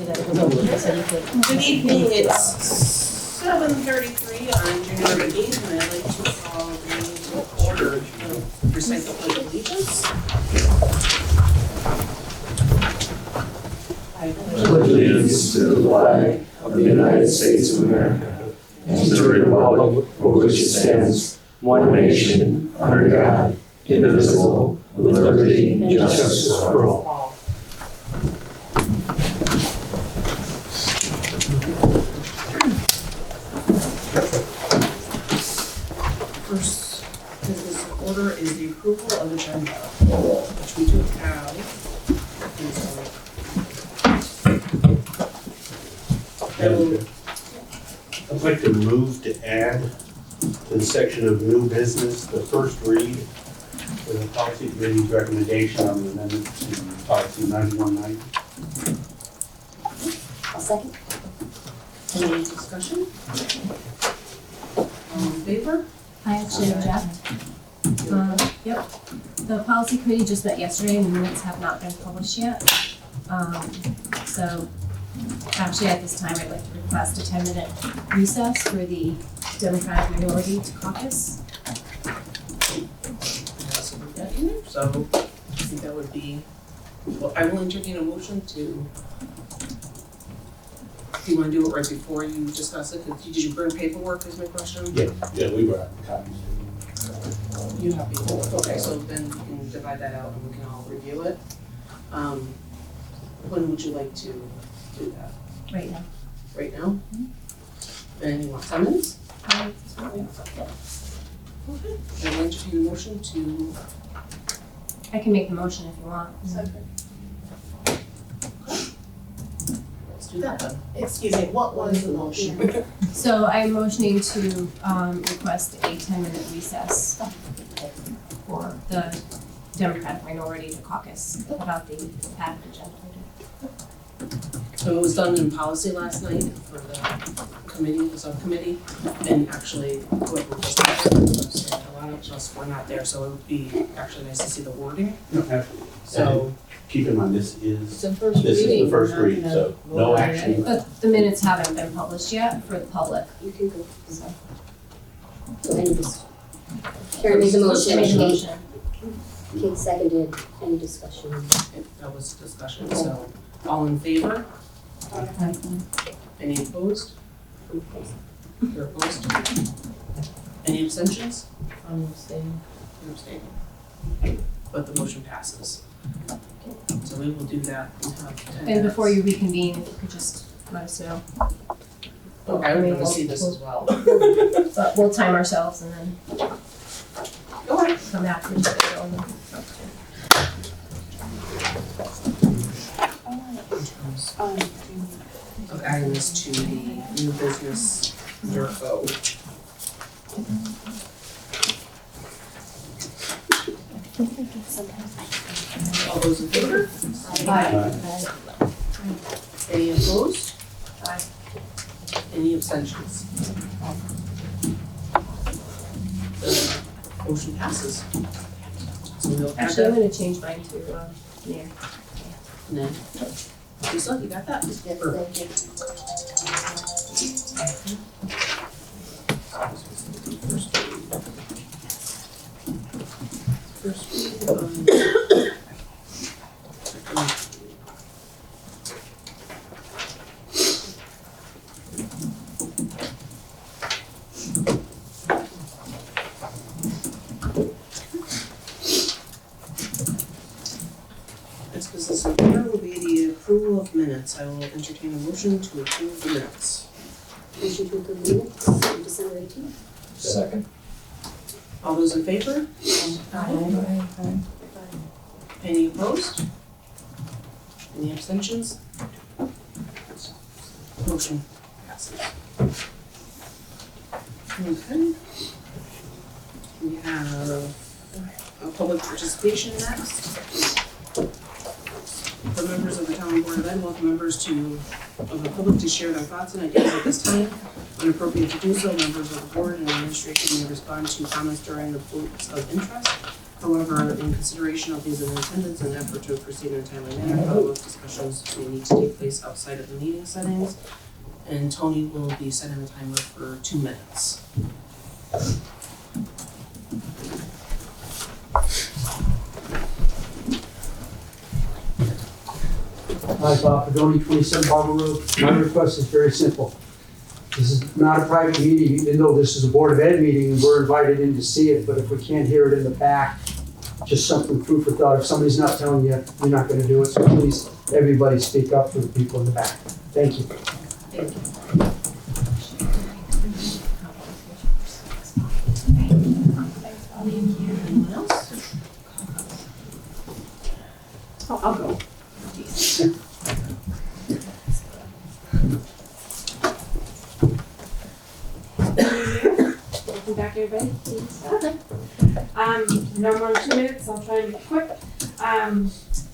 Good evening, it's 7:33 on January 8th, and I'd like to call the order to recite the Pledge of Allegiance. I pledge allegiance to the flag of the United States of America and to the republic for which it stands, one nation, under God, indivisible, with liberty and justice for all. First business order is the approval of agenda, which we do have. I'd like to move to add to the section of new business, the first read for the policy committee's recommendation on the amendment to policy 9190. I'll second. Any discussion? All in favor? I actually object. Yep. The policy committee just met yesterday and the minutes have not been published yet. So actually at this time, I'd like to request a 10-minute recess for the Democratic minority to caucus. So I think that would be, well, I will entertain a motion to, do you want to do it right before you discuss it? Did you bring paperwork is my question? Yeah, we brought copies. You have paperwork, okay, so then you can divide that out and we can all review it. When would you like to do that? Right now. Right now? And you want 10 minutes? Okay, I'll entertain a motion to. I can make the motion if you want. Let's do that then. Excuse me, what was the motion? So I'm motioning to request a 10-minute recess for the Democratic minority to caucus about the added agenda item. So it was done in policy last night for the committee, the subcommittee, and actually whoever was there, a lot of us were not there, so it would be actually nice to see the wording. No, absolutely. So Keep in mind, this is It's the first the reading. first We're not read, gonna so vote no on it. action. But the minutes haven't been published yet for the public. You can go. So Any Karen made the motion, make a Kate, motion. Kate seconded, any discussion? that was discussion, so all in favor? Any opposed? You're opposed? Any abstentions? I'm abstaining. You're abstaining. But the motion passes. So we will do that and have 10 And minutes. before you reconvene, if you could just let us know. Okay, I would want to see this as well. But we'll time ourselves and then Go ahead. come after each other on the. Of adding this to the new business under O. All those in favor? Any opposed? Aye. Any abstentions? The motion passes. So we'll add Actually, I'm that. gonna change mine to mayor. And then, Lisa, you got that? Yes, thank you. First read Next business order will be the approval of minutes. I will entertain a motion to approve the minutes. Motion to approve minutes of December 18th. Second. All those in favor? Any opposed? Any abstentions? Motion passes. Okay. We have a public participation next. The members of the town board of ed welcome members of the public to share their thoughts and ideas at this time. When appropriate to do so, members of the board and administration may respond to comments during the votes of interest. However, in consideration of these in attendance and effort to proceed in a timely manner, follow-up discussions may need to take place outside of the meeting settings. And Tony will be setting the timer for 2 minutes. Hi, Bob Pagoni, 27 Barber Road. My request is very simple. This is not a private meeting, even though this is a Board of Ed meeting, and we're invited in to see it, but if we can't hear it in the back, just something food for thought. If somebody's not telling you, you're not gonna do it, so please, everybody speak up for the people in the back. Thank you. Thank you. Anyone else? I'll go. Welcome back, everybody. No more than 2 minutes, I'll try and make it quick. I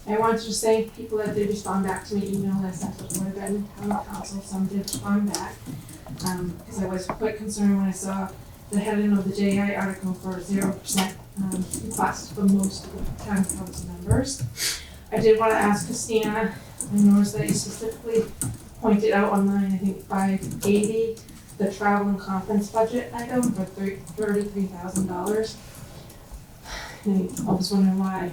wanted to just thank people that did respond back to my email that I sent to the Board of Ed and Town Council. Some did respond back, because I was quite concerned when I saw the heading of the JI article for 0% request for most of the town council members. I did want to ask Christina, I noticed that you specifically pointed out on line, I think 580, the travel and conference budget item for $33,000. And I was wondering why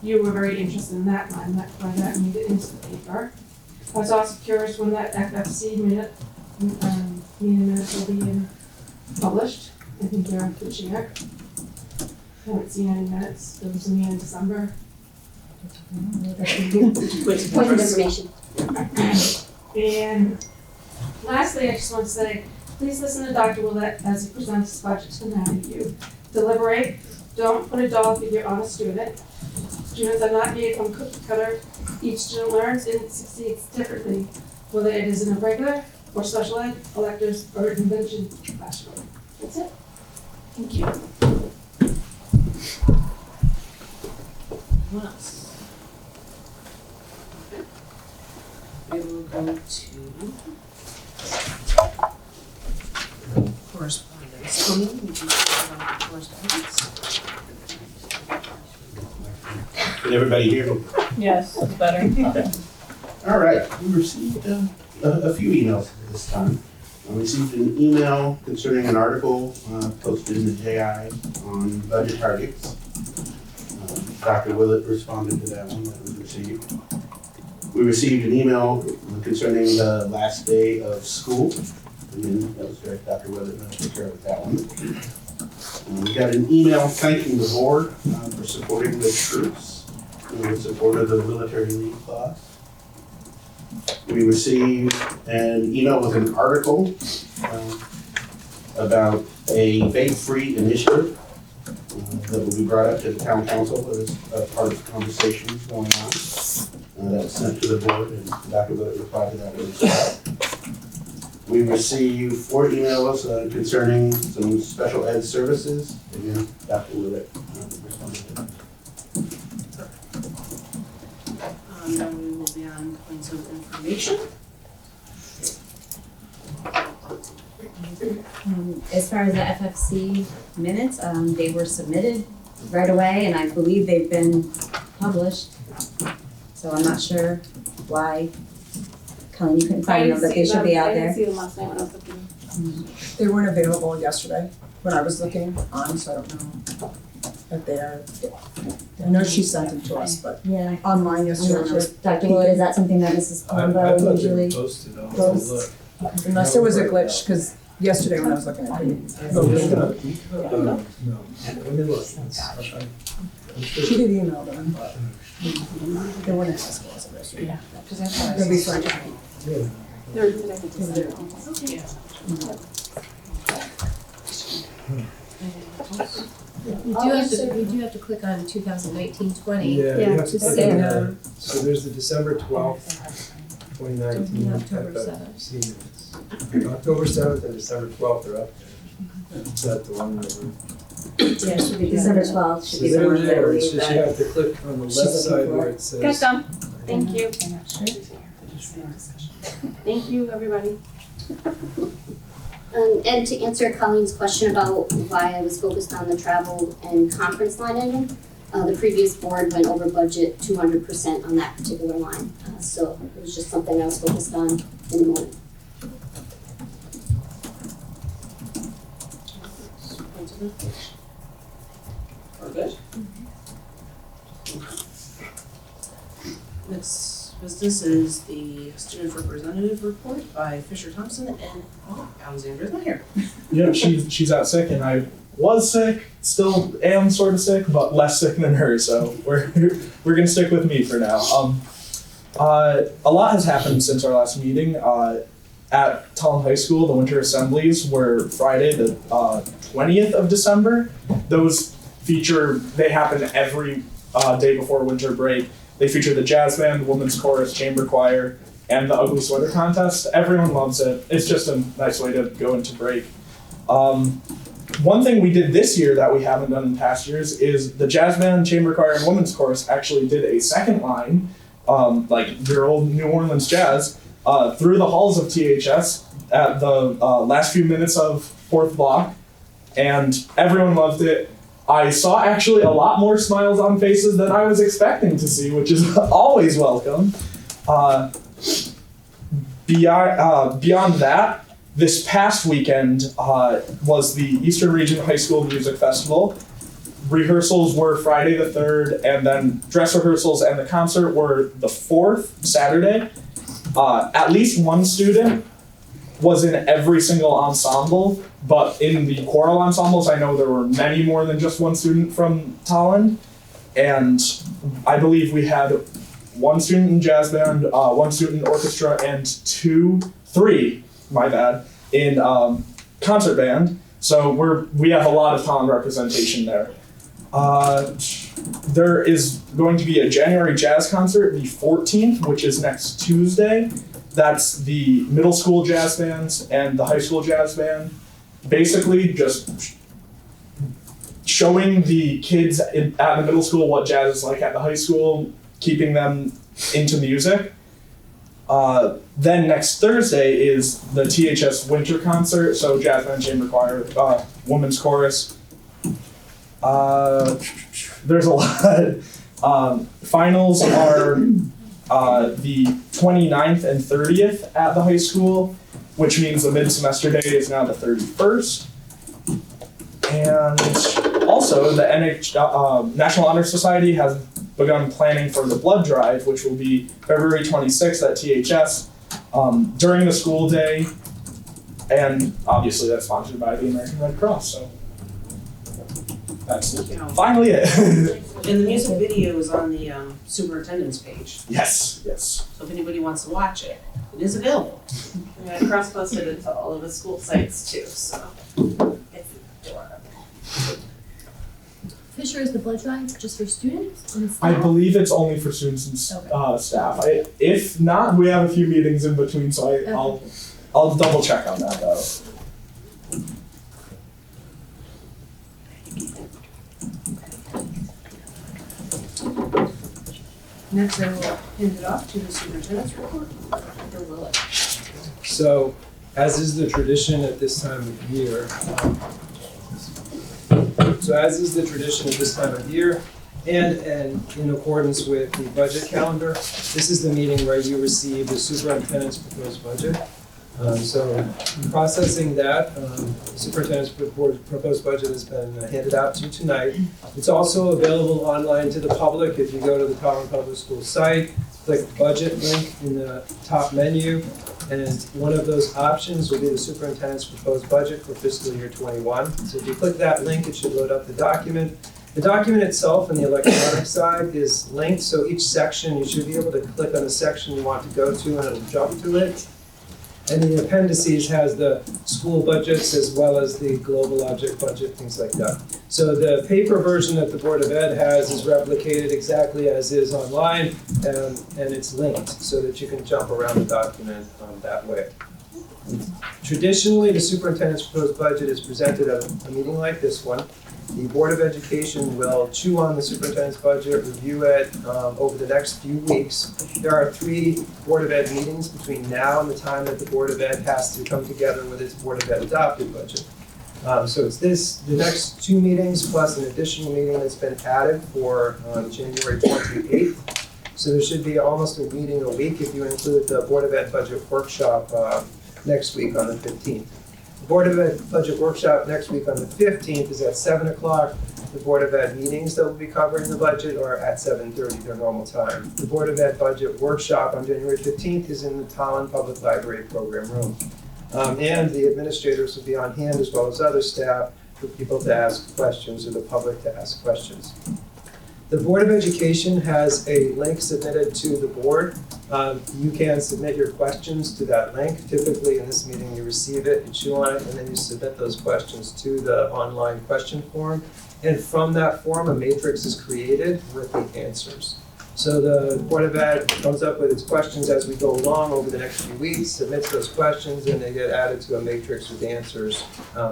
you were very interested in that line, why that made it into the paper. I was also curious when that FFC meeting minutes will be published. I think you're the chair. I haven't seen any minutes. There was a meeting in December. Point of information. And lastly, I just want to say, please listen to Dr. Willett as he presents his budget to the nine of you. Deliberate, don't put a dollar figure on a student. Students are not made from cookie cutter. Each student learns and succeeds differently, whether it is in a regular or special ed, electives, or intervention classroom. That's it. Thank you. Anyone else? We will go to correspondence. Tony, would you start on correspondence? Can everybody hear me? Yes, it's better. All right, we received a few emails this time. I received an email concerning an article posted in the JI on budget targets. Dr. Willett responded to that one that was received. We received an email concerning the last day of school. Again, that was right, Dr. Willett took care of that one. We got an email thanking the board for supporting the troops in support of the military leave clause. We received an email with an article about a vape-free initiative that will be brought up to the town council as part of the conversations going on. That was sent to the board, and Dr. Willett replied to that as well. We received 4 emails concerning some special ed services. Again, Dr. Willett responded to that. Now we will be on points of information. As far as the FFC minutes, they were submitted right away, and I believe they've been published. So I'm not sure why, Colleen, you couldn't find them, but they should be out I there. didn't see them last night when I was looking. They weren't available yesterday when I was looking on, so I don't know if they are. I know she sent them to us, but Yeah, online I'm yesterday. not sure. Dr. Willett, is that something that Mrs. Palumbo usually posted. I'll posts? Unless there was a glitch, because yesterday when I was looking at it, No, let me look. she did email them. They weren't in high school as of yesterday. Yeah, because I thought They'll be I fine. They're today. You do have to click on 2019-20. Yeah, you have to to put see in the- there. So there's the December 12th, 2019 October FFC minutes. October 7th and December 12th are up there. Is that the one that we're? Yeah, it should be December 12th, should So be the they're ones that there, we it's just you have to click on the She's left looking side for where it. it says. Got them. Thank you. Thank you, everybody. And to answer Colleen's question about why I was focused on the travel and conference line item, the previous board went over budget 200% on that particular line. So it was just something I was focused on in the moment. We're good? Next business is the student representative report by Fisher Thompson and Alexandra's not here. Yeah, she's out sick, and I was sick, still am sort of sick, but less sick than her. So we're gonna stick with me for now. A lot has happened since our last meeting. At Tolland High School, the winter assemblies were Friday, the 20th of December. Those they happen every day before winter break. They feature the jazz band, women's chorus, chamber choir, and the ugly sweater contest. Everyone loves it. It's just a nice way to go into break. One thing we did this year that we haven't done in past years is the jazz band, chamber choir, and women's chorus actually did a second line, like your old New Orleans jazz, through the halls of THS at the last few minutes of fourth block, and everyone loved it. I saw actually a lot more smiles on faces than I was expecting to see, which is always welcome. Beyond that, this past weekend was the Eastern Region High School Music Festival. Rehearsals were Friday the 3rd, and then dress rehearsals and the concert were the 4th, Saturday. At least one student was in every single ensemble, but in the choral ensembles, I know there were many more than just one student from Tolland. And I believe we had one student in jazz band, one student in orchestra, and three, my bad, in concert band. So we have a lot of Tolland representation there. There is going to be a January jazz concert, the 14th, which is next Tuesday. That's the middle school jazz bands and the high school jazz band. Basically just showing the kids at the middle school what jazz is like at the high school, keeping them into music. Then next Thursday is the THS winter concert, so jazz band, chamber choir, women's chorus. There's a lot. Finals are the 29th and 30th at the high school, which means the mid-semester day is now the 31st. And also the National Honor Society has begun planning for the blood drive, which will be February 26th at THS during the school day. And obviously that's sponsored by the American Red Cross, so that's finally it. And the music video is on the superintendent's page. Yes. So if anybody wants to watch it, it is available. Yeah, cross-posted it to all of the school sites too, so if you want to. Fisher, is the blood drive just for students and I staff? believe it's only for students and staff. If not, we have a few meetings in between, so I'll double check on that though. Next, I will hand it off to the superintendent's report. Or will it? So, as is the tradition at this time of year, and in accordance with the budget calendar, this is the meeting where you receive the superintendent's proposed budget. So in processing that, the superintendent's proposed budget has been handed out to you tonight. It's also available online to the public. If you go to the Tolland Public Schools site, click the budget link in the top menu, and one of those options will be the superintendent's proposed budget for fiscal year 21. So if you click that link, it should load up the document. The document itself on the electronic side is linked, so each section, you should be able to click on the section you want to go to and it'll jump to it. And the appendices has the school budgets as well as the global object budget, things like that. So the paper version that the Board of Ed has is replicated exactly as is online, and it's linked so that you can jump around the document that way. Traditionally, the superintendent's proposed budget is presented at a meeting like this one. The Board of Education will chew on the superintendent's budget, review it over the next few weeks. There are 3 Board of Ed meetings between now and the time that the Board of Ed has to come together with its Board of Ed adopted budget. So it's the next 2 meetings plus an additional meeting that's been added for January 28th. So there should be almost a meeting a week if you include the Board of Ed budget workshop next week on the 15th. The Board of Ed budget workshop next week on the 15th is at 7 o'clock. The Board of Ed meetings that will be covering the budget are at 7:30, their normal time. The Board of Ed budget workshop on January 15th is in the Tolland Public Library program room. And the administrators will be on hand as well as other staff for people to ask questions or the public to ask questions. The Board of Education has a link submitted to the board. You can submit your questions to that link. Typically in this meeting you receive it, you chew on it, and then you submit those questions to the online question form. And from that form, a matrix is created with the answers. So the Board of Ed comes up with its questions as we go along over the next few weeks, submits those questions, and they get added to a matrix with answers.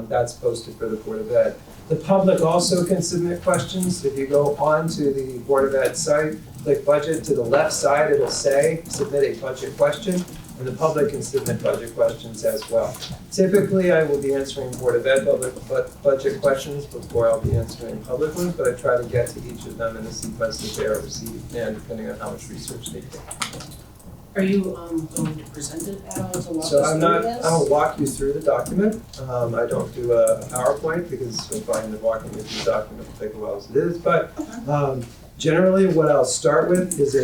That's posted for the Board of Ed. The public also can submit questions. If you go onto the Board of Ed site, click budget, to the left side it'll say submit a budget question, and the public can submit budget questions as well. Typically I will be answering Board of Ed budget questions before I'll be answering public ones, but I try to get to each of them in the sequence that they are received and depending on how much research they take. Are you going to present it at all to walk us So through this? I'll walk you through the document. I don't do a PowerPoint because I find that walking you through the document will take a while as it is, but generally what I'll start with is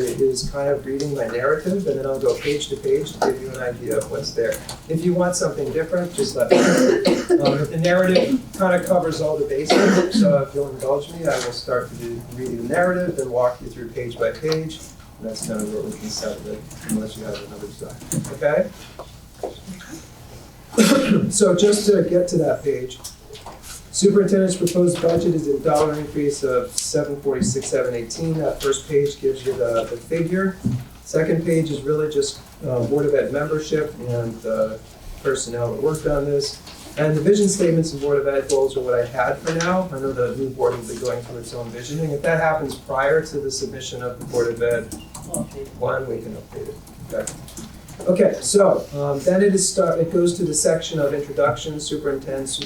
kind of reading my narrative, and then I'll go page to page to give you an idea of what's there. If you want something different, just let me know. The narrative kind of covers all the bases, so if you'll indulge me, I will start reading the narrative, then walk you through page by page. And that's kind of where we can settle it, unless you have another slide, okay? So just to get to that page, superintendent's proposed budget is a dollar increase of $746,718. That first page gives you the figure. Second page is really just Board of Ed membership and the personnel that worked on this. And the vision statements and Board of Ed goals are what I had for now. I know the new board will be going through its own visioning. If that happens prior to the submission of the Board of Ed one, we can update it. Okay, so then it goes to the section of introduction, superintendent's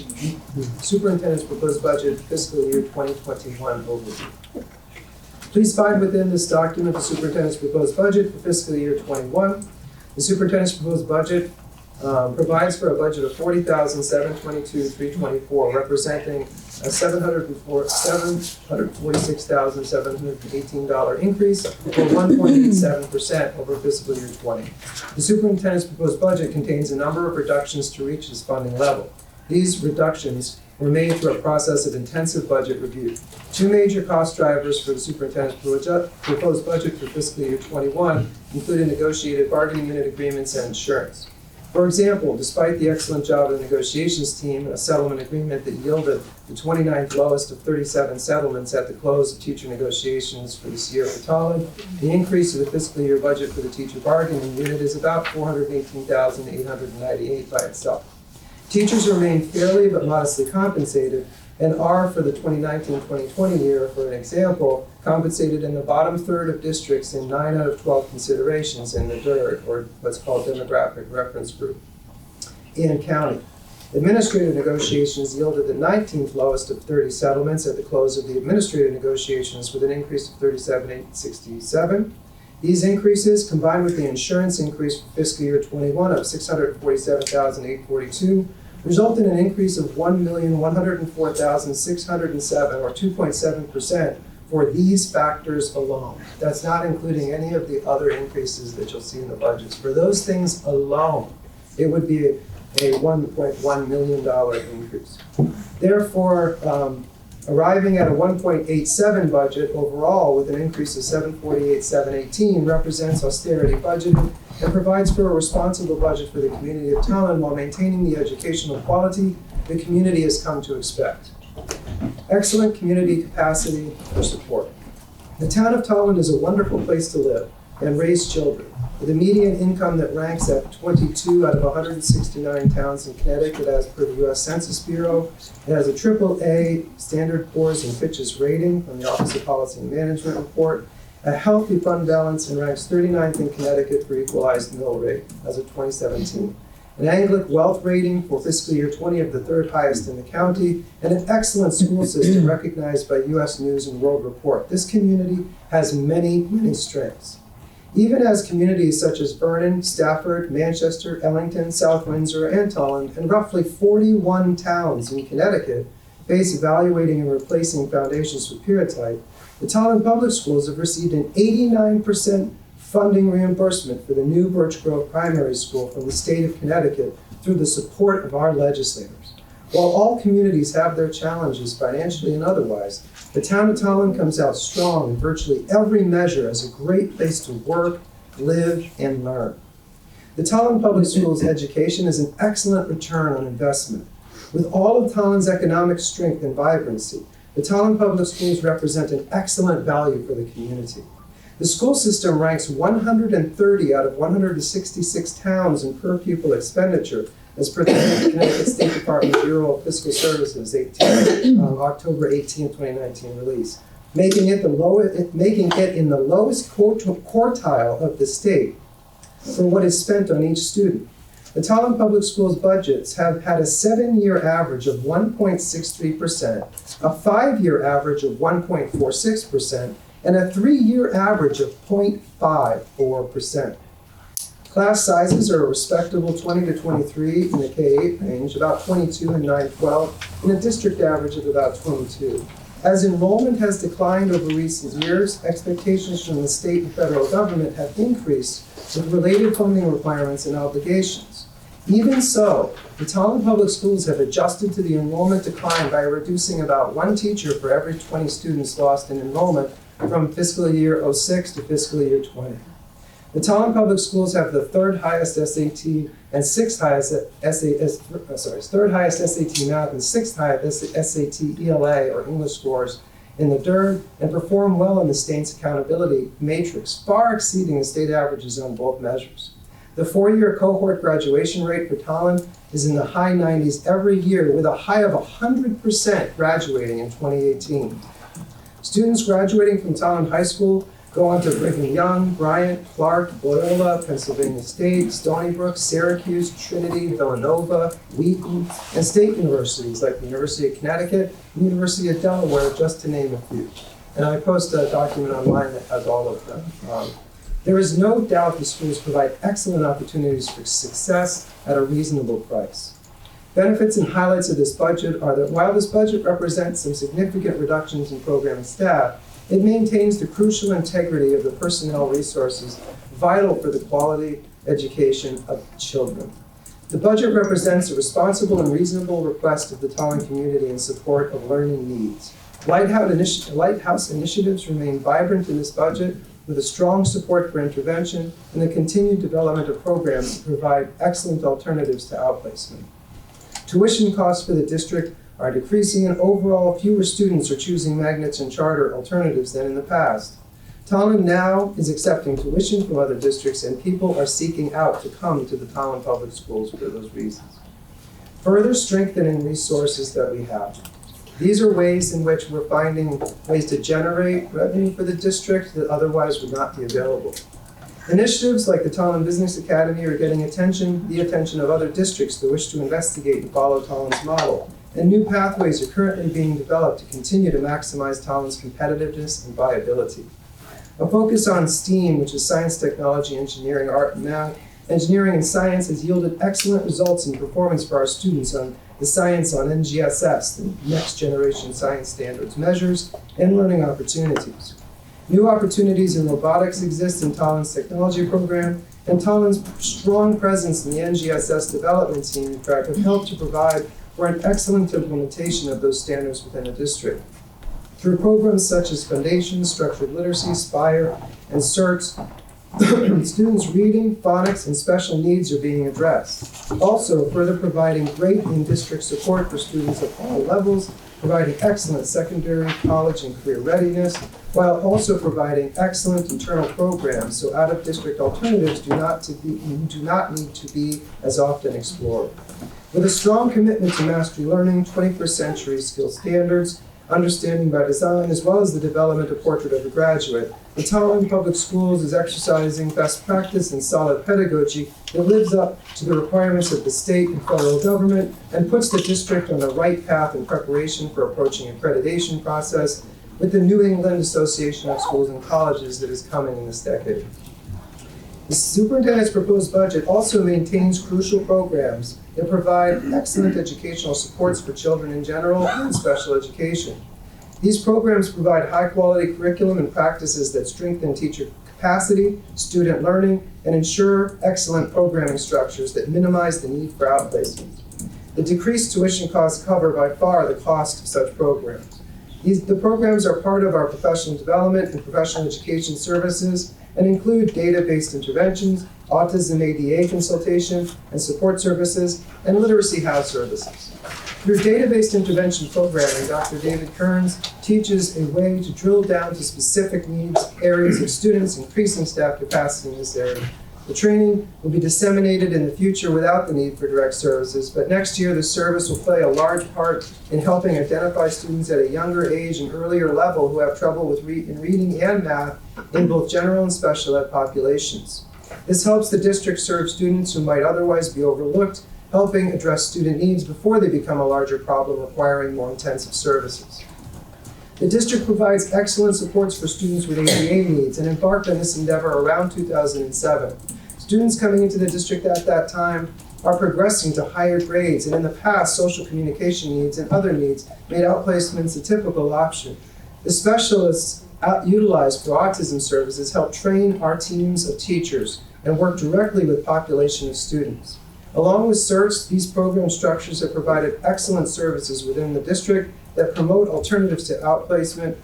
proposed budget fiscal year 2021 overview. Please find within this document the superintendent's proposed budget for fiscal year 21. The superintendent's proposed budget provides for a budget of $40,722,324, representing a $746,718 increase, or 1.87% over fiscal year 20. The superintendent's proposed budget contains a number of reductions to reach this funding level. These reductions were made through a process of intensive budget review. 2 major cost drivers for the superintendent's proposed budget for fiscal year 21 included negotiated bargaining unit agreements and insurance. For example, despite the excellent job of the negotiations team, a settlement agreement that yielded the 29th lowest of 37 settlements at the close of teacher negotiations for this year for Tolland, the increase of the fiscal year budget for the teacher bargaining unit is about $418,898 by itself. Teachers remain fairly but modestly compensated and are, for the 2019-2020 year, for an example, compensated in the bottom third of districts in 9 out of 12 considerations in the DIRT, or what's called demographic reference group, in county. Administrative negotiations yielded the 19th lowest of 30 settlements at the close of the administrative negotiations, with an increase of $37,867. These increases, combined with the insurance increase for fiscal year 21 of $647,842, result in an increase of $1,104,607, or 2.7%, for these factors alone. That's not including any of the other increases that you'll see in the budgets. For those things alone, it would be a $1.1 million increase. Therefore, arriving at a 1.87 budget overall with an increase of $748,718 represents austerity budgeting and provides for a responsible budget for the community of Tolland while maintaining the educational quality the community has come to expect. Excellent community capacity for support. The town of Tolland is a wonderful place to live and raise children. with a median income that ranks at 22 out of 169 towns in Connecticut as per the US Census Bureau. It has a AAA Standard Poor's and Fitch's rating from the Office of Policy and Management report, a healthy fund balance, and ranks 39th in Connecticut for equalized mill rate as of 2017. An Anglic wealth rating for fiscal year 20 of the third highest in the county, and an excellent school system recognized by US News and World Report. This community has many, many strengths. Even as communities such as Vernon, Stafford, Manchester, Ellington, South Windsor, and Tolland, and roughly 41 towns in Connecticut face evaluating and replacing foundations for Pyrrhotite, the Tolland Public Schools have received an 89% funding reimbursement for the new Birch Grove Primary School from the state of Connecticut through the support of our legislators. While all communities have their challenges financially and otherwise, the town of Tolland comes out strong in virtually every measure as a great place to work, live, and learn. The Tolland Public Schools education is an excellent return on investment. With all of Tolland's economic strength and vibrancy, the Tolland Public Schools represent an excellent value for the community. The school system ranks 130 out of 166 towns in per pupil expenditure as per the Connecticut State Department Bureau of Fiscal Services October 18, 2019 release, making it in the lowest quartile of the state for what is spent on each student. The Tolland Public Schools budgets have had a 7-year average of 1.63%, a 5-year average of 1.46%, and a 3-year average of 0.54%. Class sizes are a respectable 20 to 23 in the K-8 range, about 22 in 9-12, and a district average of about 22. As enrollment has declined over recent years, expectations from the state and federal government have increased with related funding requirements and obligations. Even so, the Tolland Public Schools have adjusted to the enrollment decline by reducing about 1 teacher for every 20 students lost in enrollment from fiscal year 06 to fiscal year 20. The Tolland Public Schools have the third highest SAT and sixth highest third highest SAT math and sixth highest SAT ELA or English scores in the DERN and perform well in the state's accountability matrix, far exceeding the state averages on both measures. The 4-year cohort graduation rate for Tolland is in the high 90s every year, with a high of 100% graduating in 2018. Students graduating from Tolland High School go on to Brigham Young, Bryant, Clark, Loyola, Pennsylvania State, Stony Brook, Syracuse, Trinity, Villanova, Wheaton, and state universities like the University of Connecticut and University of Delaware, just to name a few. And I post a document online that has all of them. There is no doubt the schools provide excellent opportunities for success at a reasonable price. Benefits and highlights of this budget are that while this budget represents some significant reductions in program and staff, it maintains the crucial integrity of the personnel resources vital for the quality education of children. The budget represents a responsible and reasonable request of the Tolland community in support of learning needs. Lighthouse initiatives remain vibrant in this budget, with a strong support for intervention and the continued development of programs that provide excellent alternatives to outplacement. Tuition costs for the district are decreasing, and overall fewer students are choosing magnets and charter alternatives than in the past. Tolland now is accepting tuition from other districts, and people are seeking out to come to the Tolland Public Schools for those reasons. Further strengthening resources that we have. These are ways in which we're finding ways to generate revenue for the district that otherwise would not be available. Initiatives like the Tolland Business Academy are getting the attention of other districts that wish to investigate and follow Tolland's model, and new pathways are currently being developed to continue to maximize Tolland's competitiveness and viability. A focus on STEAM, which is science, technology, engineering, art, and math, engineering and science, has yielded excellent results in performance for our students on the science on NGSS, the Next Generation Science Standards measures, and learning opportunities. New opportunities in robotics exist in Tolland's technology program, and Tolland's strong presence in the NGSS development team, in fact, have helped to provide for an excellent implementation of those standards within the district. Through programs such as Foundations, Structured Literacy, SPIRE, and CERTS, students' reading, phonics, and special needs are being addressed. Also, further providing great in-district support for students at all levels providing excellent secondary, college, and career readiness, while also providing excellent internal programs so out-of-district alternatives do not need to be as often explored. With a strong commitment to mastery learning, 21st century skill standards, understanding by design, as well as the development of portrait of a graduate, the Tolland Public Schools is exercising best practice and solid pedagogy that lives up to the requirements of the state and federal government and puts the district on the right path in preparation for approaching accreditation process with the New England Association of Schools and Colleges that is coming in this decade. The superintendent's proposed budget also maintains crucial programs that provide excellent educational supports for children in general and special education. These programs provide high-quality curriculum and practices that strengthen teacher capacity, student learning, and ensure excellent programming structures that minimize the need for outplacement. The decreased tuition costs cover by far the cost of such programs. The programs are part of our professional development and professional education services and include data-based interventions, autism ADA consultation and support services, and literacy house services. Through data-based intervention programming, Dr. David Kearns teaches a way to drill down to specific needs, areas of students, increasing staff capacity in this area. The training will be disseminated in the future without the need for direct services, but next year the service will play a large part in helping identify students at a younger age and earlier level who have trouble with reading and math in both general and special ed populations. This helps the district serve students who might otherwise be overlooked, helping address student needs before they become a larger problem requiring more intensive services. The district provides excellent supports for students with ADA needs and embarked on this endeavor around 2007. Students coming into the district at that time are progressing to higher grades, and in the past, social communication needs and other needs made outplacements a typical option. The specialists utilized for autism services help train our teams of teachers and work directly with population of students. Along with CERTS, these program structures have provided excellent services within the district that promote alternatives to outplacement,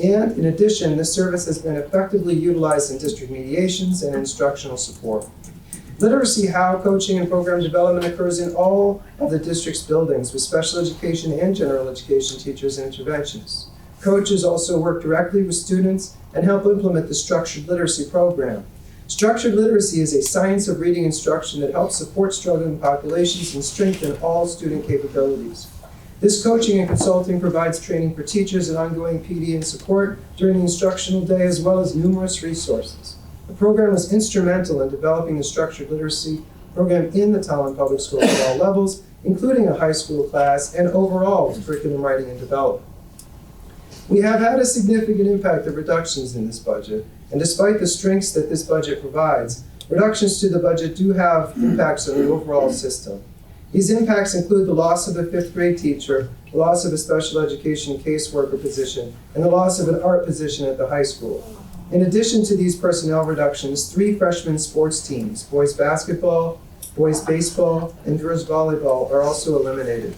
and in addition, this service has been effectively utilized in district mediations and instructional support. Literacy How coaching and program development occurs in all of the district's buildings with special education and general education teachers and interventionists. Coaches also work directly with students and help implement the structured literacy program. Structured literacy is a science of reading instruction that helps support struggling populations and strengthen all student capabilities. This coaching and consulting provides training for teachers and ongoing PD and support during the instructional day, as well as numerous resources. The program was instrumental in developing the structured literacy program in the Tolland Public Schools at all levels, including a high school class and overall curriculum writing and development. We have had a significant impact of reductions in this budget, and despite the strengths that this budget provides, reductions to the budget do have impacts on the overall system. These impacts include the loss of a 5th grade teacher, the loss of a special education caseworker position, and the loss of an art position at the high school. In addition to these personnel reductions, 3 freshman sports teams, boys basketball, boys baseball, and girls volleyball, are also eliminated.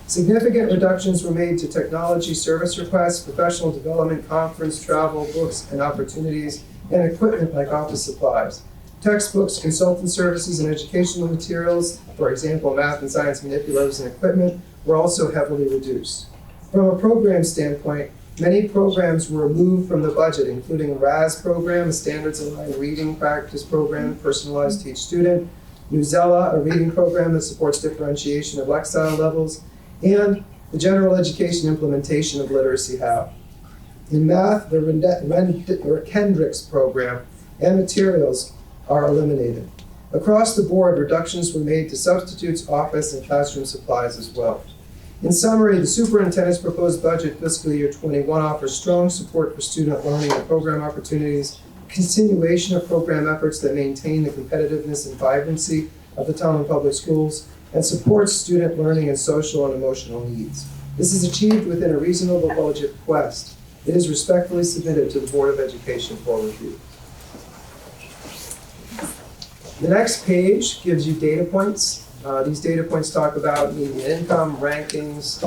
Significant reductions were made to technology service requests, professional development, conference, travel, books, and opportunities, and equipment like office supplies. Textbooks, consultant services, and educational materials, for example, math and science manipulatives and equipment, were also heavily reduced. From a program standpoint, many programs were removed from the budget, including a RAS program, a standards-aligned reading practice program, personalized teach student, Newsella, a reading program that supports differentiation of lexile levels, and the general education implementation of Literacy How. In math, the Kendricks program and materials are eliminated. Across the board, reductions were made to substitutes, office, and classroom supplies as well. In summary, the superintendent's proposed budget fiscal year 21 offers strong support for student learning and program opportunities, continuation of program efforts that maintain the competitiveness and vibrancy of the Tolland Public Schools, and supports student learning and social and emotional needs. This is achieved within a reasonable budget request. It is respectfully submitted to the Board of Education for review. The next page gives you data points. These data points talk about median income, rankings,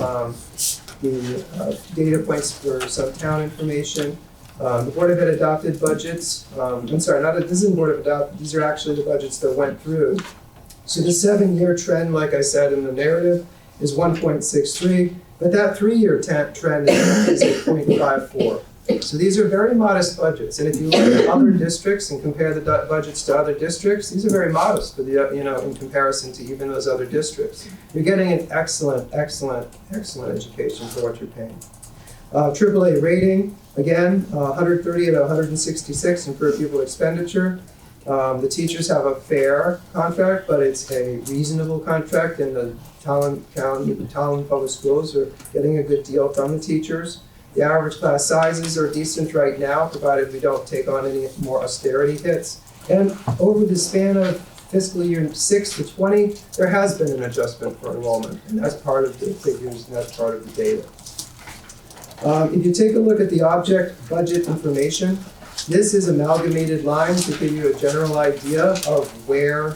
the data points for some town information. The Board of Ed adopted budgets. This isn't Board of Adopted, these are actually the budgets that went through. So the 7-year trend, like I said in the narrative, is 1.63. But that 3-year trend is a 0.54. So these are very modest budgets, and if you look at other districts and compare the budgets to other districts, these are very modest for the, in comparison to even those other districts. You're getting an excellent education for what you're paying. AAA rating, again, 130 out of 166 in per pupil expenditure. The teachers have a fair contract, but it's a reasonable contract, and the Tolland Public Schools are getting a good deal from the teachers. The average class sizes are decent right now, provided we don't take on any more austerity hits. And over the span of fiscal year 6 to 20, there has been an adjustment for enrollment, and that's part of the figures and that's part of the data. If you take a look at the object budget information, this is amalgamated lines to give you a general idea of where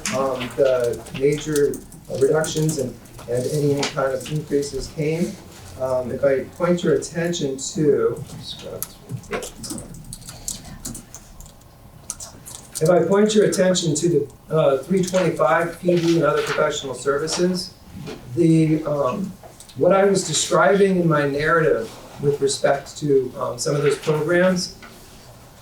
the major reductions and any kind of increases came. If I point your attention to, the 325 PD and other professional services, what I was describing in my narrative with respect to some of those programs,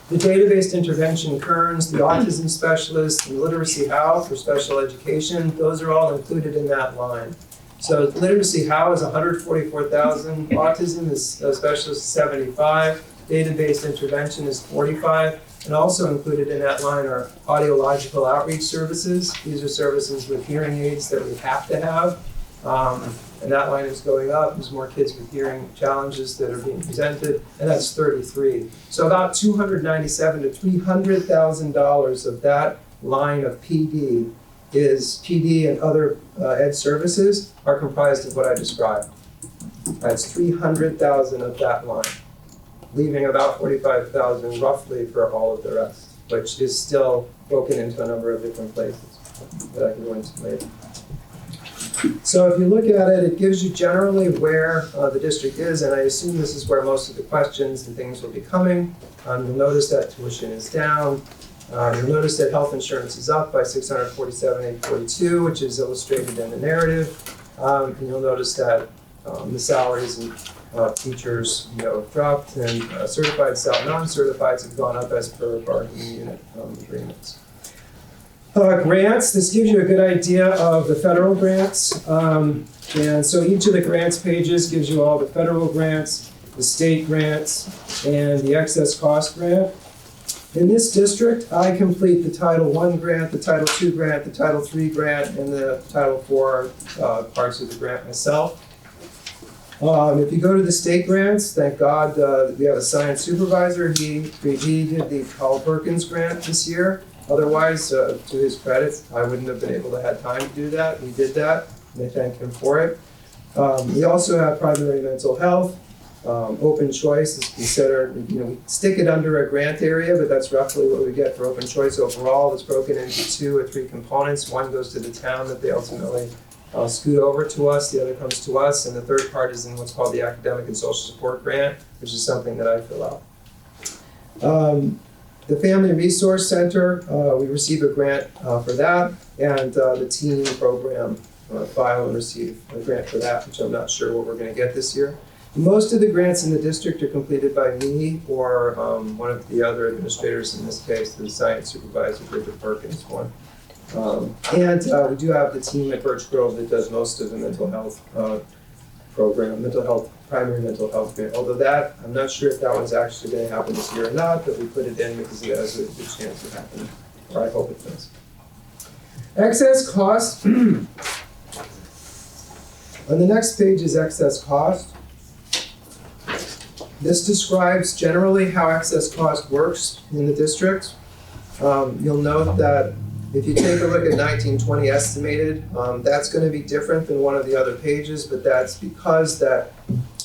the data-based intervention Kearns, the autism specialist, the literacy how for special education, those are all included in that line. So literacy how is 144,000, autism is specialist 75, data-based intervention is 45, and also included in that line are audiological outreach services. These are services with hearing aids that we have to have, and that line is going up. There's more kids with hearing challenges that are being presented, and that's 33. So about $297,000 to $300,000 of that line of PD and other ed services are comprised of what I described. That's 300,000 of that line, leaving about 45,000 roughly for all of the rest, which is still broken into a number of different places that I can go into later. So if you look at it, it gives you generally where the district is, and I assume this is where most of the questions and things will be coming. You'll notice that tuition is down. You'll notice that health insurance is up by $647,842, which is illustrated in the narrative. And you'll notice that the salaries and teachers, have dropped, and certified, non-certifieds have gone up as per bargaining unit agreements. Grants, this gives you a good idea of the federal grants. And so each of the grants pages gives you all the federal grants, the state grants, and the excess cost grant. In this district, I complete the Title I grant, the Title II grant, the Title III grant, and the Title IV parts of the grant myself. If you go to the state grants, thank God we have a science supervisor. He did the Paul Perkins grant this year. Otherwise, to his credit, I wouldn't have been able to have time to do that. He did that, and I thank him for it. We also have primary mental health. Open choice is considered, we stick it under a grant area, but that's roughly what we get for open choice overall. It's broken into 2 or 3 components. One goes to the town that they ultimately scoot over to us, the other comes to us, and the third part is in what's called the academic and social support grant, which is something that I fill out. The Family Resource Center, we receive a grant for that, and the teen program file and receive a grant for that, which I'm not sure what we're going to get this year. Most of the grants in the district are completed by me or one of the other administrators, in this case, the science supervisor, Bridget Perkins one. And we do have the team at Birch Grove that does most of the mental health program, primary mental health grant. Although that, I'm not sure if that one's actually going to happen this year or not, but we put it in because it has a good chance of happening, or I hope it does. Excess cost. On the next page is excess cost. This describes generally how excess cost works in the district. You'll note that if you take a look at 1920 estimated, that's going to be different than one of the other pages, but that's because that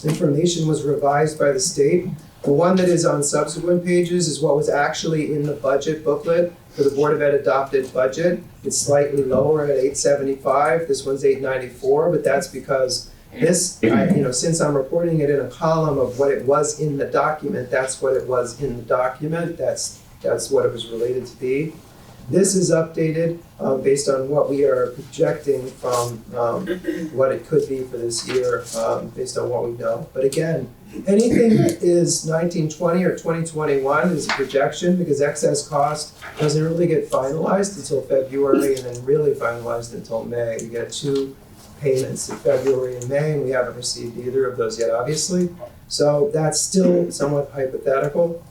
information was revised by the state. The one that is on subsequent pages is what was actually in the budget booklet for the Board of Ed adopted budget. It's slightly lower at 875. This one's 894, but that's because this, since I'm reporting it in a column of what it was in the document, that's what it was in the document. That's what it was related to be. This is updated based on what we are projecting from what it could be for this year, based on what we know. But again, anything that is 1920 or 2021 is a projection because excess cost doesn't really get finalized until February and then really finalized until May. We get 2 payments in February and May, and we haven't received either of those yet, obviously. So that's still somewhat hypothetical.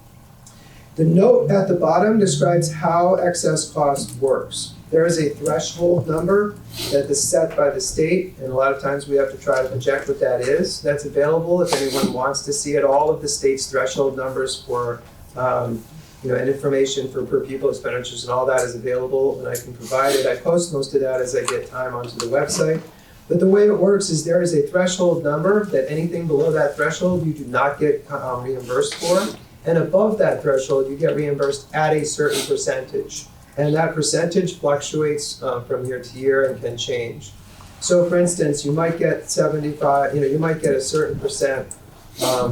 The note at the bottom describes how excess cost works. There is a threshold number that is set by the state, and a lot of times we have to try to project what that is. That's available if anyone wants to see it. All of the state's threshold numbers for, and information for per pupil expenditures and all that is available, and I can provide it. I post most of that as I get time onto the website. But the way it works is there is a threshold number that anything below that threshold you do not get reimbursed for. And above that threshold, you get reimbursed at a certain percentage. And that percentage fluctuates from year to year and can change. So for instance, you might get 75, you might get a certain percent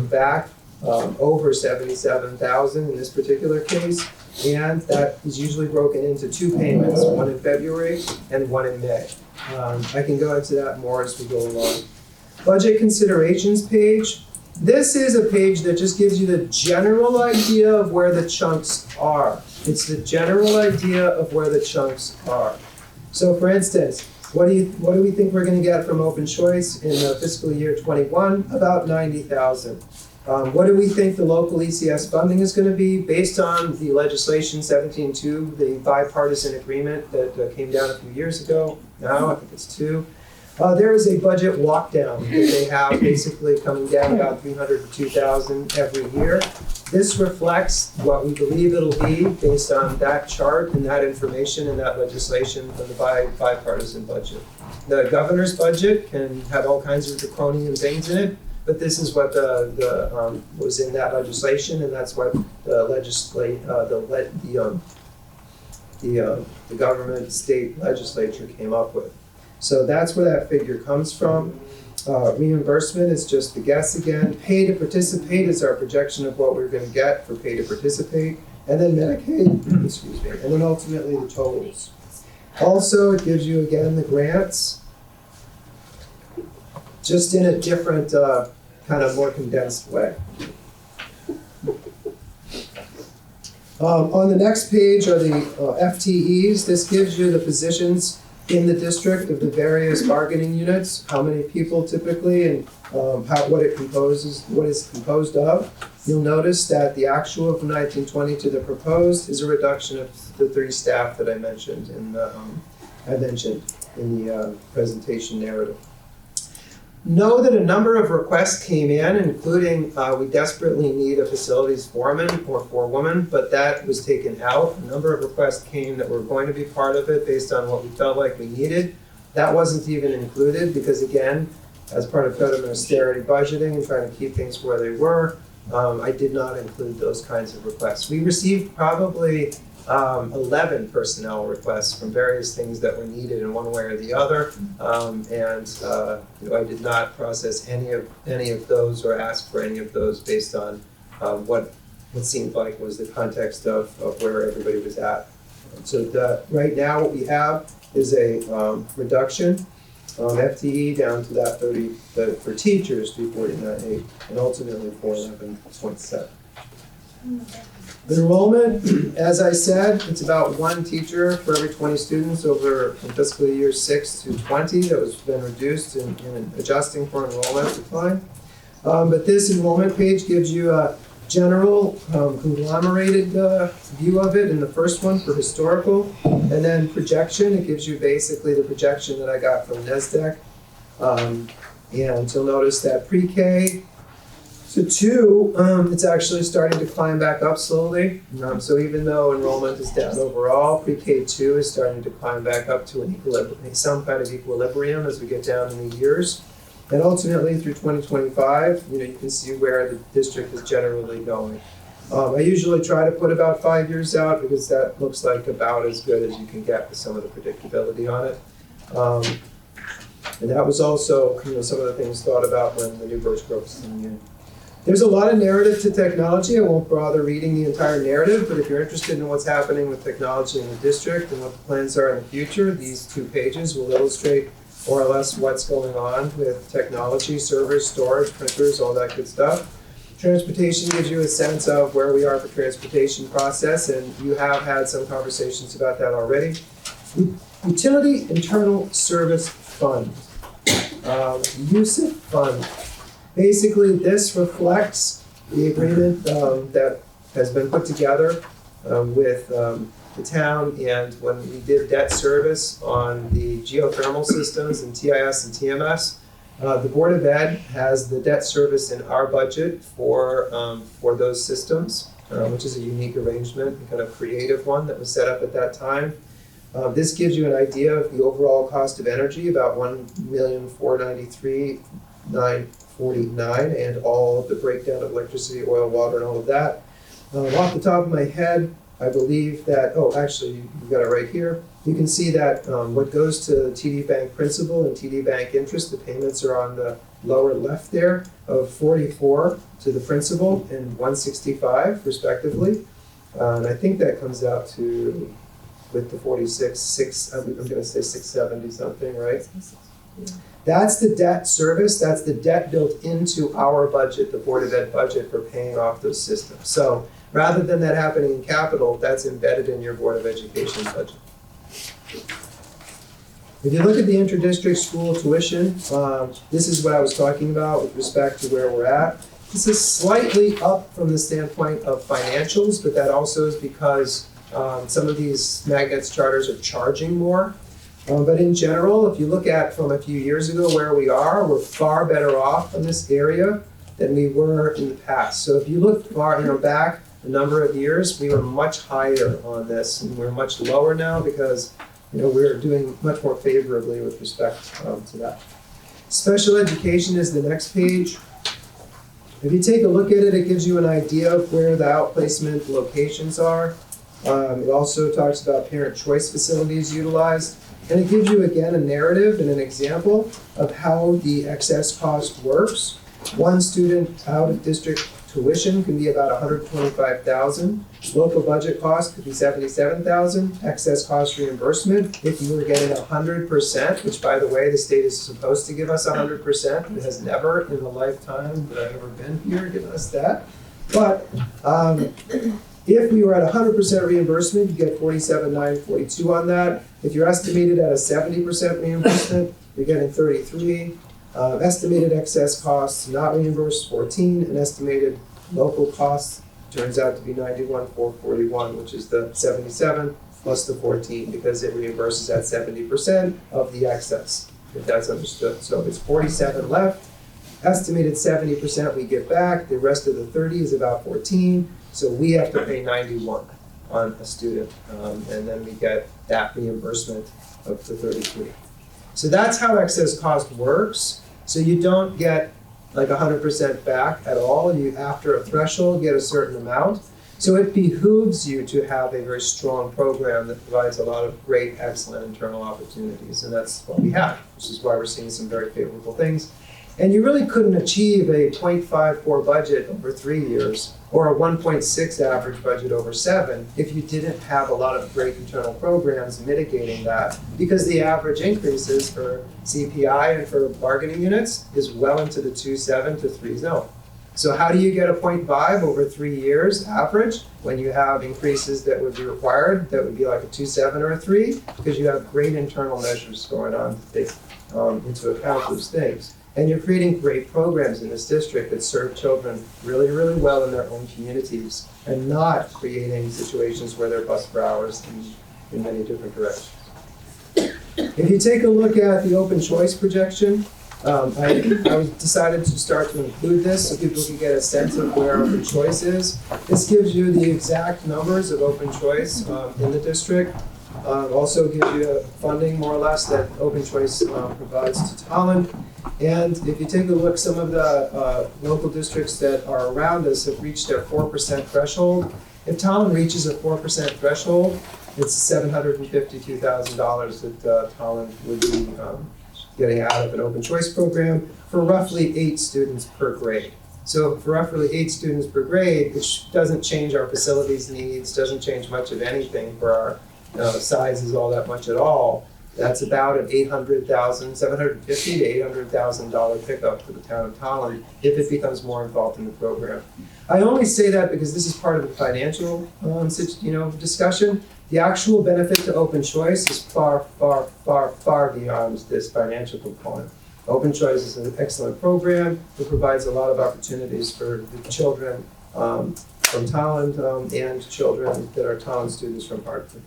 back over 77,000 in this particular case. And that is usually broken into 2 payments, one in February and one in May. I can go into that more as we go along. Budget considerations page. This is a page that just gives you the general idea of where the chunks are. It's the general idea of where the chunks are. So for instance, what do we think we're going to get from open choice in fiscal year 21? About 90,000. What do we think the local ECS funding is going to be based on the legislation 17.2, the bipartisan agreement that came down a few years ago? Now I think it's 2. There is a budget walk down that they have basically coming down about 302,000 every year. This reflects what we believe it'll be based on that chart and that information and that legislation from the bipartisan budget. The governor's budget can have all kinds of draconian things in it, but this is what was in that legislation, and that's what the government state legislature came up with. So that's where that figure comes from. Reimbursement is just the guess again. Pay to participate is our projection of what we're going to get for pay to participate. And then Medicaid, excuse me, and then ultimately the totals. Also, it gives you again the grants, just in a different, kind of more condensed way. On the next page are the FTEs. This gives you the positions in the district of the various bargaining units, how many people typically, and what is composed of. You'll notice that the actual from 1920 to the proposed is a reduction of the 3 staff that I mentioned in the presentation narrative. Know that a number of requests came in, including we desperately need a facilities foreman or forewoman, but that was taken out. A number of requests came that were going to be part of it based on what we felt like we needed. That wasn't even included because, again, as part of federal austerity budgeting and trying to keep things where they were, I did not include those kinds of requests. We received probably 11 personnel requests from various things that were needed in one way or the other, I did not process any of those or ask for any of those based on what seemed like was the context of where everybody was at. So right now what we have is a reduction on FTE down to that 30, for teachers to 49.8 and ultimately 411.7. Enrollment, as I said, it's about 1 teacher for every 20 students over from fiscal year 6 to 20 that was been reduced in adjusting for enrollment decline. But this enrollment page gives you a general conglomerated view of it in the first one for historical, and then projection. It gives you basically the projection that I got from NESDEC. And you'll notice that pre-K to 2, it's actually starting to climb back up slowly. So even though enrollment is down overall, pre-K2 is starting to climb back up to an equilibrium, some kind of equilibrium as we get down in the years. And ultimately through 2025, you can see where the district is generally going. I usually try to put about 5 years out because that looks like about as good as you can get with some of the predictability on it. And that was also some of the things thought about when the new Birch Grove was coming in. There's a lot of narrative to technology. I won't bother reading the entire narrative, but if you're interested in what's happening with technology in the district and what the plans are in the future, these 2 pages will illustrate more or less what's going on with technology, servers, storage, printers, all that good stuff. Transportation gives you a sense of where we are for transportation process, and you have had some conversations about that already. Utility Internal Service Fund, USIF Fund. Basically, this reflects the agreement that has been put together with the town, and when we did debt service on the geothermal systems and TIS and TMS, the Board of Ed has the debt service in our budget for those systems, which is a unique arrangement, a kind of creative one that was set up at that time. This gives you an idea of the overall cost of energy, about $1,493,949, and all of the breakdown of electricity, oil, water, and all of that. Off the top of my head, I believe that, actually, you've got it right here. You can see that what goes to TD Bank principal and TD Bank interest, the payments are on the lower left there, of 44 to the principal and 165 respectively. And I think that comes out to, with the 46, I'm gonna say 670 something, right? That's the debt service, that's the debt built into our budget, the Board of Ed budget for paying off those systems. So rather than that happening in capital, that's embedded in your Board of Education budget. If you look at the inter-district school tuition, this is what I was talking about with respect to where we're at. This is slightly up from the standpoint of financials, but that also is because some of these magnets charters are charging more. But in general, if you look at from a few years ago where we are, we're far better off in this area than we were in the past. So if you look far, back a number of years, we were much higher on this, and we're much lower now because we're doing much more favorably with respect to that. Special education is the next page. If you take a look at it, it gives you an idea of where the outplacement locations are. It also talks about parent choice facilities utilized. And it gives you, again, a narrative and an example of how the excess cost works. One student out of district tuition can be about $125,000. Local budget cost could be $77,000. Excess cost reimbursement, if you were getting 100%, which, by the way, the state is supposed to give us 100%. It has never in the lifetime that I've ever been here given us that. But if we were at 100% reimbursement, you get $47,942 on that. If you're estimated at a 70% reimbursement, you're getting $33,000. Estimated excess costs not reimbursed, $14,000, and estimated local costs turns out to be $91,441, which is the 77 plus the 14, because it reimburses at 70% of the excess, if that's understood. So it's 47 left. Estimated 70% we get back. The rest of the 30 is about 14. So we have to pay 91 on a student, and then we get that reimbursement of the 33. So that's how excess cost works. So you don't get like 100% back at all. You, after a threshold, get a certain amount. So it behooves you to have a very strong program that provides a lot of great, excellent internal opportunities, and that's what we have, which is why we're seeing some very favorable things. And you really couldn't achieve a 0.54 budget over 3 years or a 1.6 average budget over 7 if you didn't have a lot of great internal programs mitigating that, because the average increases for CPI and for bargaining units is well into the 2.7 to 3 zone. So how do you get a 0.5 over 3 years average when you have increases that would be required that would be like a 2.7 or a 3? Because you have great internal measures going on to take into account those things. And you're creating great programs in this district that serve children really, really well in their own communities, and not creating situations where they're bused for hours in many different directions. If you take a look at the open choice projection, I decided to start to include this so people can get a sense of where open choice is. This gives you the exact numbers of open choice in the district. Also gives you funding, more or less, that open choice provides to Tolland. And if you take a look, some of the local districts that are around us have reached their 4% threshold. If Tolland reaches a 4% threshold, it's $752,000 that Tolland would be getting out of an open choice program for roughly 8 students per grade. So for roughly 8 students per grade, which doesn't change our facilities needs, doesn't change much of anything for our sizes all that much at all, that's about an $750,000 to $800,000 pickup for the town of Tolland if it becomes more involved in the program. I only say that because this is part of the financial discussion. The actual benefit to open choice is far, far, far, far beyond this financial component. Open Choice is an excellent program. It provides a lot of opportunities for the children from Tolland and children that are Tolland students from Hartford.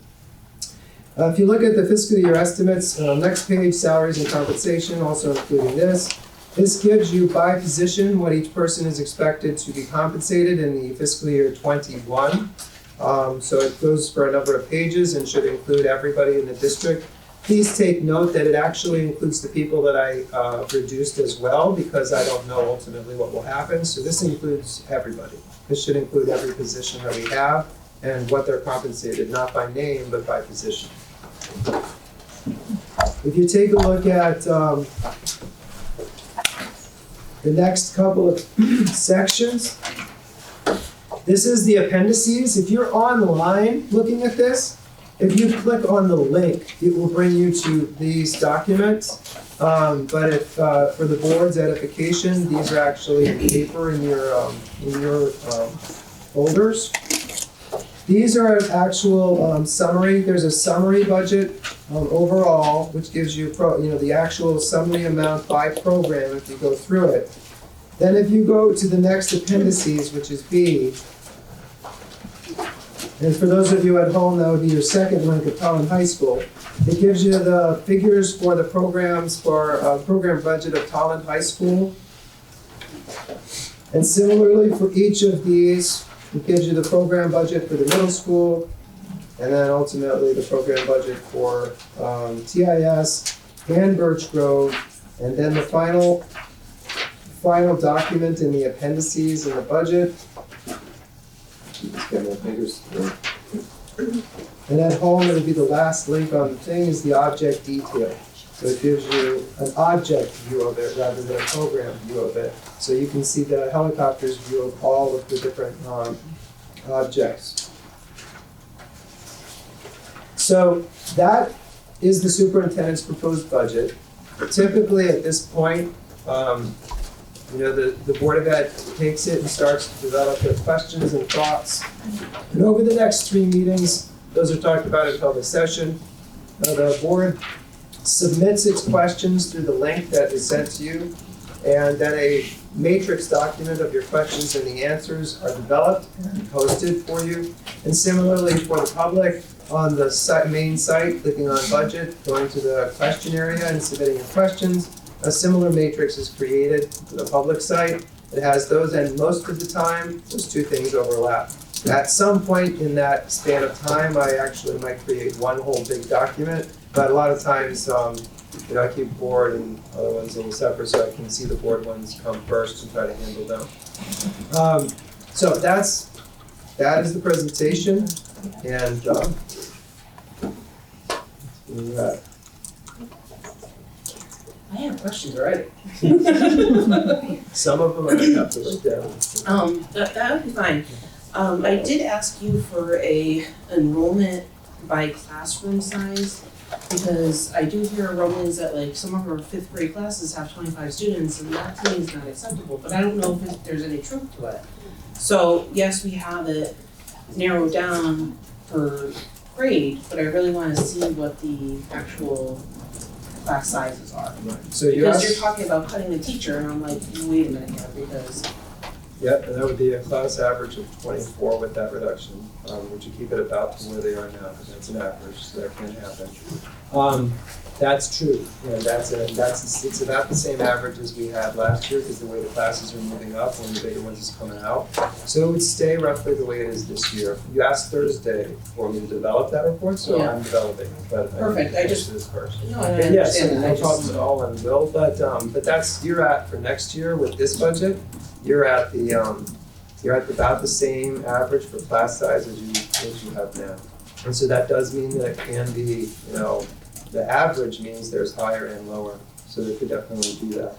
If you look at the fiscal year estimates, next page, salaries and compensation, also including this. This gives you by position what each person is expected to be compensated in the fiscal year 21. So it goes for a number of pages and should include everybody in the district. Please take note that it actually includes the people that I reduced as well, because I don't know ultimately what will happen. So this includes everybody. This should include every position that we have and what they're compensated, not by name, but by position. If you take a look at the next couple of sections, this is the appendices. If you're online looking at this, if you click on the link, it will bring you to these documents. But if for the board's edification, these are actually in paper in your folders. These are an actual summary. There's a summary budget overall, which gives you the actual summary amount by program if you go through it. Then if you go to the next appendices, which is B, and for those of you at home, that would be your second link at Tolland High School. It gives you the figures for the programs for program budget of Tolland High School. And similarly for each of these, it gives you the program budget for the middle school, and then ultimately the program budget for TIS and Birch Grove, and then the final document in the appendices in the budget. Just get my fingers through. And at home, it'll be the last link on the thing is the object detail. So it gives you an object view of it rather than a program view of it. So you can see the helicopter's view of all of the different objects. So that is the superintendent's proposed budget. Typically at this point, the Board of Ed takes it and starts to develop their questions and thoughts. And over the next 3 meetings, those are talked about in public session, the board submits its questions through the link that is sent to you, and then a matrix document of your questions and the answers are developed and posted for you. And similarly for the public, on the main site, clicking on budget, going to the question area and submitting your questions, a similar matrix is created for the public site. It has those, and most of the time, those 2 things overlap. At some point in that span of time, I actually might create one whole big document, but a lot of times, I keep board and other ones a little separate so I can see the board ones come first and try to handle them. So that is the presentation, and I have questions already. some of them I have to write down. That would be fine. I did ask you for a enrollment by classroom size, because I do hear rumblings that like some of our 5th grade classes have 25 students, and that to me is not acceptable, but I don't know if there's any truth to it. So yes, we have it narrowed down per grade, but I really want to see what the actual class sizes are. So Because you're talking about cutting the teacher, and I'm like, wait a minute here, because Yep, and that would be a class average of 24 with that reduction. Would you keep it about to where they are now? Because that's an average, so that can happen. That's true. It's about the same average as we had last year, because the way the classes are moving up when the bigger ones is coming out. So it would stay roughly the way it is this year. You asked Thursday for me to develop that report, so Yeah. I'm developing it. But Perfect, I just this first. no, I And yes, understand that. no problem at all, and will. But that's you're at for next year with this budget. You're at about the same average for class size as you have now. And so that does mean that it can be, the average means there's higher and lower. So they could definitely do that.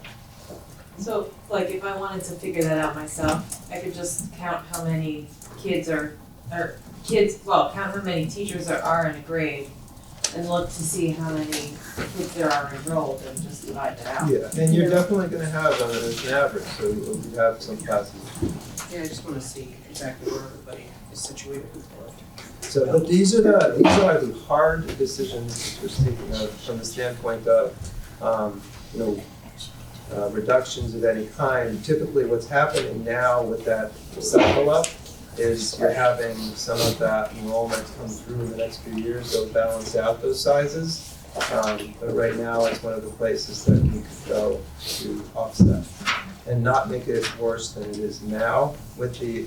So, like, if I wanted to figure that out myself, I could just count how many kids count how many teachers there are in a grade and look to see how many kids there are enrolled and just divide that out. Yeah, and you're definitely gonna have on an average, so you have some classes. Yeah, I just wanna see exactly where everybody is situated with what. So, but these are the hard decisions that we're speaking of from the standpoint of, reductions of any kind. Typically what's happening now with that cycle up is you're having some of that enrollment come through in the next few years, they'll balance out those sizes. But right now it's one of the places that we could go to offset and not make it worse than it is now, with the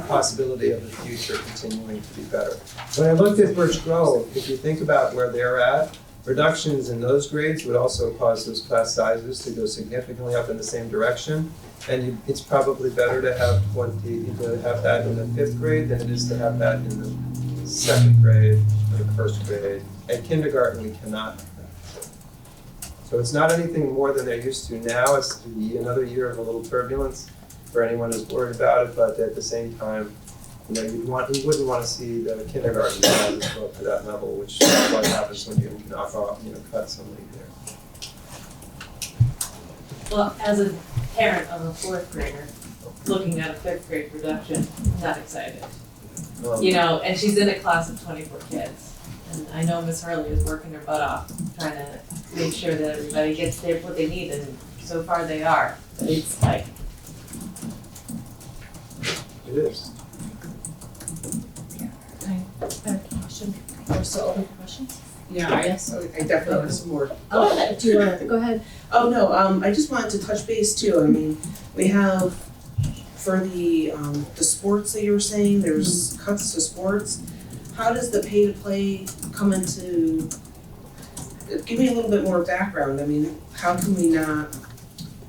possibility of the future continuing to be better. When I looked at Birch Grove, if you think about where they're at, reductions in those grades would also cause those class sizes to go significantly up in the same direction. And it's probably better to have that in the 5th grade than it is to have that in the 2nd grade or the 1st grade. At kindergarten, we cannot have that. So it's not anything more than they're used to now. It's another year of a little turbulence for anyone who's worried about it, but at the same time, you wouldn't want to see the kindergarten sizes go up to that level, which is what happens when you knock off, cut somebody there. Well, as a parent of a 4th grader, looking at a 5th grade reduction, I'm not excited. And she's in a class of 24 kids. And I know Miss Hurley is working her butt off, trying to make sure that everybody gets what they need, and so far they are. But it's like, It is. I have a question. We're still open for questions? Yeah, I definitely have some more. Oh, do you wanna, go ahead. Oh, no, I just wanted to touch base too. I mean, we have, for the sports that you were saying, there's cuts to sports. How does the pay to play come into, give me a little bit more background. I mean, how can we not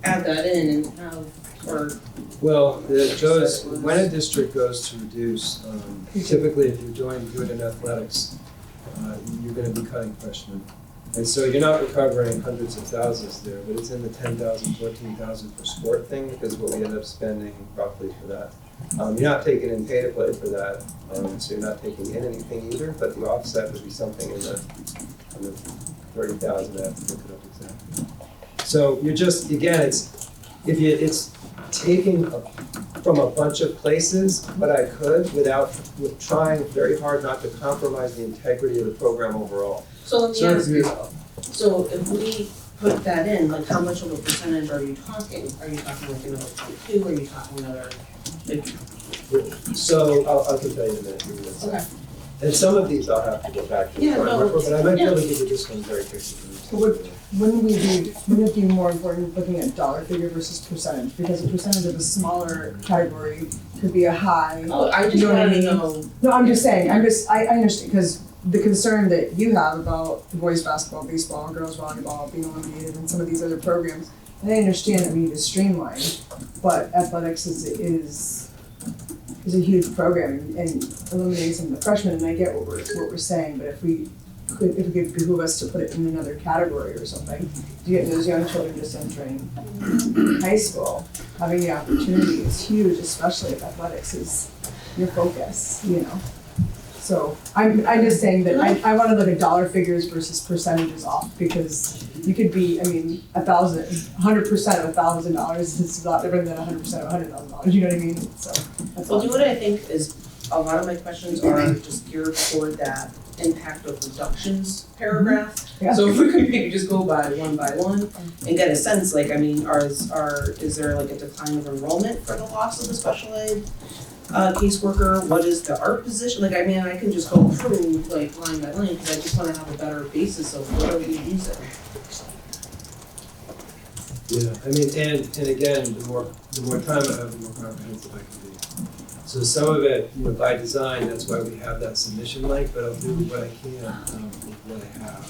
add that in and have, or? Well, when a district goes to reduce, typically if you're doing good in athletics, you're gonna be cutting freshmen. And so you're not recovering hundreds of thousands there, but it's in the 10,000, 14,000 per sport thing, because what we end up spending roughly for that. You're not taking in pay to play for that, so you're not taking in anything either, but the offset would be something in the 30,000, I have to look it up exactly. So you're just, again, it's taking from a bunch of places, but I could with trying very hard not to compromise the integrity of the program overall. So let me ask you, so if we put that in, like how much of a percentage are you talking? Are you talking like another 0.2, are you talking another, like? So I'll tell you in a minute. Okay. And some of these I'll have to go back to. Yeah, no, but I might be able to give you this one very quickly. Wouldn't it be more important looking at dollar figure versus percentage? Because a percentage of a smaller category could be a high. Oh, I just You know what I wanted to mean? know. No, I'm just saying, I understand, because the concern that you have about boys basketball, baseball, girls volleyball being eliminated and some of these other programs, and I understand that we need to streamline, but athletics is a huge program, and eliminating some of the freshmen, and I get what we're saying, but if it could behoove us to put it in another category or something, to get those young children just entering high school, having the opportunity is huge, especially if athletics is your focus, So I'm just saying that I want to look at dollar figures versus percentages off, because you could be, 100% of $1,000 is a lot different than 100% of $100,000. You know what I mean? So that's Well, what I think is a lot of my questions are just geared toward that impact of reductions paragraph. Yeah. So if we could maybe just go by one and get a sense, like, is there like a decline of enrollment for the loss of the special ed caseworker? What is the art position? Like, I can just go through like line by line, because I just want to have a better basis of what are we using. Yeah, and again, the more time I have, the more comprehensive I can be. So some of it, by design, that's why we have that submission link, but I'll do what I can with what I have.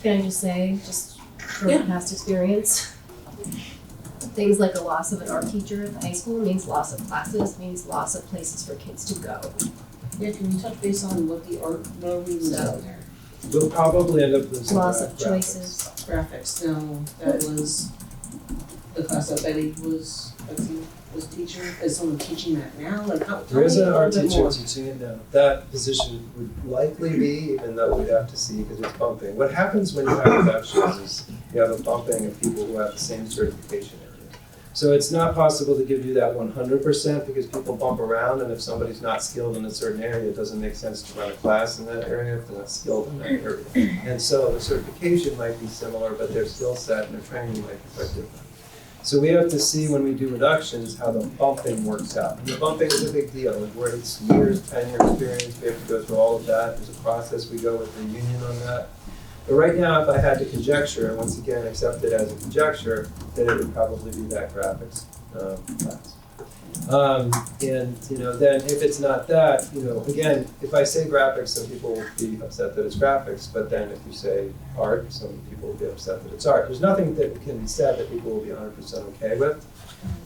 Can I just say, just from past experience. Things like a loss of an art teacher at the high school means loss of classes, means loss of places for kids to go. Yeah, can you touch base on what the art, what are we losing there? We'll probably end up losing Loss that of graphics. choices. Graphics, no, that was the class that Betsy was teaching, is someone teaching that now, like how, tell There is me an a art little bit teacher more. teaching it now. That position would likely be, even though we'd have to see because it's bumping. What happens when you have reductions is you have a bumping of people who have the same certification area. So it's not possible to give you that 100% because people bump around, and if somebody's not skilled in a certain area, it doesn't make sense to run a class in that area if they're not skilled in that area. And so the certification might be similar, but their skill set and their training might be quite different. So we have to see when we do reductions how the bumping works out. And the bumping is a big deal. Where it's years, 10-year experience, we have to go through all of that. There's a process we go with the union on that. But right now, if I had to conjecture, and once again accept it as a conjecture, then it would probably be that graphics class. And then if it's not that, again, if I say graphics, some people will be upset that it's graphics. But then if you say art, some people will be upset that it's art. There's nothing that can be said that people will be 100% okay with.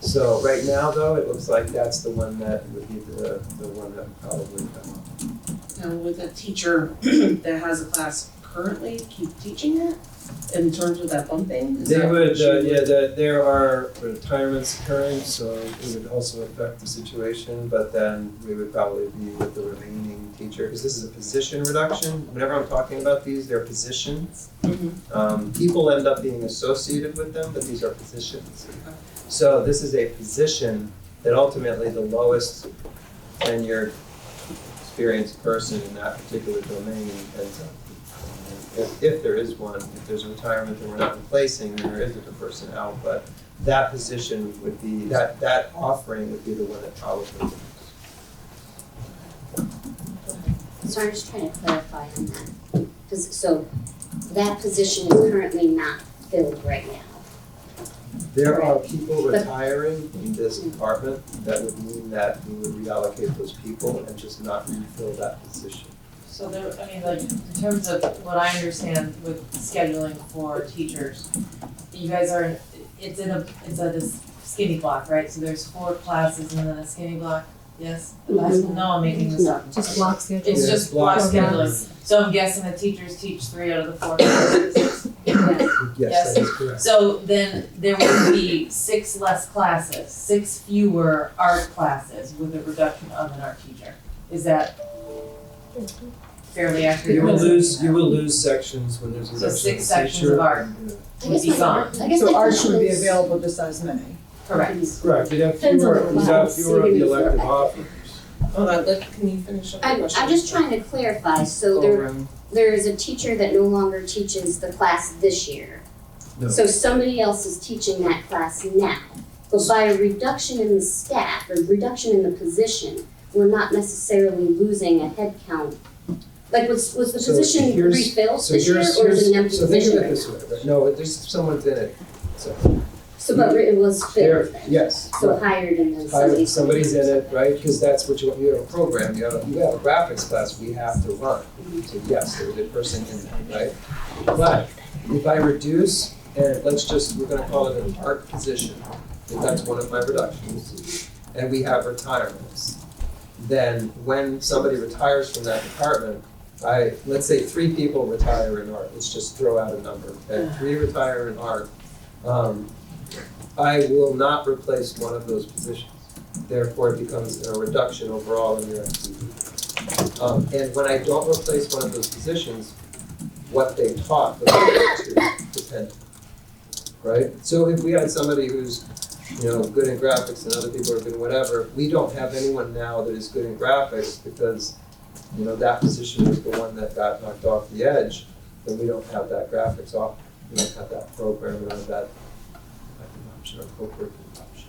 So right now, though, it looks like that's the one that would be the one that would probably come up. Now, with a teacher that has a class currently, keep teaching it in terms of that bumping? Is They that would, what you there are retirements occurring, so it would also affect the situation, but then we would probably be with the remaining teacher, because this is a position reduction. Whenever I'm talking about these, they're positions. People end up being associated with them, but these are positions. So this is a position that ultimately the lowest tenured experienced person in that particular domain ends up. If there is one, if there's a retirement and we're not replacing, then there isn't a person out, but that position would be, that offering would be the one that probably would. So I'm just trying to clarify on that. So that position is currently not filled right now. There are people retiring in this department that would mean that we would reallocate those people and just not refill that position. So there, I mean, like, in terms of what I understand with scheduling for teachers, you guys are, it's this skinny block, right? So there's 4 classes and then a skinny block, yes? No, I'm making this up. Just block schedule. It's just block scheduling. So I'm guessing the teachers teach 3 out of the 4 classes. Yes, that is correct. So then there would be 6 less classes, 6 fewer art classes with a reduction of an art teacher. Is that fairly accurate? You will lose sections when there's a So reduction. 6 sections of art I would guess be my- gone. I guess So my art question would be is- available just as many. Correct. Correct, you'd have Depends on the fewer class. of the elective offers. Hold on, can you finish up the question? I'm just trying to clarify, so there is a teacher that no longer teaches the class this year. No. So somebody else is teaching that class now. But by a reduction in the staff, or reduction in the position, we're not necessarily losing a head count. Like, was the So position here's- refilled So this year, here's, or is it an empty so think position of it right this now? way, right? No, there's someone's in it, so. So, but it was There, filled then? yes. So hired and then Somebody's somebody's. in it, right? Because that's what you have a program, you have a graphics class we have to run. So yes, there's a person in that, right? But if I reduce, and we're gonna call it an art position, if that's one of my reductions, and we have retirements, then when somebody retires from that department, let's say 3 people retire in art, let's just throw out a number, okay? 3 retire in art. I will not replace one of those positions. Therefore, it becomes a reduction overall in your FTE. And when I don't replace one of those positions, what they taught was going to depend. Right? So if we had somebody who's good in graphics and other people are good in whatever, we don't have anyone now that is good in graphics because that position was the one that got knocked off the edge, then we don't have that graphics off, we don't have that program, we don't have that option or co-curriculum option.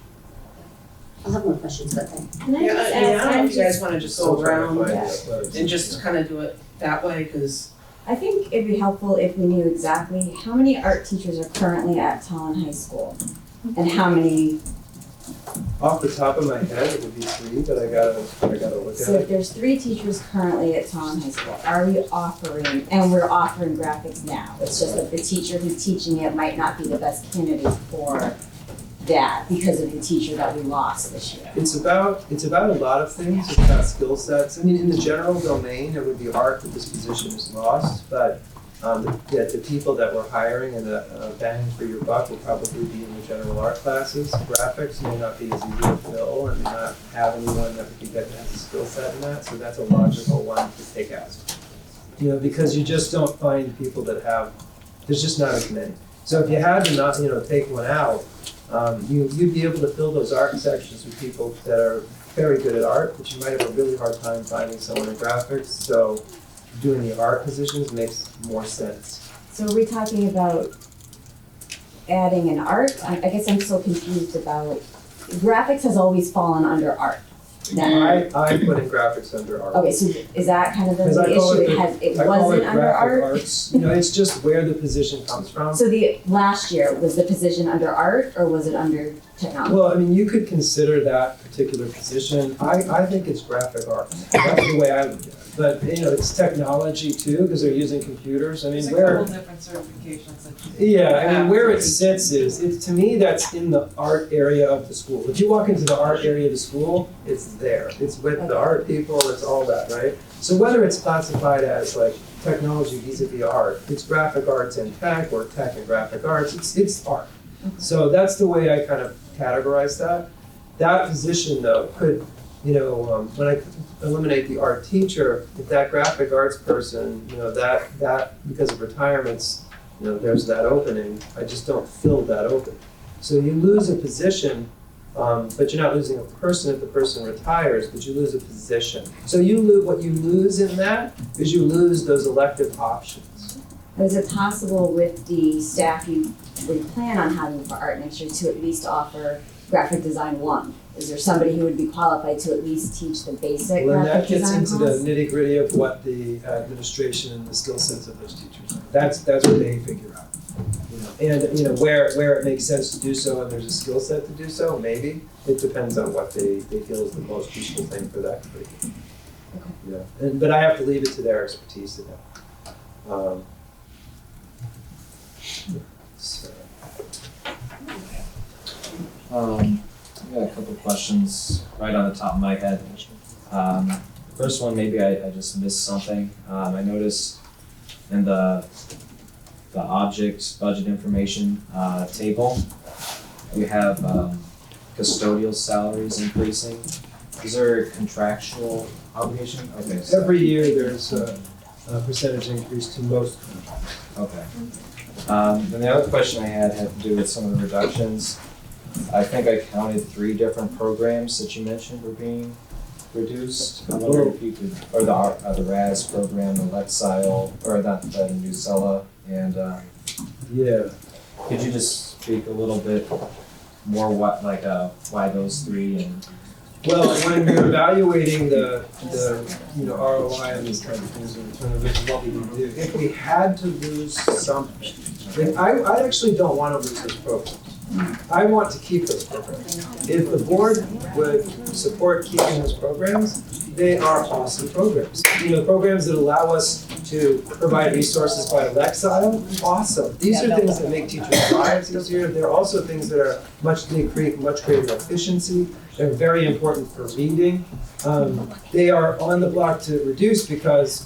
I'll have more questions, but then. Can I Yeah, just I don't ask, know I'm if you guys just, wanna just Still go trying to around find that letter. and just kind of do it that way, because I think it'd be helpful if we knew exactly how many art teachers are currently at Tolland High School and how many Off the top of my head, it would be 3, but I gotta look So at if it. there's 3 teachers currently at Tolland High School, are we offering, and we're offering graphics now, it's just that the teacher who's teaching it might not be the best candidate for that because of the teacher that we lost this year. It's about a lot of things. It's about skill sets. I mean, in the general domain, it would be art that this position is lost, but the people that we're hiring and the bang for your buck will probably be in the general art classes. Graphics may not be as easy to fill and may not have anyone that that has a skill set in that, so that's a logical one to take out. You know, because you just don't find people that have, there's just not as many. So if you had to not, take one out, you'd be able to fill those art sections with people that are very good at art, but you might have a really hard time finding someone in graphics, so doing the art positions makes more sense. So are we talking about adding an art? I guess I'm so confused about, graphics has always fallen under art. I put in graphics under art. Okay, so is that kind of the Because I call issue? it It I call wasn't it under graphic art? arts. It's just where the position comes from. So the last year, was the position under art or was it under technology? Well, I mean, you could consider that particular position. I think it's graphic art. That's the way I look at it. But, it's technology too, because they're using computers. I mean, There's a where, couple different certifications that you yeah, I mean, have. where it sits is, to me, that's in the art area of the school. If you walk into the art area of the school, it's there. It's with the art people, it's all that, right? So whether it's classified as like technology vis-a-vis art, it's graphic arts and tech, or tech and graphic arts, it's art. So that's the way I kind of categorize that. That position though could, when I eliminate the art teacher, if that graphic arts person, that because of retirements, there's that opening, I just don't fill that open. So you lose a position, but you're not losing a person if the person retires, but you lose a position. So what you lose in that is you lose those elective options. Is it possible with the staff you plan on having for art next year to at least offer graphic design 1? Is there somebody who would be qualified to at least teach the basic Well, and that graphic gets design into class? the nitty gritty of what the administration and the skill sets of those teachers are. That's what they figure out. And where it makes sense to do so and there's a skill set to do so, maybe. It depends on what they feel is the most useful thing for that curriculum. But I have to leave it to their expertise to know. I got a couple of questions right on the top of my head. First one, maybe I just missed something. I noticed in the objects budget information table, you have custodial salaries increasing. Is there a contractual obligation? Okay. So Every year there's a percentage increase to most contracts. Okay. Then the other question I had to do with some of the reductions. I think I counted 3 different programs that you mentioned were being reduced. I wonder if you could, or the RAS program, the Lexile, or not the Newsella, and Yeah. could you just speak a little bit more why those 3 and Well, when you're evaluating the ROI on these kind of things, and return on investment, what we can do, if we had to lose something, then I actually don't want to lose those programs. I want to keep those programs. If the board would support keeping those programs, they are awesome programs. Programs that allow us to provide resources by Lexile, awesome. These are things that make teachers' lives easier. They're also things that they create much greater efficiency. They're very important for reading. They are on the block to reduce because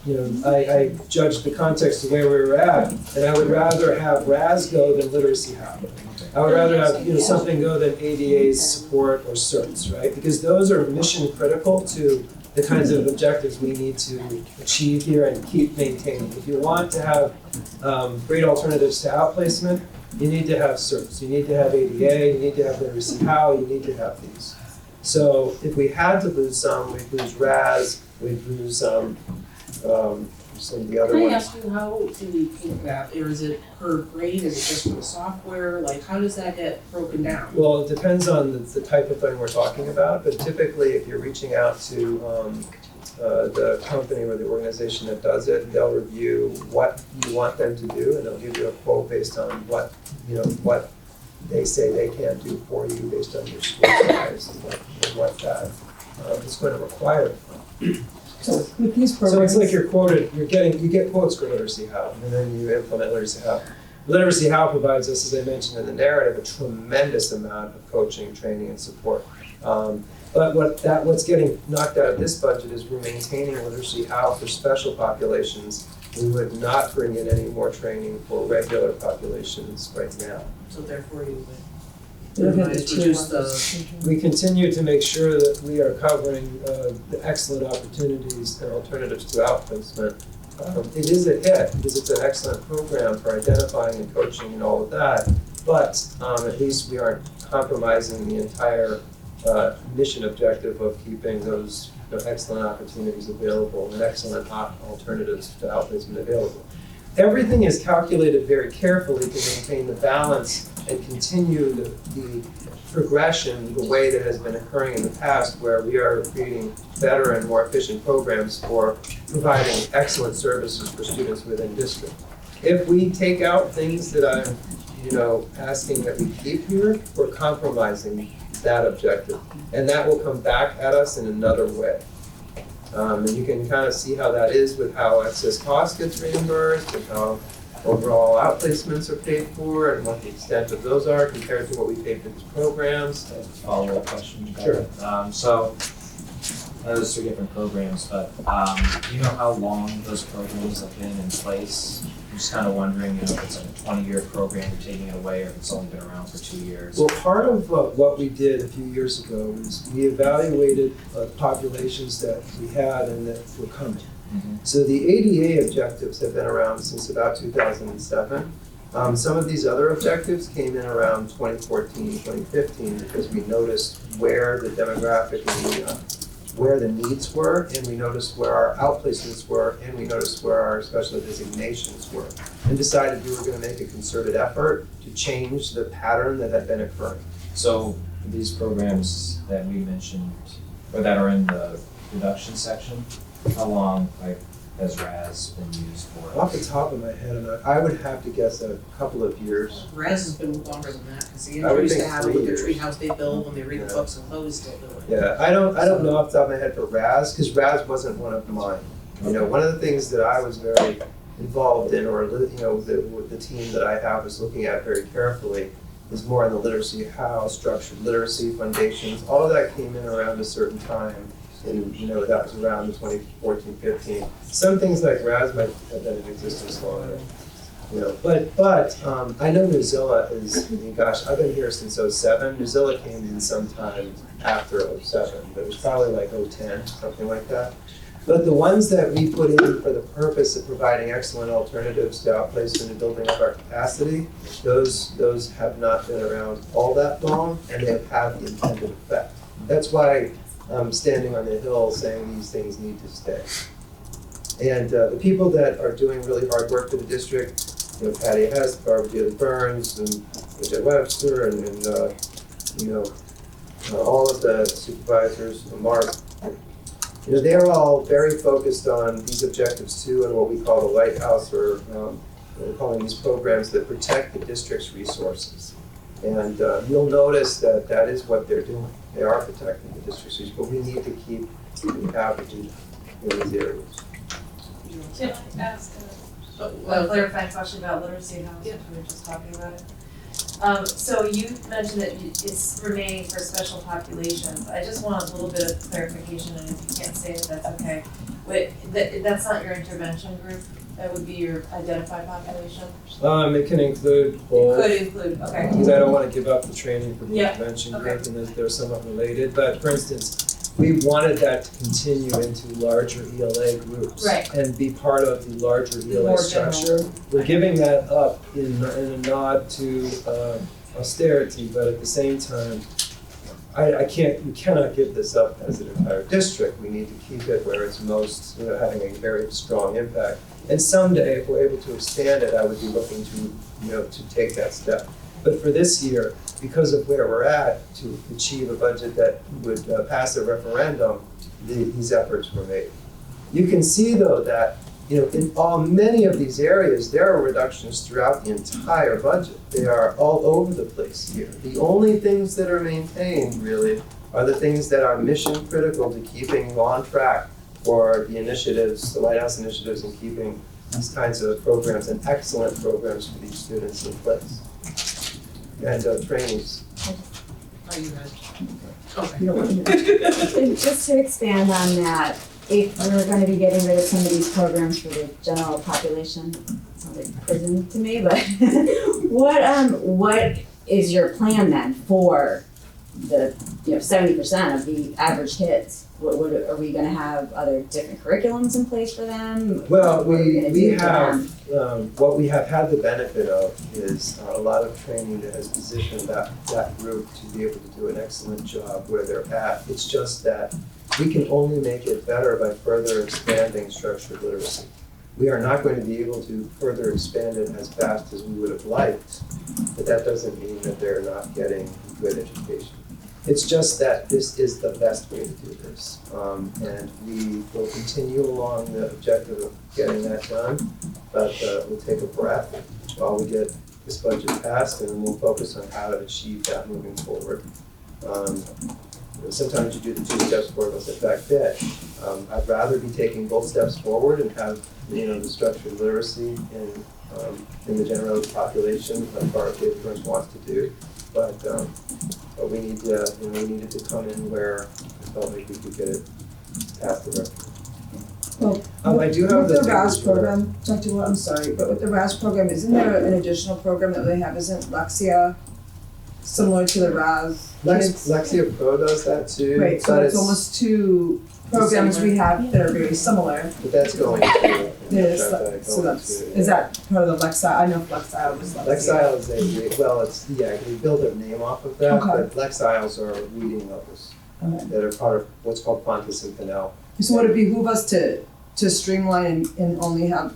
I judged the context of where we were at, and I would rather have RAS go than Literacy Hub. I would rather have something go than ADA's support or certs, right? Because those are mission critical to the kinds of objectives we need to achieve here and keep maintaining. If you want to have great alternatives to outplacement, you need to have certs, you need to have ADA, you need to have Literacy How, you need to have these. So if we had to lose some, we'd lose RAS, we'd lose some of the other Can I ones. ask you, how do we pay that? Or is it per grade, is it just for the software? Like, how does that get broken down? Well, it depends on the type of thing we're talking about, but typically if you're reaching out to the company or the organization that does it, they'll review what you want them to do and they'll give you a quote based on what they say they can't do for you based on your school size and what that is going to require. So with these programs. So it's like you're quoted, you get quotes for Literacy How, and then you implement Literacy How. Literacy How provides us, as I mentioned in the narrative, a tremendous amount of coaching, training, and support. But what's getting knocked out of this budget is we're maintaining Literacy How for special populations. We would not bring in any more training for regular populations right now. So therefore you Look at the minimize, two reduce ones. We continue to make sure that we are covering the excellent opportunities and alternatives to outplacement. It is a hit because it's an excellent program for identifying and coaching and all of that, but at least we aren't compromising the entire mission objective of keeping those excellent opportunities available and excellent alternatives to outplacement available. Everything is calculated very carefully to maintain the balance and continue the progression the way that has been occurring in the past, where we are creating better and more efficient programs for providing excellent services for students within district. If we take out things that I'm asking that we keep here, we're compromising that objective. And that will come back at us in another way. And you can kind of see how that is with how excess cost gets reimbursed and how overall outplacements are paid for and what the extent of those are compared to what we pay for these programs. Follow-up question. Sure. So, those 3 different programs, but do you know how long those programs have been in place? I'm just kind of wondering, if it's like a 20-year program, you're taking it away, or if it's only been around for 2 years. Well, part of what we did a few years ago is we evaluated populations that we had and that were coming. Mm-hmm. So the ADA objectives have been around since about 2007. Some of these other objectives came in around 2014, 2015, because we noticed where the demographic where the needs were, and we noticed where our outplacements were, and we noticed where our special designations were, and decided we were going to make a concerted effort to change the pattern that had been occurring. So these programs that we mentioned, or that are in the reduction section, how long has RAS been used for? Off the top of my head, I would have to guess a couple of years. Raz has been longer than that, because the I would used to think have 3 it with the years. treehouse they build when they read the Yeah. books, and Chloe's still doing it. Yeah, I don't know off the top of my head for RAS, because RAS wasn't one of mine. One of the things that I was very involved in, or the team that I have is looking at very carefully, is more on the Literacy How, structured literacy foundations. All of that came in around a certain time, and that was around the 2014, 15. Some things like RAS might have been in existence longer. But I know Newzilla is, I've been here since 07. Newzilla came in sometime after 07, but it was probably like 010, something like that. But the ones that we put in for the purpose of providing excellent alternatives to outplacement and building up our capacity, those have not been around all that long, and they have had the intended effect. That's why I'm standing on the Hill saying these things need to stay. And the people that are doing really hard work for the district, Patty Hess, Barbara Daly Burns, and Bridget Webster, and all of the supervisors, Mark, they're all very focused on these objectives too, and what we call the lighthouse, or we're calling these programs that protect the district's resources. And you'll notice that that is what they're doing. They are protecting the district's resources, but we need to keep advocating in these areas. Can I ask a clarifying question about Literacy How, since we were just talking about it? So you mentioned that it's remaining for special populations. I just want a little bit of clarification, and if you can't say it, that's okay. That's not your intervention group? That would be your identified population? It can include both. It could include, okay. Because I don't want to give up the training for the Yeah, intervention okay. group, and they're somewhat related. But for instance, we wanted that to continue into larger ELA groups. Right. And be part of the larger ELA more structure. general. We're giving that up in a nod to austerity, but at the same time, we cannot give this up as an entire district. We need to keep it where it's most, having a very strong impact. And someday, if we're able to expand it, I would be looking to take that step. But for this year, because of where we're at, to achieve a budget that would pass a referendum, these efforts were made. You can see, though, that in many of these areas, there are reductions throughout the entire budget. They are all over the place here. The only things that are maintained really are the things that are mission critical to keeping you on track for the initiatives, the White House initiatives, and keeping these kinds of programs and excellent programs for these students in place. And trainings. Are you ready? And just to expand on that, if we're gonna be getting rid of some of these programs for the general population, sounds like prison to me, but what is your plan then for the 70% of the average kids? What are we gonna have other different curriculums in place for them? Well, What are we gonna we do for have, them? what we have had the benefit of is a lot of training that has positioned that group to be able to do an excellent job where they're at. It's just that we can only make it better by further expanding structured literacy. We are not going to be able to further expand it as fast as we would have liked, but that doesn't mean that they're not getting good education. It's just that this is the best way to do this. And we will continue along the objective of getting that done, but we'll take a breath while we get this budget passed, and then we'll focus on how to achieve that moving forward. Sometimes you do the 2 steps forward, 1 step back bit. I'd rather be taking both steps forward and have the structured literacy in the general population like our David wants to do. But we need to, we needed to come in where I felt like we could get it past the record. I do have with the RAS figures program, Dr. Will, I'm sorry, but with the RAS program, isn't there an additional program that they have? Isn't Lexia similar to the RAS kids? Lexia Pro does that too. Right, so but it's almost 2 programs we have that are very similar. But that's going to. Is that part of the Lexile? I know Lexile was Lexile is we build their name off of that, Okay. but Lexiles are reading levels that are part of what's called Pontus and Pinnell. So would it behoove us to streamline and only have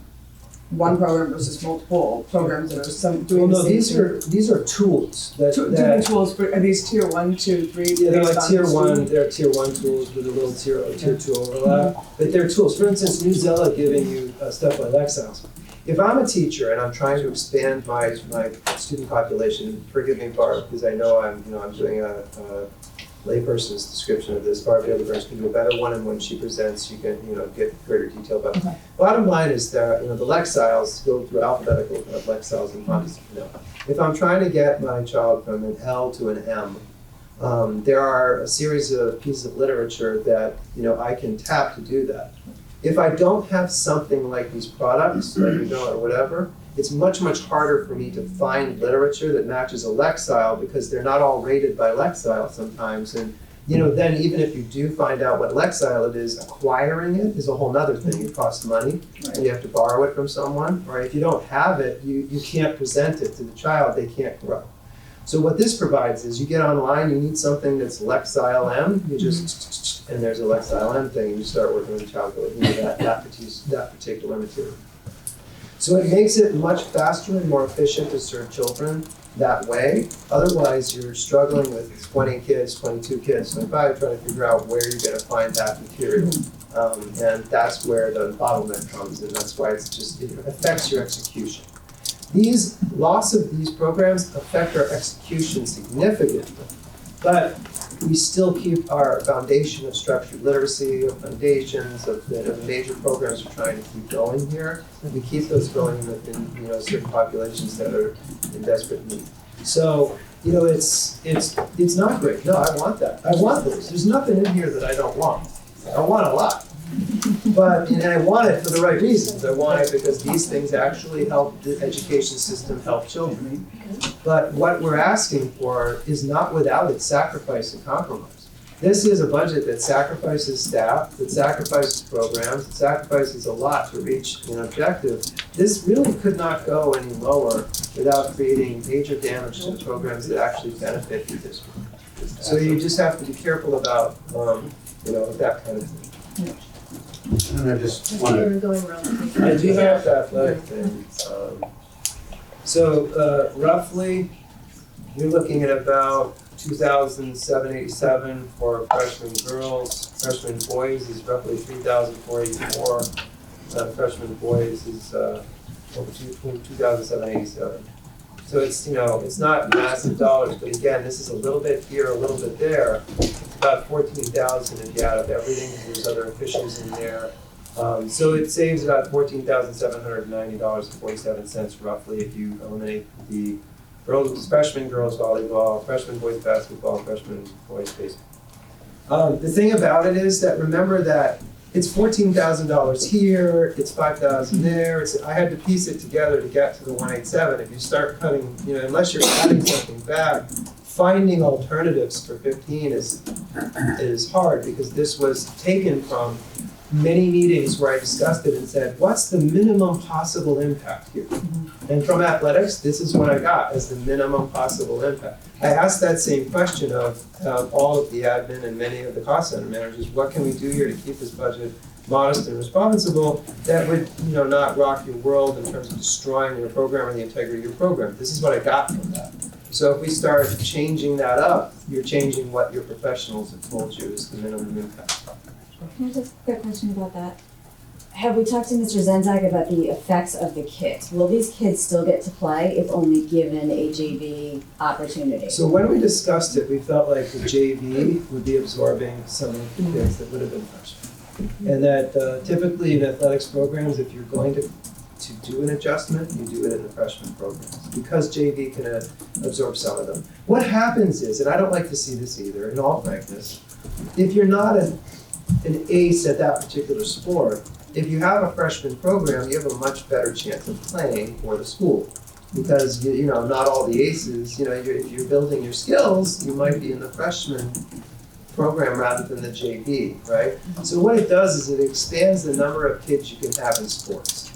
one program versus multiple programs that are doing the same? These are tools Different tools, but are these tier 1, 2, 3? Yeah, they're like based on tier the 1. student? They're tier 1 tools with a little tier 2 overlap. But they're tools. For instance, New Zella giving you stuff like Lexiles. If I'm a teacher and I'm trying to expand my student population, forgive me, Barb, because I know I'm doing a layperson's description of this. Barb Hildebrand can do a better one, and when she presents, you can get greater detail. But bottom line is that the Lexiles go through alphabetical Lexiles and Pontus and Pinnell. If I'm trying to get my child from an L to an M, there are a series of pieces of literature that I can tap to do that. If I don't have something like these products, like or whatever, it's much, much harder for me to find literature that matches a Lexile because they're not all rated by Lexile sometimes. And then even if you do find out what Lexile it is, acquiring it is a whole nother thing. It costs money, and you have to borrow it from someone. Or if you don't have it, you can't present it to the child. They can't grow. So what this provides is you get online, you need something that's Lexile M, you just, and there's a Lexile M thing, and you start working with the child with that particular material. So it makes it much faster and more efficient to serve children that way. Otherwise, you're struggling with 20 kids, 22 kids, 25, trying to figure out where you're going to find that material. And that's where the bottleneck comes, and that's why it affects your execution. Loss of these programs affect our execution significantly, but we still keep our foundation of structured literacy, of foundations, of the major programs we're trying to keep going here. We keep those going in certain populations that are in desperate need. So, it's not great. No, I want that. I want this. There's nothing in here that I don't want. I want a lot. But, and I want it for the right reasons. I want it because these things actually help the education system help children. But what we're asking for is not without its sacrifice and compromise. This is a budget that sacrifices staff, that sacrifices programs, that sacrifices a lot to reach an objective. This really could not go any lower without creating major damage to the programs that actually benefit your district. So you just have to be careful about, that kind of thing. And I just want to. I do have the athletic thing. So roughly, you're looking at about 2,787 for freshman girls. Freshman boys is roughly 3,484. freshman boys is over 2,787. So it's, it's not massive dollars, but again, this is a little bit here, a little bit there. It's about 14,000 if you add up everything, because there's other officials in there. So it saves about $14,790.47 roughly if you eliminate the freshman girls volleyball, freshman boys basketball, freshman boys baseball. The thing about it is that remember that it's $14,000 here, it's $5,000 there. I had to piece it together to get to the 187. If you start cutting, unless you're adding something back, finding alternatives for 15 is hard, because this was taken from many meetings where I discussed it and said, what's the minimum possible impact here? And from athletics, this is what I got as the minimum possible impact. I asked that same question of all of the admin and many of the cost center managers, what can we do here to keep this budget modest and responsible that would not rock your world in terms of destroying your program or the integrity of your program? This is what I got from that. So if we start changing that up, you're changing what your professionals have told you is the minimum impact. Can I just a quick question about that? Have we talked to Mr. Zenzak about the effects of the kits? Will these kids still get to play if only given a JV opportunity? So when we discussed it, we felt like the JV would be absorbing some of the kids that would have been freshmen. And that typically in athletics programs, if you're going to do an adjustment, you do it in the freshman programs, because JV can absorb some of them. What happens is, and I don't like to see this either, in all frankness, if you're not an ace at that particular sport, if you have a freshman program, you have a much better chance of playing for the school. Because not all the aces, if you're building your skills, you might be in the freshman program rather than the JV, right? So what it does is it expands the number of kids you can have in sports.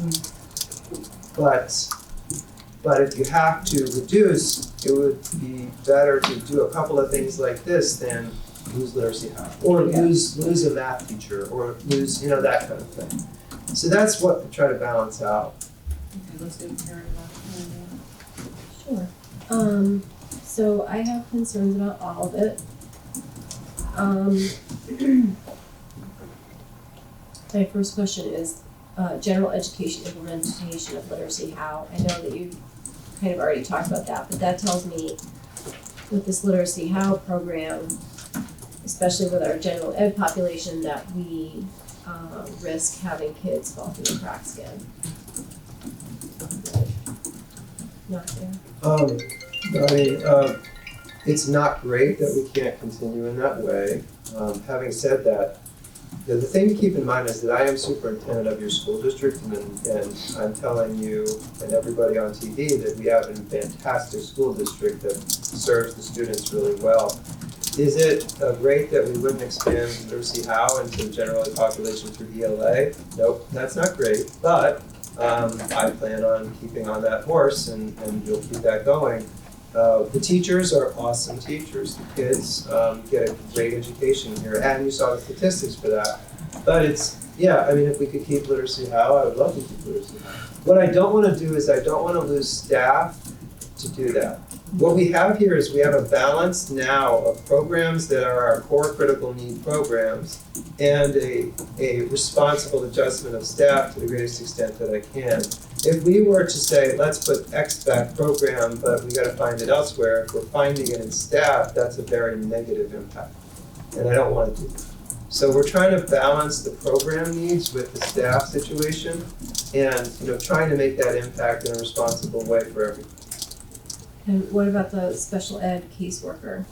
But if you have to reduce, it would be better to do a couple of things like this than lose literacy half, or lose a math teacher, or lose that kind of thing. So that's what we try to balance out. Okay, let's do Karen Sure. So I have concerns about all of it. My first question is general education implementation of literacy. How? I know that you kind of already talked about that, but that tells me with this literacy how program, especially with our general ed population, that we risk having kids fall through the cracks again. Not there. It's not great that we can't continue in that way. Having said that, the thing to keep in mind is that I am superintendent of your school district, and I'm telling you and everybody on TV that we have a fantastic school district that serves the students really well. Is it great that we wouldn't expand literacy how into the general ed population through ELA? Nope, that's not great, but I plan on keeping on that horse, and you'll keep that going. The teachers are awesome teachers. The kids get a great education here, and you saw the statistics for that. But if we could keep literacy how, I would love to keep literacy how. What I don't want to do is I don't want to lose staff to do that. What we have here is we have a balance now of programs that are our core critical need programs, and a responsible adjustment of staff to the greatest extent that I can. If we were to say, let's put X back program, but we got to find it elsewhere, if we're finding it in staff, that's a very negative impact. And I don't want to do that. So we're trying to balance the program needs with the staff situation, and trying to make that impact in a responsible way for everyone. And what about the special ed caseworker?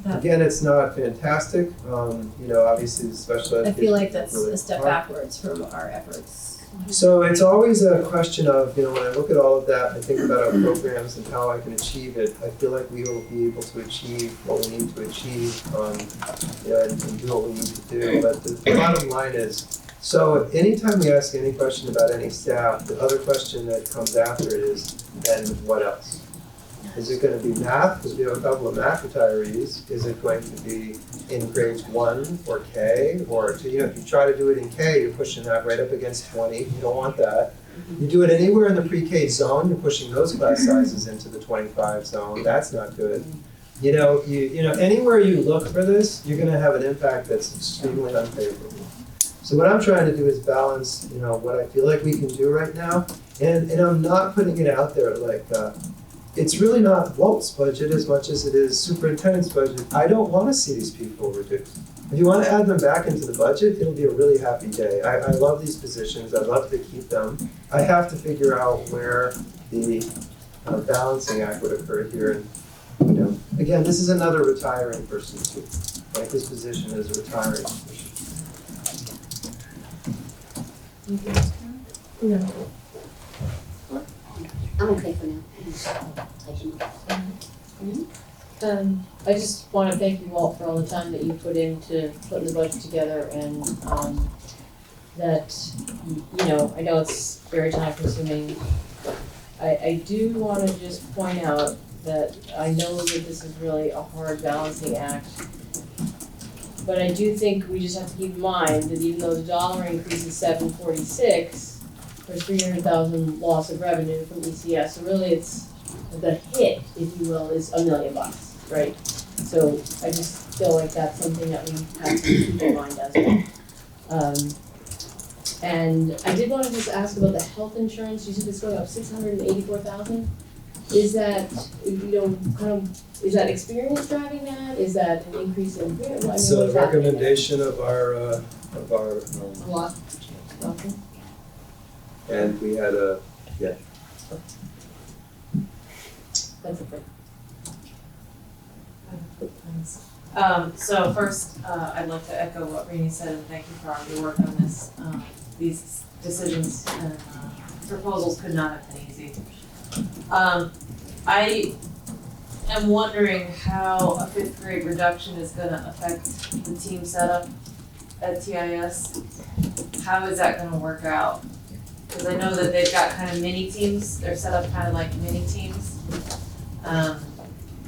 Again, it's not fantastic. Obviously the special ed. I feel like that's really a step hard. backwards from our efforts. So it's always a question of, when I look at all of that, I think about our programs and how I can achieve it. I feel like we will be able to achieve what we need to achieve, and do what we need to do. But the bottom line is, so anytime we ask any question about any staff, the other question that comes after it is, then what else? Is it going to be math? Because we have a couple of math retirees. Is it going to be in grades 1 or K? Or if you try to do it in K, you're pushing that right up against 20. You don't want that. You do it anywhere in the pre-K zone, you're pushing those class sizes into the 25 zone. That's not good. Anywhere you look for this, you're going to have an impact that's extremely unfavorable. So what I'm trying to do is balance, you know, what I feel like we can do right now, and I'm not putting it out there like, it's really not Walt's budget as much as it is superintendent's budget. I don't wanna see these people reduced. If you wanna add them back into the budget, it'll be a really happy day. I love these positions, I love to keep them. I have to figure out where the balancing act would occur here. And, you know, again, this is another retiring person too. Like this position is a retiring position. No. I'm okay for now. I just wanna thank you all for all the time that you put into putting the budget together and, that, you know, I know it's very time consuming. I do wanna just point out that I know that this is really a hard balancing act. But I do think we just have to keep in mind that even though the dollar increase is $746, there's 300,000 loss of revenue from ECS, so really it's, the hit, if you will, is $1 million, right? So I just feel like that's something that we have to keep in mind as well. And I did wanna just ask about the health insurance, you said it's going up 684,000? Is that, you know, kind of, is that experience driving that? Is that an increase in, I mean, It's a what's happening there? recommendation of our, Lot. Okay. and we had a, That's okay. So first, I'd like to echo what Rainey said and thank you for all your work on this. These decisions and proposals could not have been easy. I am wondering how a fifth grade reduction is gonna affect the team setup at TIS. How is that gonna work out? Cause I know that they've got kind of mini teams, they're set up kind of like mini teams.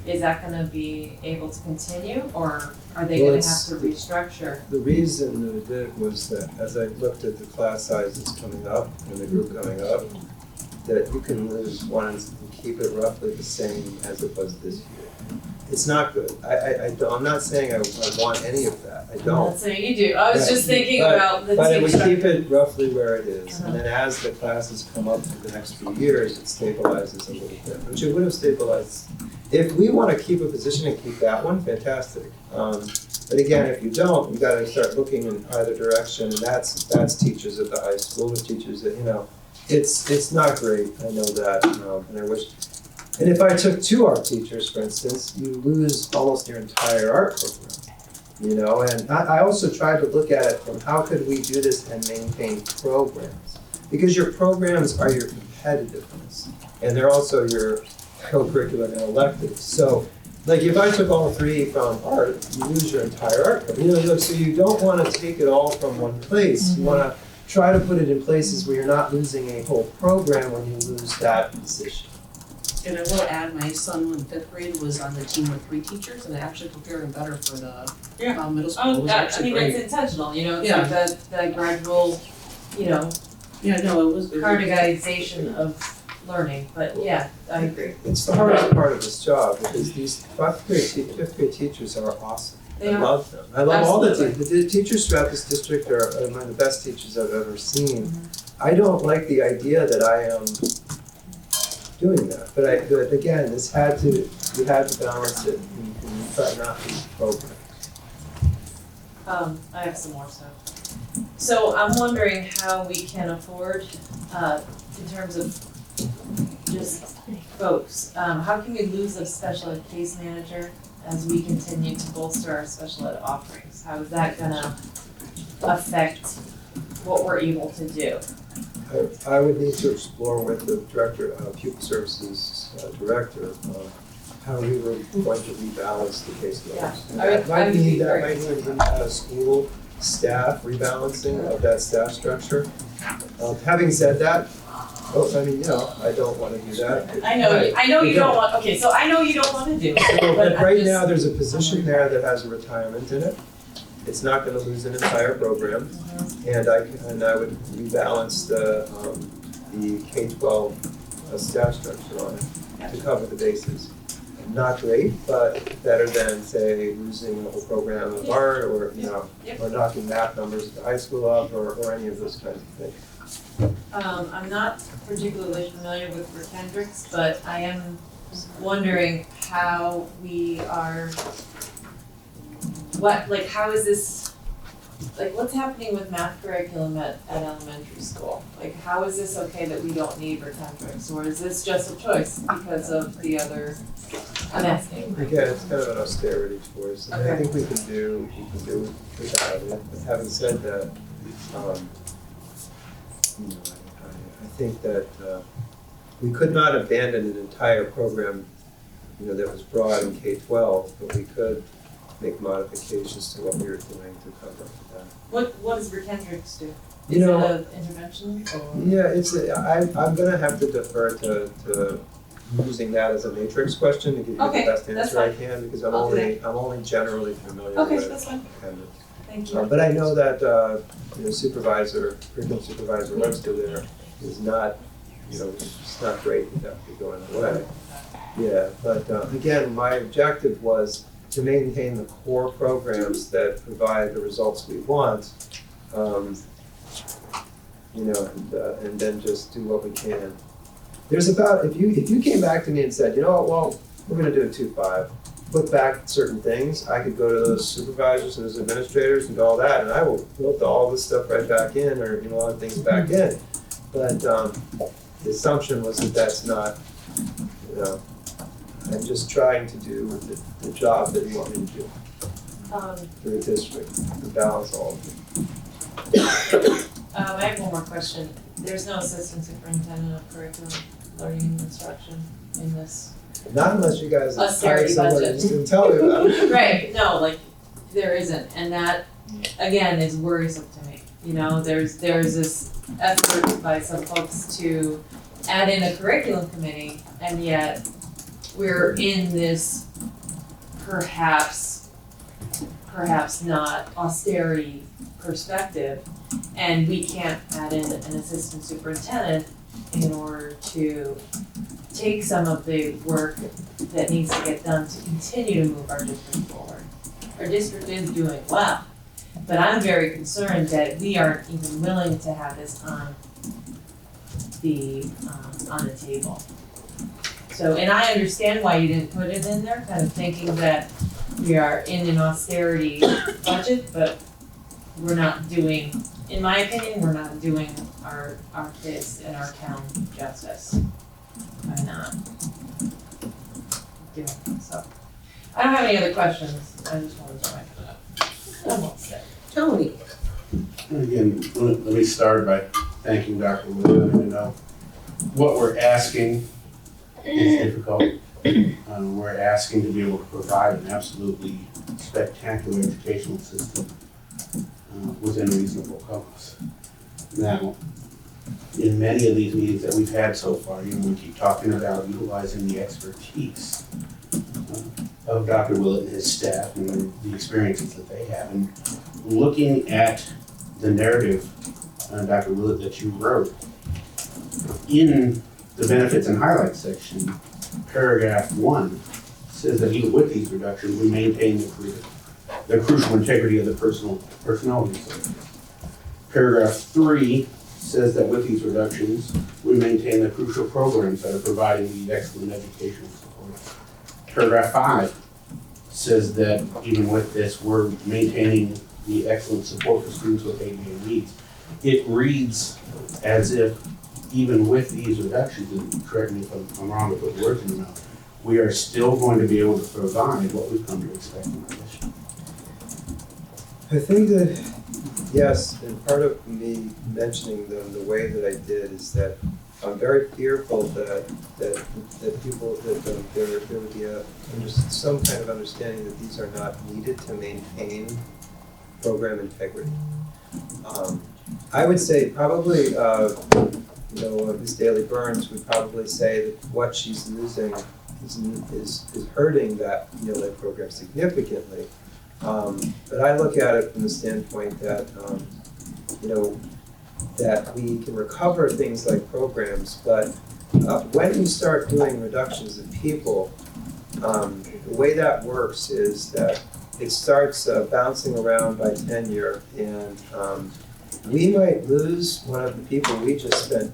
Is that gonna be able to continue, or are they Well, gonna it's- have to restructure? the reason that it did was that as I looked at the class sizes coming up and the group coming up, that you can lose one and keep it roughly the same as it was this year. It's not good. I'm not saying I want any of that. I I'm don't. not saying you do, I was Yeah. just thinking But- about the But team if we structure. keep it roughly where it is, and then as the classes come up through the next few years, it stabilizes a little bit, which it would have stabilized. If we wanna keep a position and keep that one, fantastic. But again, if you don't, you gotta start looking in either direction, and that's teachers at the high school, or teachers that, you know, it's not great, I know that, and I wish. And if I took 2 art teachers, for instance, you lose almost your entire art program, you know? And I also tried to look at it from how could we do this and maintain programs? Because your programs are your competitiveness, and they're also your co-curricular and electives. So, like if I took all 3 from art, you lose your entire art program. You know, so you don't wanna take it all from one place. You wanna try to put it in places where you're not losing a whole program when you lose that position. And I will add, my son in 5th grade was on the team with 3 teachers, and it actually prepared him better for the middle school. It was I actually mean, great. it's intentional, you know, it's Yeah. like the gradual, you know, Yeah, no, it was. cardigization of learning, but yeah, I agree. It's the hardest part of this job because these 5th grade teachers are awesome. They I are. love them. I love all the Absolutely. teachers. The teachers throughout this district are among the best teachers I've ever seen. I don't like the idea that I am doing that, but again, you had to balance it and try not to program. I have some more stuff. So I'm wondering how we can afford, in terms of just folks, how can we lose a special ed case manager as we continue to bolster our special ed offerings? How is that gonna affect what we're able to do? I would need to explore with the director, pupil services director, how we were going to rebalance the caseloads. Yeah, And I would that might be mean very a school staff rebalancing of that staff structure. Having said that, I don't wanna do that. I know you don't want, okay, so I know you don't wanna do it, So, but but right I'm now, just, there's a position there that has a retirement in it. It's not gonna lose an entire program. And I would rebalance the K-12 staff structure on it to cover the bases. not great, but better than, say, losing a whole program of art or, or knocking math numbers at the high school up or any of those kinds of things. I'm not particularly familiar with Rick Hendricks, but I am wondering how we are, how is this, what's happening with math curriculum at elementary school? How is this okay that we don't need Rick Hendricks, or is this just a choice because of the other, I'm asking. Again, it's kind of an austerity choice, and I Okay. think we can do without it. But having said that, I think that we could not abandon an entire program, that was broad in K-12, but we could make modifications to what we were doing to cover that. What does Rick Hendricks do? You know- Is it an intervention or? Yeah, I'm gonna have to defer to using that as a matrix question to give you Okay, the best that's answer I can, because I'm I'll do only generally familiar Okay, with that's fine. Hendricks. Thank you. But I know that, curriculum supervisor Webster there is not, it's not great with that going away. Yeah, but again, my objective was to maintain the core programs that provide the results we want, and then just do what we can. There's about, if you came back to me and said, well, we're gonna do a 2-5, put back certain things, I could go to those supervisors and those administrators and do all that, and I will put all this stuff right back in, or, other things back in. But the assumption was that that's not, I'm just trying to do the job that you want me to do for the district, to balance all of it. I have one more question. There's no assistant superintendent of curriculum, learning and instruction in this. Not unless you guys hire Austerity somebody budget. who's gonna tell me about it. Right, no, there isn't, and that, again, is worrisome to me. There's this effort by some folks to add in a curriculum committee, and yet we're in this perhaps not austerity perspective, and we can't add in an assistant superintendent in order to take some of the work that needs to get done to continue to move our district forward. Our district is doing well, but I'm very concerned that we aren't even willing to have this on the table. So, and I understand why you didn't put it in there, kind of thinking that we are in an austerity budget, but we're not doing, in my opinion, we're not doing our kids and our town justice by not doing it, so. I don't have any other questions, I just wanted to write that up. I'm all set. Tony, And again, let me start by thanking Dr. Wood. What we're asking is difficult. We're asking to be able to provide an absolutely spectacular educational system within reasonable costs. Now, in many of these meetings that we've had so far, we keep talking about utilizing the expertise of Dr. Willett and his staff and the experiences that they have. And looking at the narrative, Dr. Willett, that you wrote, in the benefits and highlights section, paragraph 1 says that even with these reductions, we maintain the crucial integrity of the personnel resources. Paragraph 3 says that with these reductions, we maintain the crucial programs that are providing the excellent educational support. Paragraph 5 says that even with this, we're maintaining the excellent support for students with ADA needs. It reads as if even with these reductions, and correct me if I'm wrong to put words in your mouth, we are still going to be able to provide what we've come to expect in our district. I think that, yes, and part of me mentioning them the way that I did is that I'm very fearful that people, that there would be some kind of understanding that these are not needed to maintain program integrity. I would say probably, Ms. Daly Burns would probably say that what she's losing is hurting that ed program significantly. But I look at it from the standpoint that, that we can recover things like programs, but when you start doing reductions of people, The way that works is that it starts bouncing around by tenure, and we might lose one of the people we just spent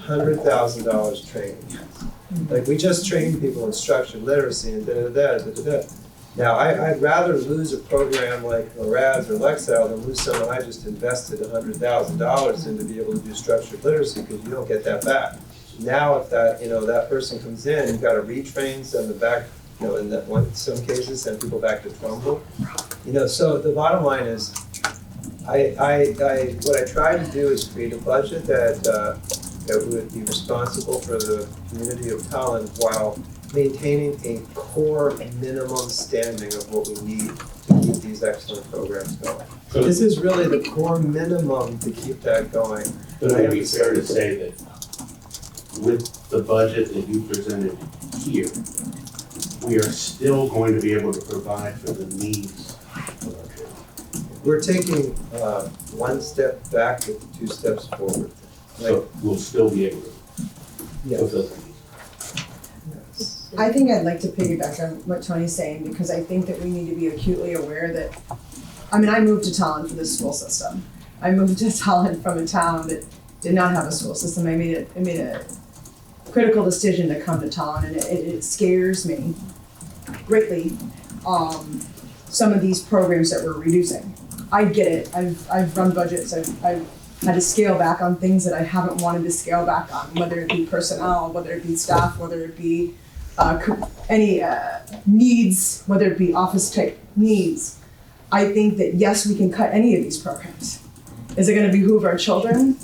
$100,000 training. Like, we just trained people in structured literacy and da-da-da. Now, I'd rather lose a program like LRADS or Lexile than lose someone I just invested $100,000 in to be able to do structured literacy, because you don't get that back. Now, if that, that person comes in, you've got to retrain, send them back, in that one, some cases, send people back to Trumbull. So the bottom line is, what I try to do is create a budget that would be responsible for the community of Tolland while maintaining a core minimum standing of what we need to keep these excellent programs going. This is really the core minimum to keep that going. But it would be fair to say that with the budget that you presented here, we are still going to be able to provide for the needs of our children. We're taking one step back with 2 steps forward. So we'll still be able to fulfill the needs. I think I'd like to piggyback on what Tony's saying, because I think that we need to be acutely aware that, I moved to Tolland for the school system. I moved to Tolland from a town that did not have a school system. I made a critical decision to come to Tolland, and it scares me greatly, some of these programs that we're reducing. I get it. I've run budgets. I've had to scale back on things that I haven't wanted to scale back on, whether it be personnel, whether it be staff, whether it be any needs, whether it be office type needs. I think that yes, we can cut any of these programs. Is it going to behoove our children?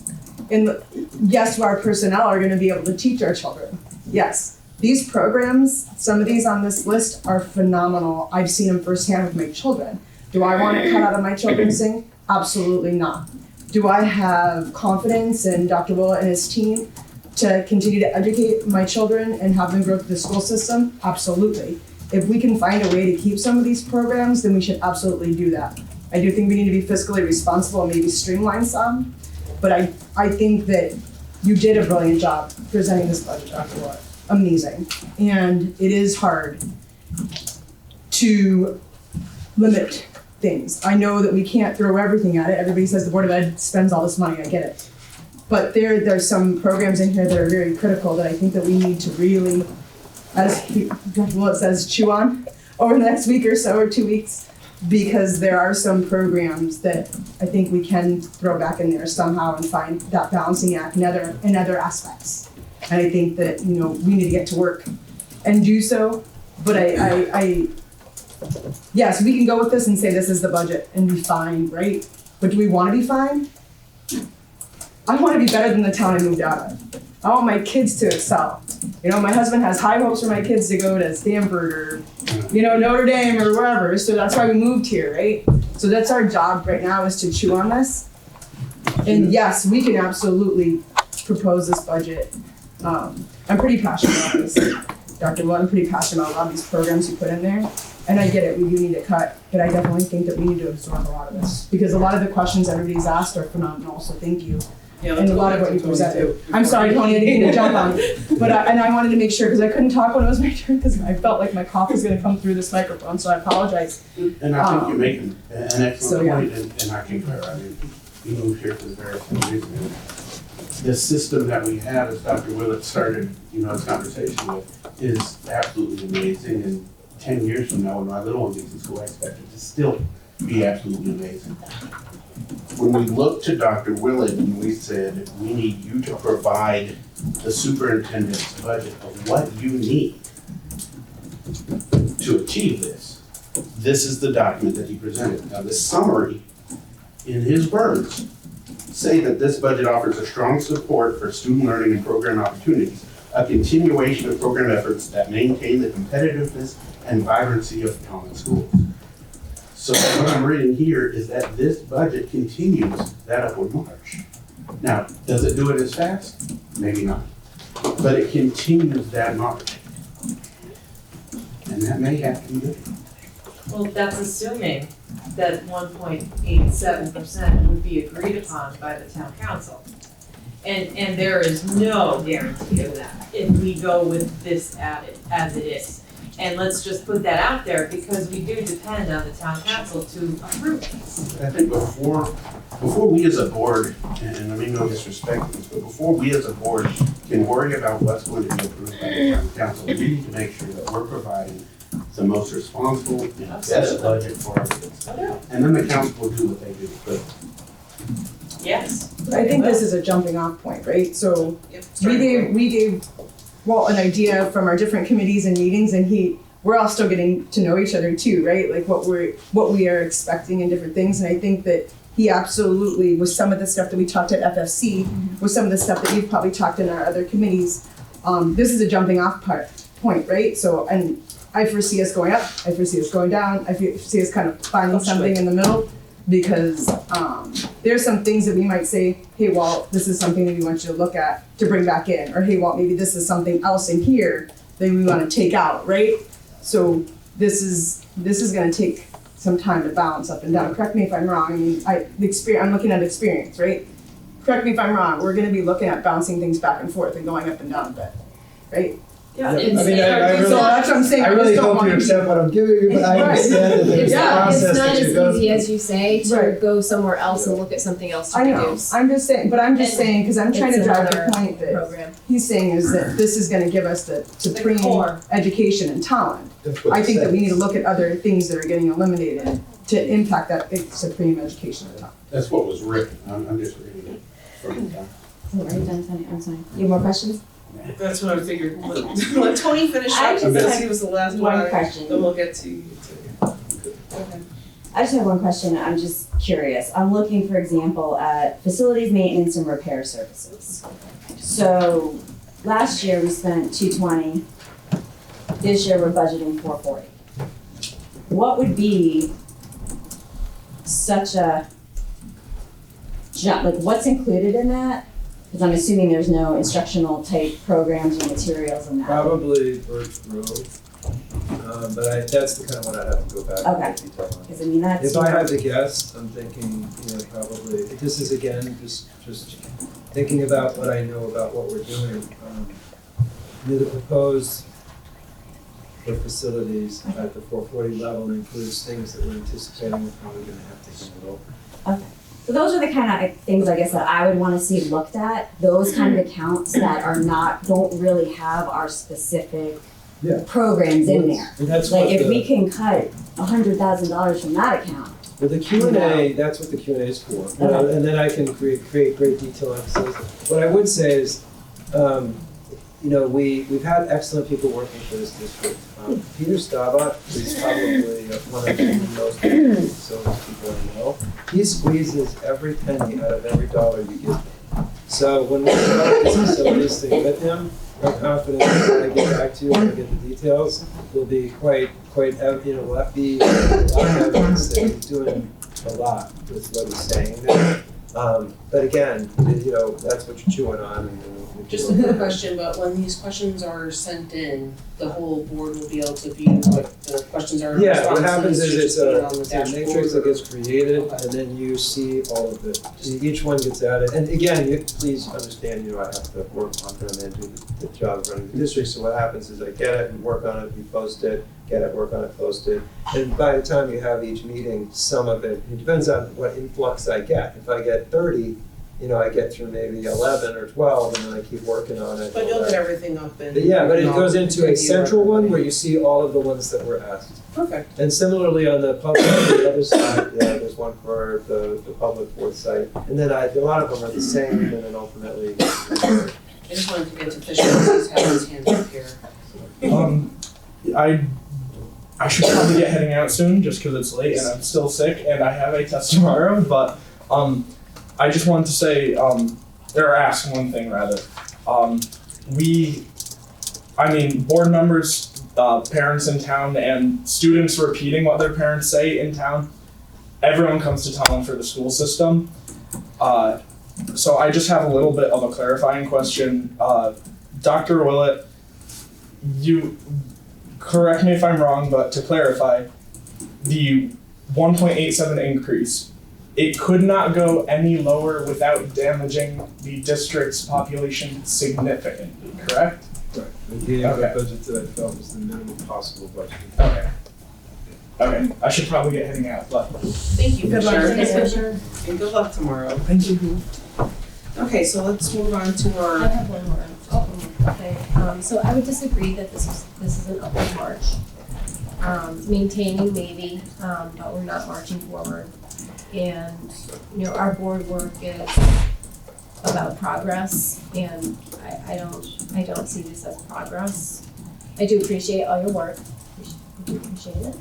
Yes, our personnel are going to be able to teach our children. Yes, these programs, some of these on this list are phenomenal. I've seen them firsthand with my children. Do I want it cut out of my children's thing? Absolutely not. Do I have confidence in Dr. Willett and his team to continue to educate my children and have them grow through the school system? Absolutely. If we can find a way to keep some of these programs, then we should absolutely do that. I do think we need to be fiscally responsible and maybe streamline some, but I think that you did a brilliant job presenting this budget, Dr. Willett. Amazing. And it is hard to limit things. I know that we can't throw everything at it. Everybody says the Board of Ed spends all this money, I get it. But there's some programs in here that are very critical that I think that we need to really, as Dr. Willett says, chew on over the next week or so, or 2 weeks, because there are some programs that I think we can throw back in there somehow and find that balancing act in other aspects. And I think that, we need to get to work and do so. But yes, we can go with this and say this is the budget and be fine, right? But do we want to be fine? I want to be better than the town I moved out of. I want my kids to excel. My husband has high hopes for my kids to go to Stanford or, Notre Dame or wherever. So that's why we moved here, right? So that's our job right now, is to chew on this. And yes, we can absolutely propose this budget. I'm pretty passionate about this. Dr. Willett, I'm pretty passionate about a lot of these programs you put in there. And I get it, we do need to cut, but I definitely think that we need to absorb a lot of this. Because a lot of the questions everybody's asked are phenomenal, so thank you. Yeah, And a lot of what you presented. I'm sorry, Tony, I didn't mean to jump on you. But I wanted to make sure, because I couldn't talk when it was my turn, because I felt like my cough was going to come through this microphone, so I apologize. And I think you make an excellent point, and I concur. We moved here for the very same reason. The system that we have, as Dr. Willett started, his conversation with, is absolutely amazing. And 10 years from now, when my little one gets in school, I expect it to still be absolutely amazing. When we looked to Dr. Willett and we said, we need you to provide the superintendent's budget of what you need to achieve this, this is the document that he presented. Now, the summary, in his words, say that this budget offers a strong support for student learning and program opportunities, a continuation of program efforts that maintain the competitiveness and vibrancy of Tolland schools. So what I'm reading here is that this budget continues that upward march. Now, does it do it as fast? Maybe not. But it continues that march. And that may have to be good. Well, that's assuming that 1.87% would be agreed upon by the town council. And there is no guarantee of that if we go with this as it is. And let's just put that out there because we do depend on the town council to approve this. I think before we as a board, and I mean no disrespect to this, but before we as a board can worry about what's going to be approved by the town council, we need to make sure that we're providing the most responsible and best budget for our kids. And then the council will do what they do. But Yes. I think this is a jumping off point, right? So Yep. we gave Walt an idea from our different committees and meetings, and we're all still getting to know each other too, right? Like what we are expecting and different things. And I think that he absolutely, with some of the stuff that we talked at FFC, with some of the stuff that we've probably talked in our other committees, this is a jumping off point, right? So, and I foresee us going up, I foresee us going down, I foresee us kind of finding something in the middle, because there's some things that we might say, hey Walt, this is something that we want you to look at to bring back in, or hey Walt, maybe this is something else in here that we want to take out, right? So this is going to take some time to balance up and down. Correct me if I'm wrong. I mean, I'm looking at experience, right? Correct me if I'm wrong. We're going to be looking at bouncing things back and forth and going up and down a bit, right? Yeah. I mean, I really, So that's what I'm saying. I really just don't hope you want accept what I'm giving you, but I Right. understand that there's a Yeah, It's process not that you as go easy through. as you say to Right. go somewhere else and look at something else to I know. produce. I'm just saying, but I'm just And saying because I'm trying to it's drive the another point that program. he's saying is that this is going to give us the supreme core. education in Tolland. I think that we need to look at other things that are getting eliminated to impact that supreme education in Tolland. that's what was written. I'm just reading it from the top. Are you done, Tony? I'm sorry. You have more questions? That's what I figured. Let Tony finish I up just because have he was the last one one. question. Then we'll get to you. Okay. I just have one question. I'm just curious. I'm looking, for example, at facilities maintenance and repair services. So last year we spent $220. This year we're budgeting $440. What would be such a jump? Like, what's included in that? Because I'm assuming there's no instructional type programs or materials in that. Probably Birch Grove, but that's the kind of one I'd have to go back Okay. and detail on. Because I mean, that's. If I had to guess, I'm thinking, probably, this is again, just thinking about what I know about what we're doing. The proposed for facilities at the 440 level includes things that we're anticipating we're probably gonna have to handle. Okay. So those are the kind of things I guess that I would want to see looked at. Those kind of accounts that don't really have our specific Yeah. programs in there. And that's Like what if the- we can cut $100,000 from that account. Well, the Q&A, that's what the Q&A is for. And then I can create great detail emphasis. What I would say is, we've had excellent people working for this district. Peter Staubach is probably one of the most facilities people I know. He squeezes every penny out of every dollar you give him. So when we develop this facilities thing with him, I'm confident that when I get back to you and I get the details, we'll be we'll have be a lot of evidence that he's doing a lot with what he's saying there. But again, that's what you're chewing on. And Just a quick question, but when these questions are sent in, the whole board will be able to view what the questions are. Yeah, what responses, happens is just it's put it a, on the it's a matrix dashboard, that or- gets created, and then you see all of it. Each one gets added, and again, please understand, I have to work on them and do the job of running the district. So what happens is I get it, we work on it, we post it, get it, work on it, post it. And by the time you have each meeting, some of it depends on what influx I get. If I get 30, I get through maybe 11 or 12, and then I keep working on it. But you'll get everything up and. Yeah, but it goes into a central one where you see all of the ones that were asked. Perfect. And similarly on the public, the other side, there's one for the public board site. And then a lot of them are the same, and then ultimately. I just wanted to get to Fisher, because he's had his hands up here. I should probably get heading out soon just because it's late and I'm still sick and I have a test tomorrow. But I just wanted to say, or ask one thing rather. Board members, parents in town, and students repeating what their parents say in town. Everyone comes to Tolland for the school system. So I just have a little bit of a clarifying question. Dr. Willett, you correct me if I'm wrong, but to clarify, the 1.87 increase, it could not go any lower without damaging the district's population significantly, correct? Right. I gave Okay. a budget that I felt was the minimum possible budget. Okay. Okay, I should probably get heading out, but Thank you, Good luck, Commissioner. Commissioner. And good luck tomorrow. thank you. Okay, so let's move on to I our, have one more. Okay, so I would disagree that this is an upward march. Maintaining maybe, but we're not marching forward. And, you know, our board work is about progress, and I don't see this as progress. I do appreciate all your work, I do appreciate it.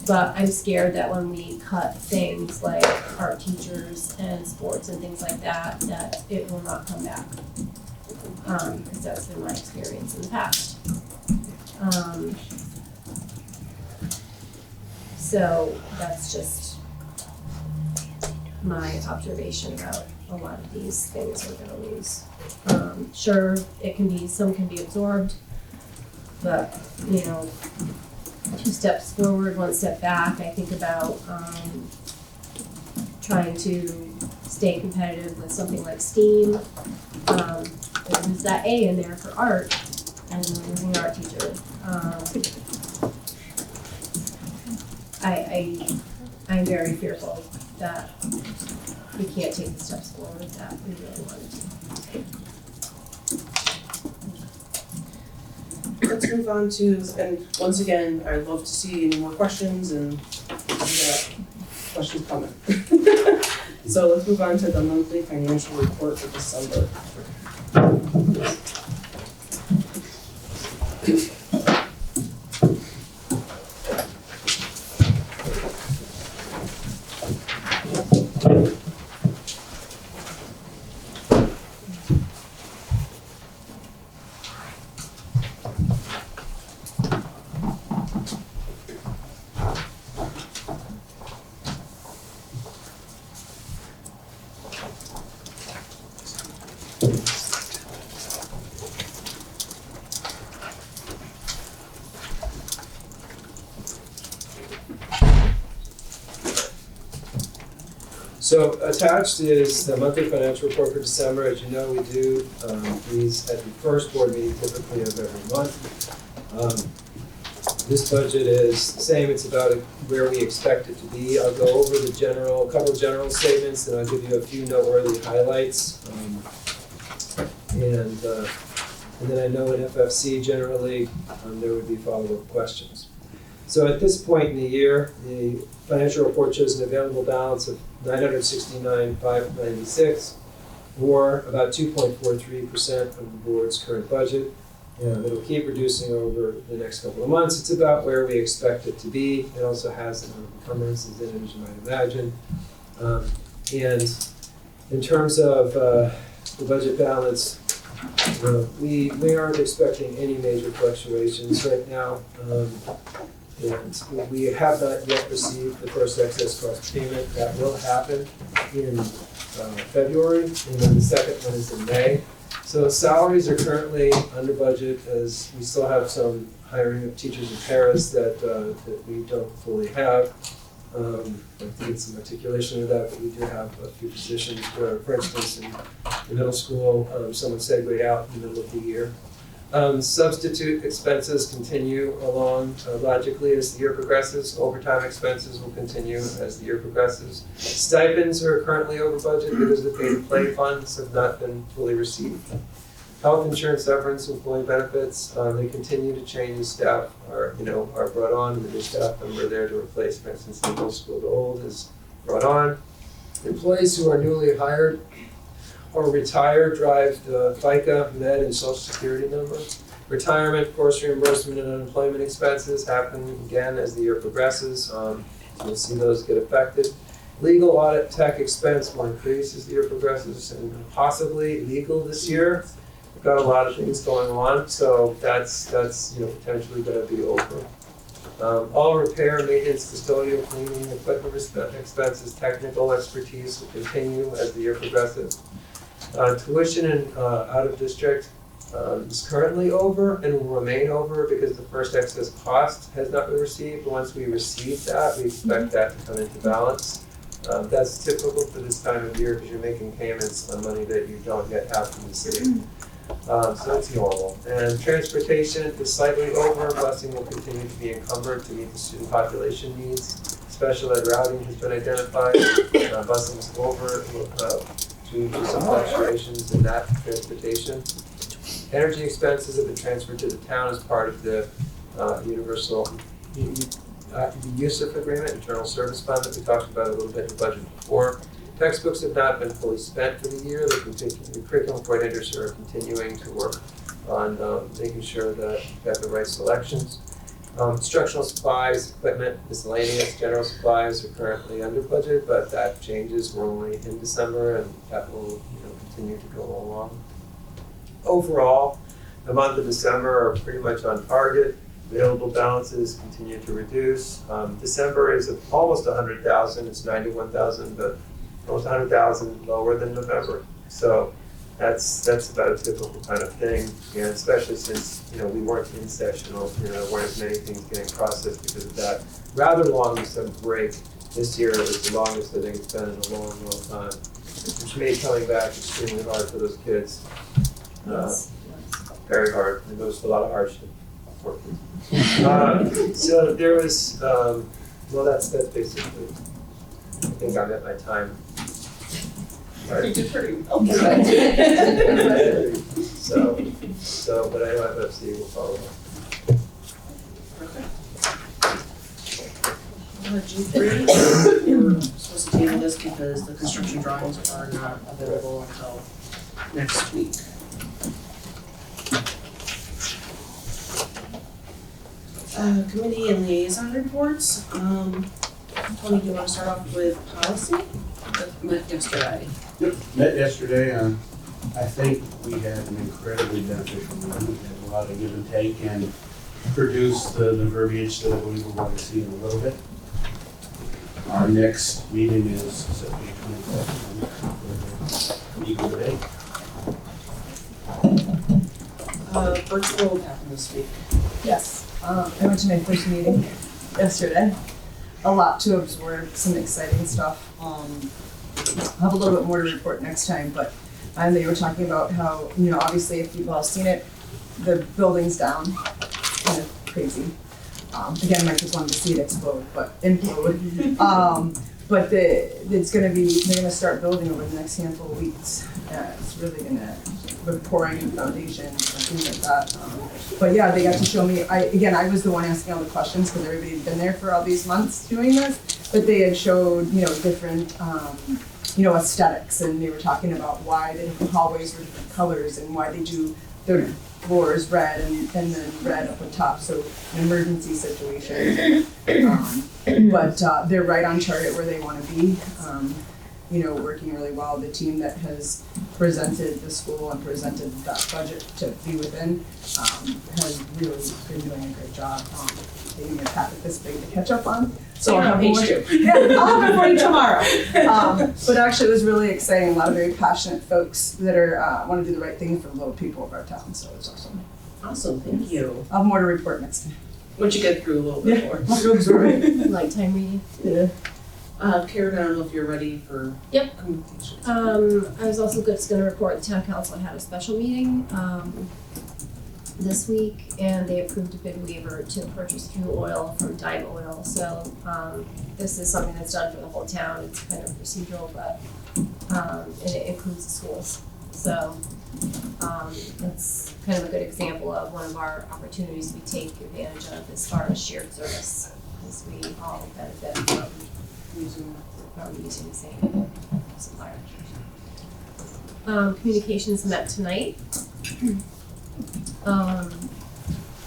But I'm scared that when we cut things like art teachers and sports and things like that, that it will not come back. Because that's been my experience in the past. So that's just my observation about a lot of these things we're gonna lose. Sure, some can be absorbed, but, you know, 2 steps forward, 1 step back. I think about trying to stay competitive with something like STEAM. There's that A in there for art, and we're losing an art teacher. I'm very fearful that we can't take the steps forward that we really wanted to. let's move on to, and once again, I'd love to see any more questions and we got questions coming. So let's move on to the monthly financial report for December. So attached is the monthly financial report for December. As you know, we do these at the first board meeting typically of every month. This budget is the same. It's about where we expect it to be. I'll go over a couple of general statements, and I'll give you a few noteworthy highlights. And then I know in FFC generally there would be follow-up questions. So at this point in the year, the financial report shows an available balance of $969,596, or about 2.43% of the board's current budget. It'll keep reducing over the next couple of months. It's about where we expect it to be. It also has encumbrances in it, as you might imagine. And in terms of the budget balance, we aren't expecting any major fluctuations right now. And we have not yet received the first excess cost payment. That will happen in February, and then the second one is in May. So salaries are currently under budget, as we still have some hiring of teachers and paras that we don't fully have. I think some articulation of that, but we do have a few positions where, for instance, in the middle school, someone segued out in the middle of the year. Substitute expenses continue along logically as the year progresses. Overtime expenses will continue as the year progresses. Stipends are currently over budget because the pay-to-play funds have not been fully received. Health insurance, severance, employee benefits, they continue to change. The staff are brought on, the new staff member there to replace, for instance, the middle school, the old is brought on. Employees who are newly hired or retire drive the FICA, Med, and Social Security number. Retirement, course reimbursement, and unemployment expenses happen again as the year progresses. So you'll see those get affected. Legal, audit, tech expense will increase as the year progresses, and possibly legal this year. We've got a lot of things going on, so that's potentially going to be over. All repair, maintenance, custodial, cleaning, equipment expenses, technical expertise will continue as the year progresses. Tuition and out of district is currently over and will remain over because the first excess cost has not been received. Once we receive that, we expect that to come into balance. That's typical for this time of year because you're making payments on money that you don't yet have from the city. So it's normal. And transportation is slightly over, busing will continue to be encumbered to meet the student population needs. Special ed routing has been identified, busing is over due to some fluctuations in that transportation. Energy expenses have been transferred to the town as part of the universal USIF agreement, internal service fund that we talked about a little bit in the budget before. Textbooks have not been fully spent for the year. The curriculum coordinators are continuing to work on making sure that we have the right selections. Instructional supplies, equipment, miscellaneous, general supplies are currently under budget, but that changes. We're only in December, and that will continue to go along. Overall, the month of December are pretty much on target. Available balances continue to reduce. December is almost 100,000. It's 91,000, but almost 100,000 lower than November. So that's about a typical kind of thing, and especially since we weren't in sessional, there weren't as many things getting processed because of that rather long December break. This year it was the longest I think it's been in a long, long time, which made coming back extremely hard for those kids. Very hard. It goes to a lot of hardship. So there was, that's basically. I think I'm at my time. You did pretty well. But I know FFC will follow up. G3, we're supposed to table this because the construction drawings are not available until next week. Committee and liaison reports. Tony, do you want to start off with policy? That met yesterday. Yep, met yesterday. I think we had an incredibly beneficial meeting. We had a lot of give and take and produced the verbiage that I believe we're going to see in a little bit. Our next meeting is September 22nd. Equal debate. Virtual happened this week. Yes, I went to my first meeting yesterday. A lot to absorb, some exciting stuff. I'll have a little bit more to report next time, but they were talking about how, obviously if you've all seen it, the building's down, kind of crazy. Again, Mike just wanted to see it explode, but implode. But they're gonna start building over the next handful of weeks. It's really we're pouring in foundations and things like that. But yeah, they got to show me, I was the one asking all the questions because everybody had been there for all these months doing this, but they had showed, different, aesthetics, and they were talking about why the different hallways were different colors and why they do their floors red and then red up on top, so an emergency situation. But they're right on target where they want to be. Working really well. The team that has presented the school and presented that budget to be within has really been doing a great job. They gave me a packet this big to catch up on. So I'll have more. Yeah, I'll have it for you tomorrow. But actually, it was really exciting. A lot of very passionate folks that are want to do the right thing for the little people of our town. So it's awesome. Awesome, thank you. I'll have more to report next time. Once you get through a little bit more. Nighttime reading. Yeah. Karen, I don't know if you're ready for Yep. communications. I was also just gonna report the town council had a special meeting, this week, and they approved a bid waiver to purchase fuel oil from Dime Oil. So, this is something that's done for the whole town. It's kind of procedural, but, and it includes the schools. So, it's kind of a good example of one of our opportunities we take advantage of as far as shared service, because we all benefit from using the same supplier. Communications met tonight.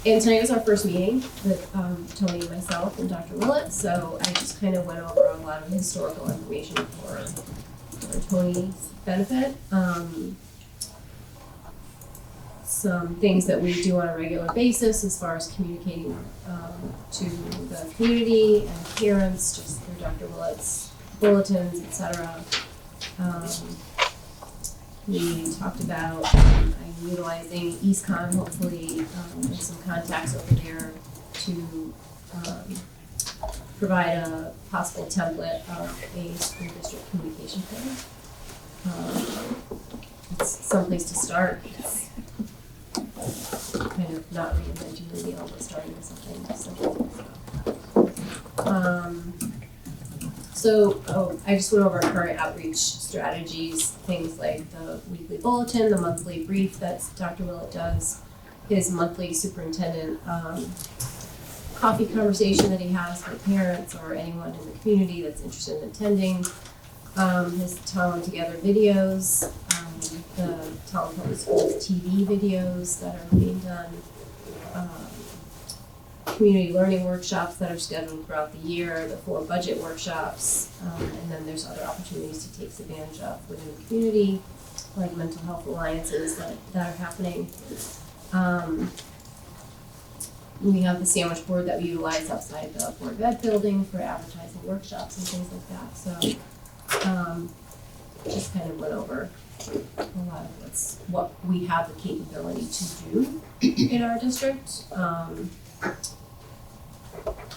And tonight was our first meeting with Tony and myself and Dr. Willett, so I just kind of went over a lot of historical information for Tony's benefit. Some things that we do on a regular basis as far as communicating to the community and parents, just through Dr. Willett's bulletins, etc. We talked about utilizing EastCon, hopefully, with some contacts over there to provide a possible template of a school district communication plan. It's someplace to start. It's kind of not reinventing the wheel, but starting with something simple. I just went over current outreach strategies, things like the weekly bulletin, the monthly brief that Dr. Willett does, his monthly superintendent coffee conversation that he has with parents or anyone in the community that's interested in attending, his Tolland Together videos, the Tolland Public Schools TV videos that are being done, community learning workshops that are scheduled throughout the year, the 4 budget workshops, and then there's other opportunities he takes advantage of within the community, like mental health alliances that are happening. We have the sandwich board that we utilize outside the Board of Ed building for advertising workshops and things like that. So just kind of went over a lot of what we have the capability to do in our district.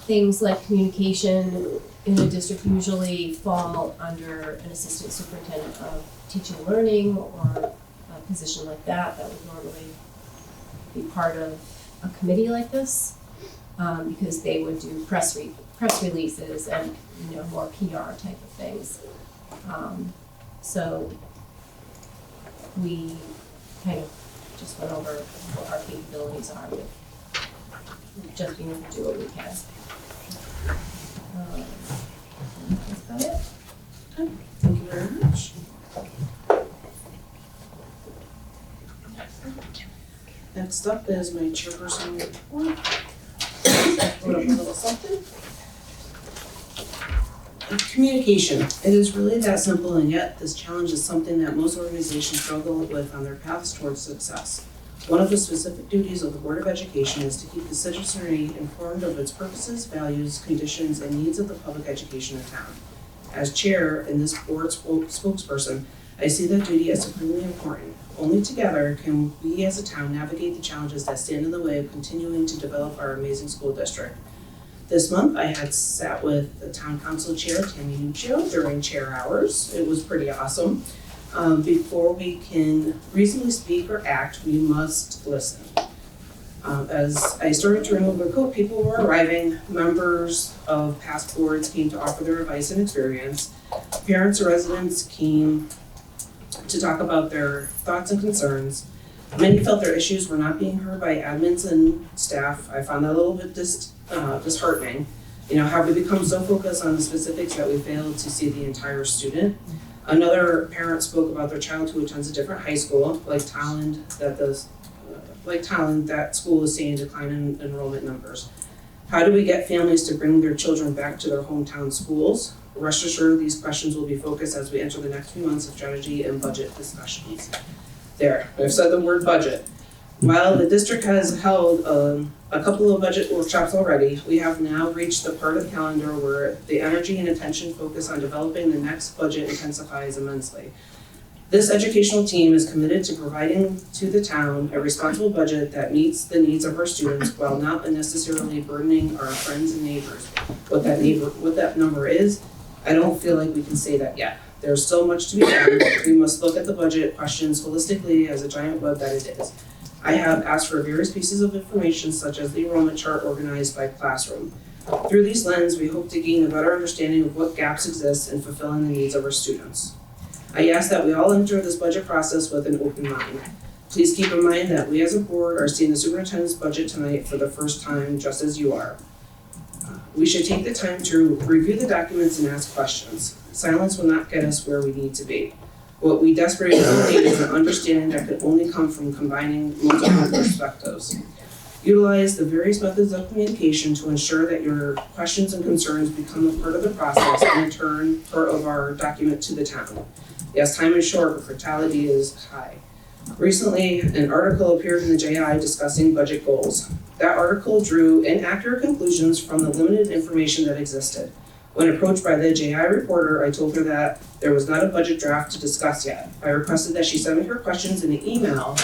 Things like communication in the district usually fall under an assistant superintendent of teaching and learning or a position like that would normally be part of a committee like this, because they would do press releases and more PR type of things. So we kind of just went over what our capabilities are with just being able to do what we can. That's about it. Thank you very much. Next up is my chairperson report. Put up a little something. Communication. It is really that simple, and yet this challenge is something that most organizations struggle with on their paths towards success. One of the specific duties of the Board of Education is to keep the citizenry informed of its purposes, values, conditions, and needs of the public education of town. As chair and this board's spokesperson, I see that duty as supremely important. Only together can we as a town navigate the challenges that stand in the way of continuing to develop our amazing school district. This month, I had sat with the town council chair, Tammy Nuccio, during chair hours. It was pretty awesome. Before we can reasonably speak or act, we must listen. As I started to remove the coat, people were arriving. Members of past boards came to offer their advice and experience. Parents or residents came to talk about their thoughts and concerns. Many felt their issues were not being heard by admins and staff. I found that a little bit disheartening. Have we become so focused on the specifics that we failed to see the entire student? Another parent spoke about their child who attends a different high school, like Tolland, that school is seeing a decline in enrollment numbers. How do we get families to bring their children back to their hometown schools? Rest assured, these questions will be focused as we enter the next few months of strategy and budget discussions. There, I've said the word budget. While the district has held a couple of budget workshops already, we have now reached the part of the calendar where the energy and attention focus on developing the next budget intensifies immensely. This educational team is committed to providing to the town a responsible budget that meets the needs of our students while not unnecessarily burdening our friends and neighbors. What that number is, I don't feel like we can say that yet. There's so much to be done. We must look at the budget questions holistically as a giant web that it is. I have asked for various pieces of information such as the enrollment chart organized by classroom. Through these lenses, we hope to gain a better understanding of what gaps exist in fulfilling the needs of our students. I ask that we all enter this budget process with an open mind. Please keep in mind that we as a board are seeing the superintendent's budget tonight for the first time, just as you are. We should take the time to review the documents and ask questions. Silence will not get us where we need to be. What we desperately need is an understanding that could only come from combining multiple perspectives. Utilize the various methods of communication to ensure that your questions and concerns become a part of the process and in turn part of our document to the town. Yes, time is short, but fatality is high. Recently, an article appeared in the JI discussing budget goals. That article drew inaccurate conclusions from the limited information that existed. When approached by the JI reporter, I told her that there was not a budget draft to discuss yet. I requested that she send me her questions in an email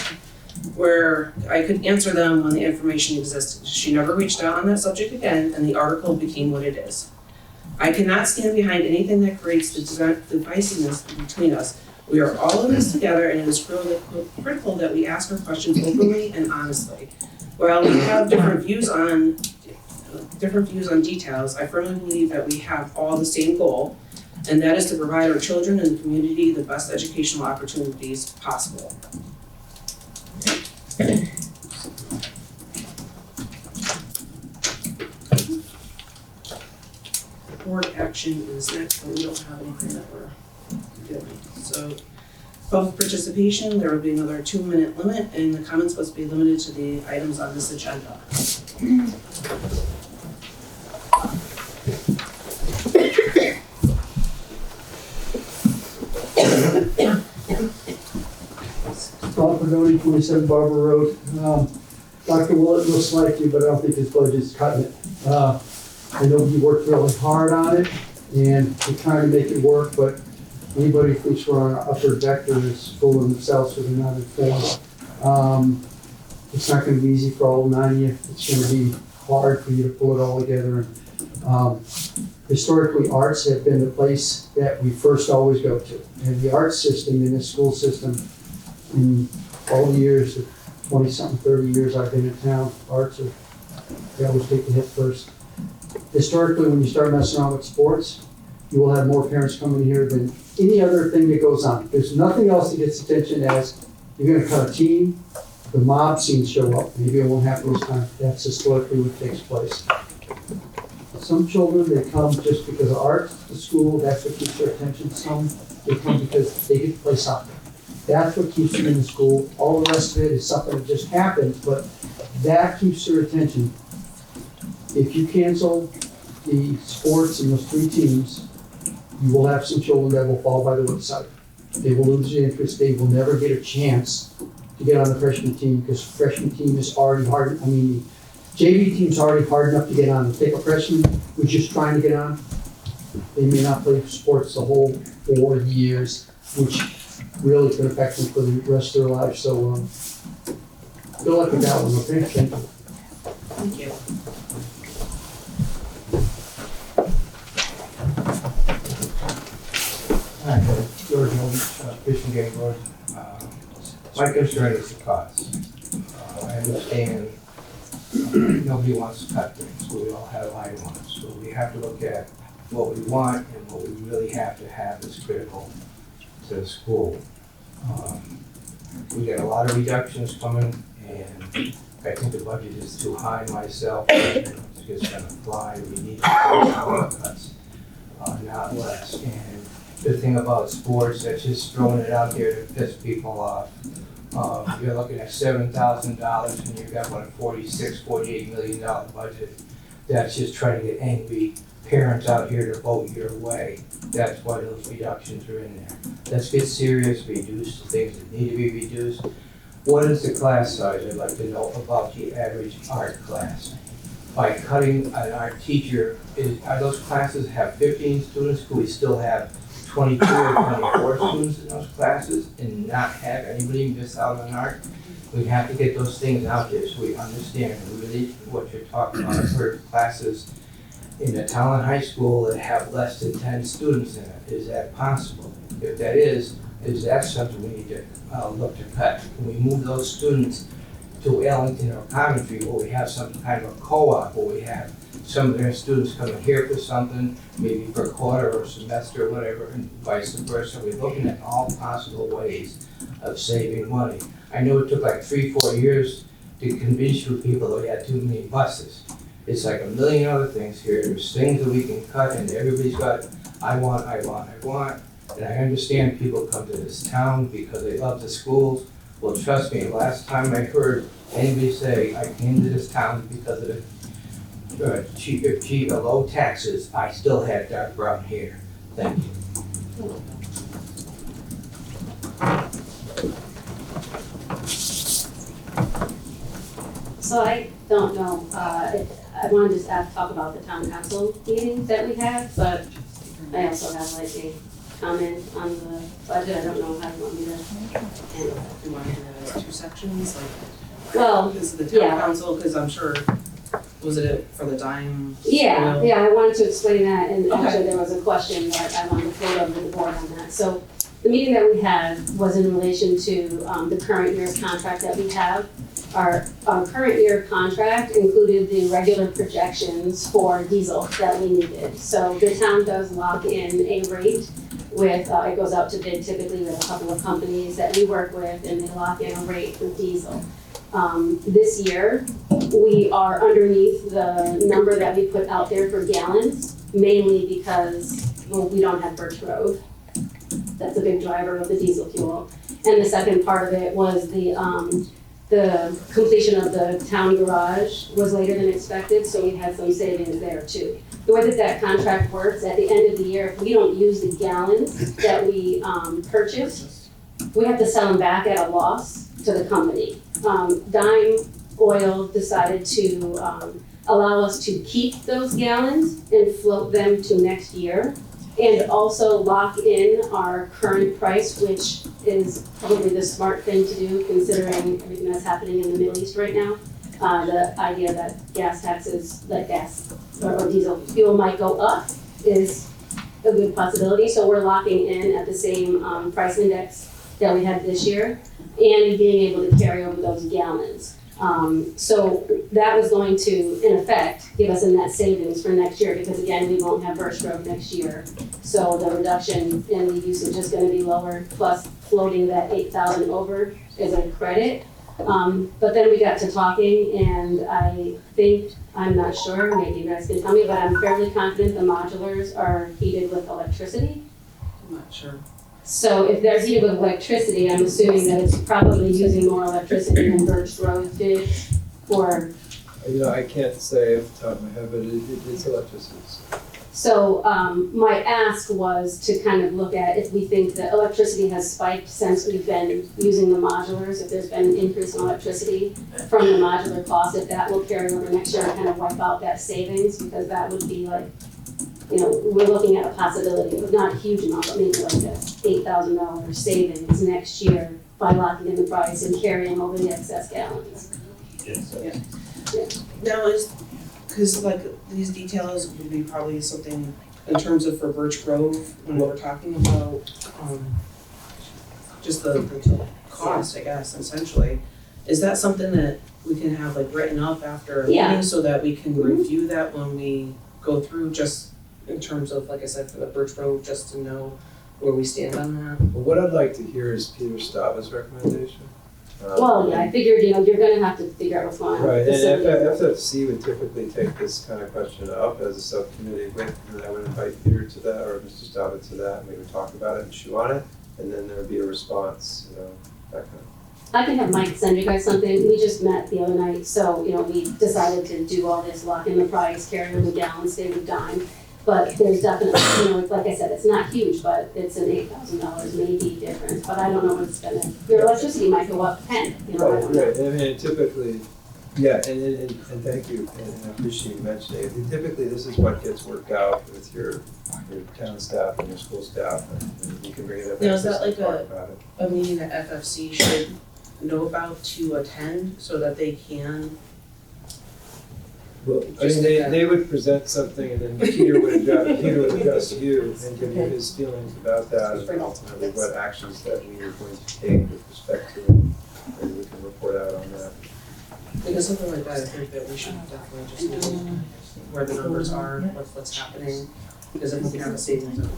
where I could answer them when the information existed. She never reached out on that subject again, and the article became what it is. I cannot stand behind anything that creates the divisiveness between us. We are all in this together, and it is critical that we ask our questions openly and honestly. while we have different views on details, I firmly believe that we have all the same goal, and that is to provide our children and the community the best educational opportunities possible. Board action is next, but we don't have anything that we're doing. So, public participation, there will be another 2-minute limit, and the comments must be limited to the items on this agenda. Bob Pagoni, 27 Barber Road. Dr. Willett most likely, but I don't think his budget's cutting it. I know you worked really hard on it, and we're trying to make it work, but anybody who thinks we're on an upward vector is fooling themselves, so they're not informed. It's not gonna be easy for all 9 of you. It's gonna be hard for you to pull it all together. Historically, arts have been the place that we first always go to. And the arts system in the school system, in all the years, the 20-something, 30 years I've been in town, they always take the hit first. Historically, when you start messing around with sports, you will have more parents coming here than any other thing that goes on. There's nothing else that gets attention as you're gonna cut a team, the mob scenes show up. Maybe it won't happen this time. That's historically what takes place. Some children, they come just because of art, the school, that's what keeps their attention. Some, they come because they get to play soccer. That's what keeps them in the school. All the rest of it is something that just happens, but that keeps their attention. If you cancel the sports and those 3 teams, you will have some children that will fall by the wayside. They will lose their interest. They will never get a chance to get on the freshman team because freshman team is already hard. The JV team's already hard enough to get on. Take a freshman who's just trying to get on, they may not play sports the whole 4 years, which really could affect them for the rest of their lives. So good luck with that one, okay? Thank you. Thank you. Hi, George Mills, Fishing Game Road. My concern is the cost. I understand nobody wants to cut things, so we all have high wants. So we have to look at what we want and what we really have to have is critical to the school. We got a lot of reductions coming, and I think the budget is too high myself. It's just gonna fly. We need to do more cuts, not less. And the thing about sports, that's just throwing it out there to piss people off. You're looking at $7,000 and you've got what, $48 million budget. That's just trying to get angry parents out here to vote your way. That's why those reductions are in there. Let's get serious, reduce the things that need to be reduced. What is the class size? I'd like to know about the average art class. By cutting an art teacher, are those classes have 15 students? Could we still have 22 or 24 students in those classes and not have anybody miss out on art? We have to get those things out there so we understand really what you're talking about. I've heard classes in the Tolland High School that have less than 10 students in it. Is that possible? If that is that something we need to look to cut? Can we move those students to Ellington or Coventry where we have some kind of a co-op, where we have some of their students coming here for something, maybe for a quarter or a semester or whatever, and vice versa. We're looking at all possible ways of saving money. I know it took like 3-4 years to convince you people that we had too many buses. It's like a million other things here. There's things that we can cut, and everybody's got, I want. And I understand people come to this town because they love the schools. Well, trust me, last time I heard anybody say, I came to this town because of the low taxes, I still had dark brown hair. Thank you. So I don't know, I wanted to just talk about the town council meetings that we have, but I also have like a comment on the budget. I don't know how you want me to handle that. Do you want to do that as 2 sections? Like, Well, this is the town yeah. council, because I'm sure, was it for the dime? Yeah, oil? yeah, I wanted to explain that, and Okay. actually there was a question that I wanted to float over the board on that. So the meeting that we had was in relation to the current year's contract that we have. our current year contract included the regular projections for diesel that we needed. So the town does lock in a rate with, it goes out to bid typically with a couple of companies that we work with, and they lock in a rate with diesel. This year, we are underneath the number that we put out there for gallons, mainly because, well, we don't have Birch Grove. That's a big driver of the diesel fuel. And the second part of it was the completion of the town garage was later than expected, so we had some savings there too. The way that contract works, at the end of the year, if we don't use the gallons that we purchase, we have to sell them back at a loss to the company. Dime Oil decided to allow us to keep those gallons and float them to next year, and also lock in our current price, which is probably the smart thing to do considering everything that's happening in the Middle East right now. The idea that gas taxes, that gas or diesel fuel might go up is a good possibility. So we're locking in at the same price index that we had this year and being able to carry over those gallons. So that was going to, in effect, give us a net savings for next year because again, we won't have Birch Grove next year. So the reduction in the usage is gonna be lower, plus floating that 8,000 over is a credit. But then we got to talking and I think, I'm not sure, maybe you guys can tell me, but I'm fairly confident the modulars are heated with electricity. I'm not sure. So if they're heated with electricity, I'm assuming that it's probably using more electricity than Birch Grove did, or. You know, I can't say off the top of my head, but it's electricity. So my ask was to kind of look at if we think that electricity has spiked since we've been using the modulars, if there's been an increase in electricity from the modular cost, if that will carry over next year and kind of wipe out that savings, because that would be like, you know, we're looking at a possibility of not a huge amount, but maybe like a $8,000 savings next year by locking in the price and carrying over the excess gallons. Now because like these details would be probably something in terms of for Birch Grove when we're talking about just the cost, I guess, essentially. Is that something that we can have like written up after a meeting so that we can review that when we go through, just in terms of, like I said, for the Birch Grove, just to know where we stand on that? Well, what I'd like to hear is Peter Stava's recommendation. Well, yeah, I figured, you know, you're gonna have to figure out what's going on. Right, with the and facility. FFC would typically take this kind of question up as a subcommittee with, and I would invite Peter to that, or Mr. Stava to that, and we would talk about it and chew on it, and then there would be a response, you know, that kind of. I can have Mike send you guys something. We just met the other night, so, you know, we decided to do all this, lock in the price, carry over the gallons, save a dime. But there's definitely, you know, like I said, it's not huge, but it's an $8,000 maybe difference. But I don't know what it's gonna, your electricity might go up 10, you know, I don't know. Right, I mean, typically, yeah, and thank you, and I appreciate you mentioning it. Typically, this is what gets worked out with your town staff and your school staff, and you can bring it up. Now, is that like talk about it. a meeting that FFC should know about to attend so that they can? Well, I mean, they would present something and then Peter would address you and give you his feelings about that and ultimately what actions that we are going to take with respect to it. And we can report out on that. Because something like that, I think that we should definitely just know where the numbers are, what's happening. Because if we can have a savings of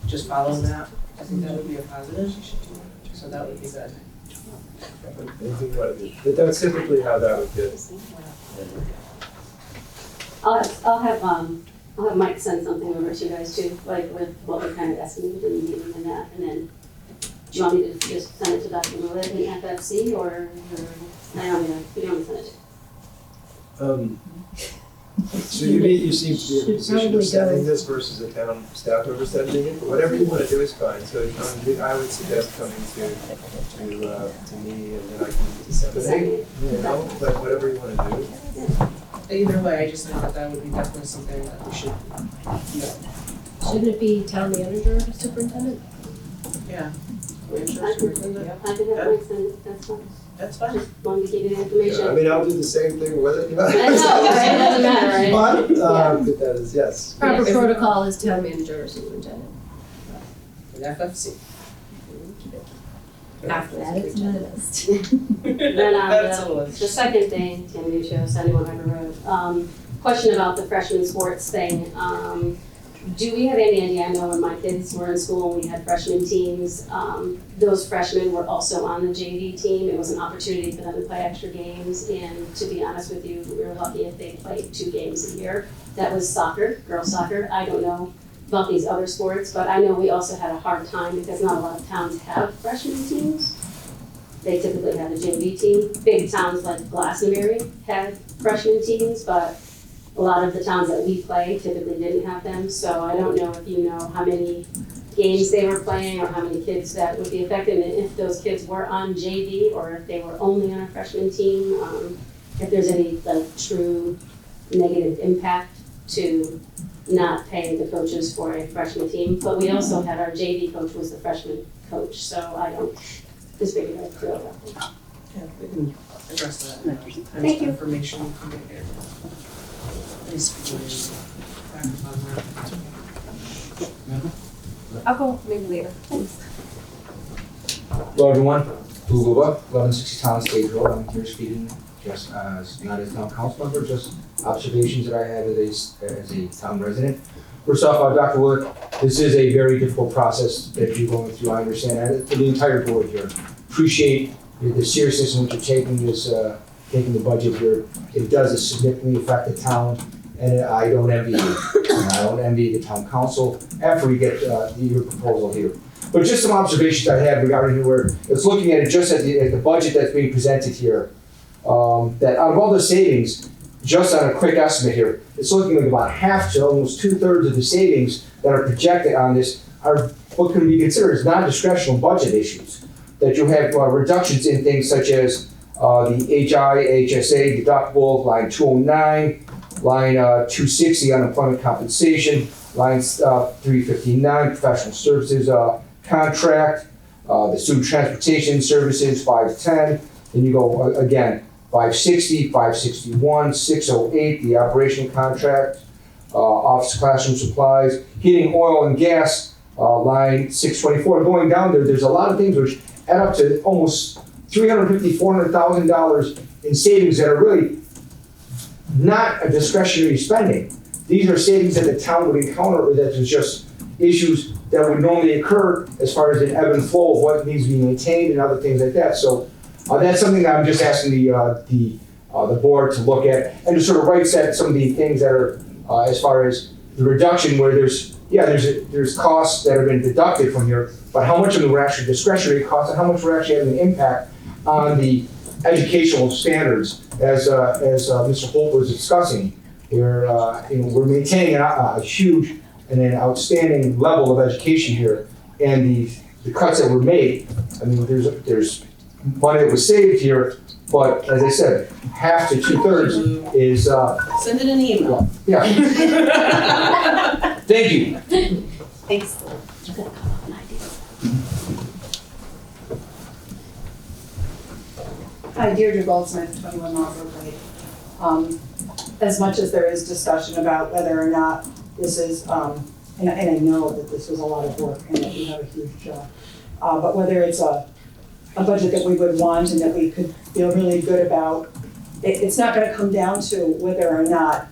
just follow that, I think that would be a positive. So that would be good. Anything you want to do. But that's typically how that would get. I'll have Mike send something over to you guys too, like with what we kind of estimated in the meeting and that, and then do you want me to just send it to Dr. Willett and FFC or I don't know, who do you want me to send it to? So you seem to be in a position of sending this versus a town staff member sending it, but whatever you want to do is fine. So I would suggest coming to me and then I can disseminate, you know, but whatever you want to do. Either way, I just think that that would be definitely something that we should know. Shouldn't it be town manager or superintendent? Yeah. I can have Mike send it, that's fine. That's fine. Just wanted to give you the information. Yeah, I mean, I'll do the same thing with it. I know, right? It doesn't matter, right? But that is, yes. Proper protocol is town manager or superintendent. And FFC. after Add it to my list. Then That's a the list. second thing, Tim Lucio, 71 River Road, question about the freshman sports thing. Do we have any idea, I know when my kids were in school and we had freshman teams, those freshmen were also on the JV team. It was an opportunity for them to play extra games, and to be honest with you, we were lucky if they played 2 games a year. That was soccer, girls soccer. I don't know about these other sports, but I know we also had a hard time because not a lot of towns have freshman teams. They typically have a JV team. Big towns like Glastonbury have freshman teams, but a lot of the towns that we play typically didn't have them. So I don't know if you know how many games they were playing or how many kids that would be affected, and if those kids were on JV or if they were only on a freshman team, if there's any like true negative impact to not paying the coaches for a freshman team. But we also had our JV coach was the freshman coach, so I don't, just figured I'd throw that one. Yeah, we can address that in Thank you. information we can get here. Please, back up on that. I'll go maybe later. Hello everyone, Lou Luba, 1160 Tolland Stage Road. I'm here speaking just as, not as town council member, just observations that I have as a town resident. First off, Dr. Wood, this is a very difficult process that you're going through. I understand that. For the entire board here, appreciate the seriousness in which you're taking this, taking the budget here. It does significantly affect the town, and I don't envy you. And I don't envy the town council after we get your proposal here. But just some observations I have regarding where it's looking at it just at the budget that's being presented here. That out of all the savings, just on a quick estimate here, it's looking like about half to almost 2/3 of the savings that are projected on this are what can be considered as non-discretional budget issues. That you have reductions in things such as the HSA deductible, line 209, line 260 unemployment compensation, line 359 professional services contract, the student transportation services 510, then you go again 560, 561, 608, the operational contract, office classroom supplies, heating, oil, and gas, line 624. Going down there, there's a lot of things which add up to almost $350,000, $400,000 in savings that are really not a discretionary spending. These are savings that the town would encounter, or that there's just issues that would normally occur as far as an ebb and flow of what needs to be maintained and other things like that. So that's something that I'm just asking the board to look at and to sort of right set some of the things that are as far as the reduction where there's costs that have been deducted from here, but how much of them were actually discretionary costs and how much were actually having an impact on the educational standards as Mr. Holt was discussing. We're maintaining a huge and an outstanding level of education here, and the cuts that were made. I mean, there's money that was saved here, but as I said, half to 2/3 is. Send it an email. Yeah. Thank you. Thanks. Hi, Deirdre Goldsmith, 21 Marlborough Way. As much as there is discussion about whether or not this is, and I know that this was a lot of work and that we have a huge job, but whether it's a budget that we would want and that we could feel really good about, it's not gonna come down to whether or not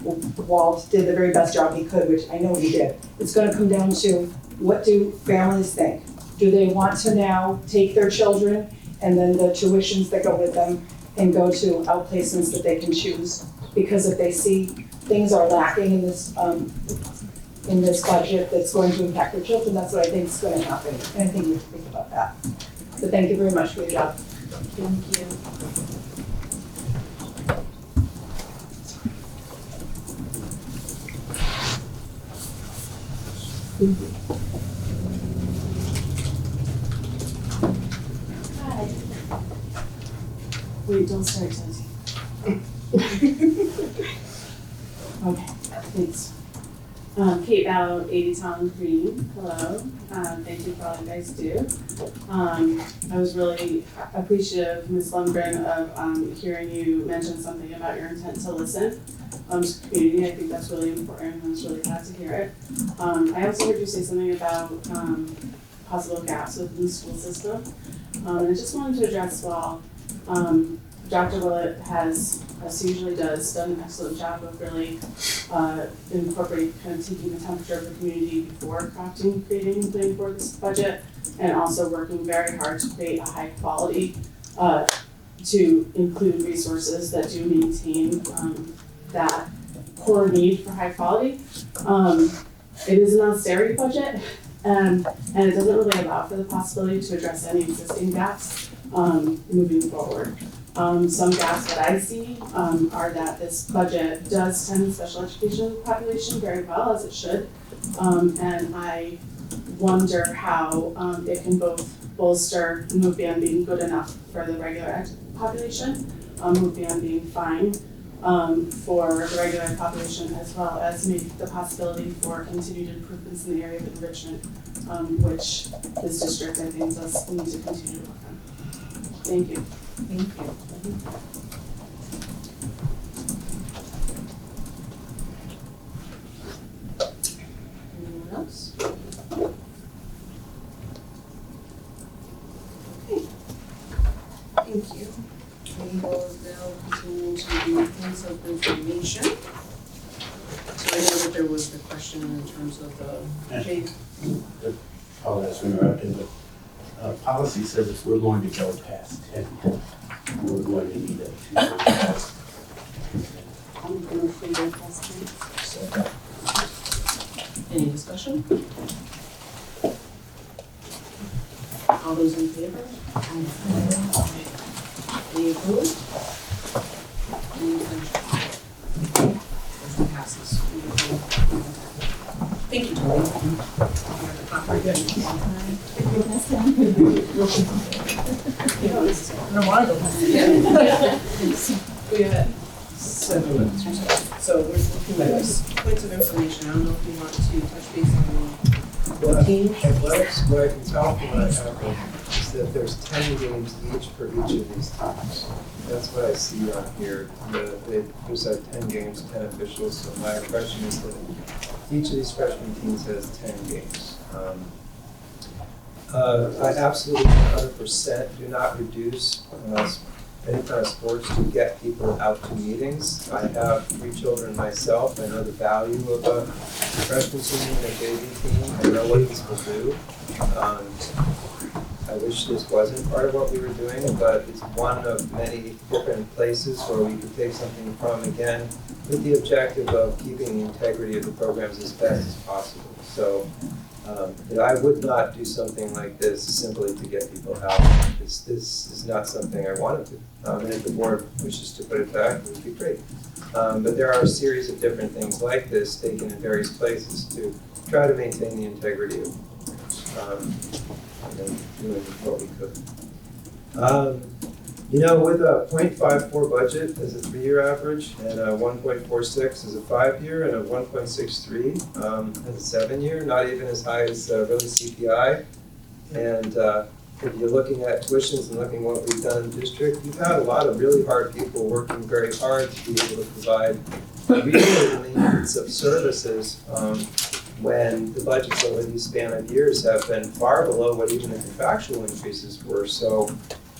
Walt did the very best job he could, which I know he did. It's gonna come down to, what do families think? Do they want to now take their children and then the tuitions that go with them and go to outplacements that they can choose? Because if they see things are lacking in this budget that's going to impact their children, that's what I think is going to happen. And I think we have to think about that. So thank you very much for your job. Thank you. Hi. Wait, don't start, Susie. Okay, thanks. Kate Ballot, 80 Tolland Green, hello. Thank you for all you guys do. I was really appreciative, Ms. Lundgren, of hearing you mention something about your intent to listen to the community. I think that's really important, and I was really glad to hear it. I also heard you say something about possible gaps within the school system. And I just wanted to address, while Dr. Willett has, as he usually does, done an excellent job of really incorporating, kind of taking the temperature of the community before creating and putting forward this budget, and also working very hard to create a high quality, to include resources that do maintain that core need for high quality. It is an austerity budget, and it doesn't really allow for the possibility to address any existing gaps moving forward. Some gaps that I see are that this budget does tend the special education population very well, as it should, and I wonder how it can both bolster and move beyond being good enough for the regular population, move beyond being fine for the regular population, as well as make the possibility for continued improvements in the area of enrichment, which this district, I think, does need to continue to work on. Thank you. Thank you. Anyone else? Okay. Thank you. We will now continue to the things of information. So I know that there was the question in terms of the Oh, that's interrupting, but policy says if we're going to go past 10, we're going to need a 2. I'm gonna figure question. Any discussion? All those in favor? Any opposed? Any abstentions? Motion passes. Thank you, Tony. Very good. I don't wanna go past it. We have 7 minutes or so. So we're looking at this points of information. I don't know if you want to touch base on the team. Athletics, what I can tell from what I have is that there's 10 games each for each of these teams. That's what I see on here. There's 10 games, 10 officials, so my impression is that each of these freshman teams has 10 games. I absolutely 100% do not reduce any kind of sports to get people out to meetings. I have 3 children myself. I know the value of a freshman team and a baby team. I know what these will do. I wish this wasn't part of what we were doing, but it's one of many different places where we could take something from, again, with the objective of keeping the integrity of the programs as best as possible. So I would not do something like this simply to get people out. This is not something I want to do. And if the board wishes to put it back, it would be great. But there are a series of different things like this taken in various places to try to maintain the integrity of and doing what we could. With a 0.54 budget as a 3-year average, and a 1.46 as a 5-year, and a 1.63 as a 7-year, not even as high as really CPI. And if you're looking at tuitions and looking at what we've done in the district, you've had a lot of really hard people working very hard to be able to provide really maintenance of services when the budgets over these span of years have been far below what even the contractual increases were. So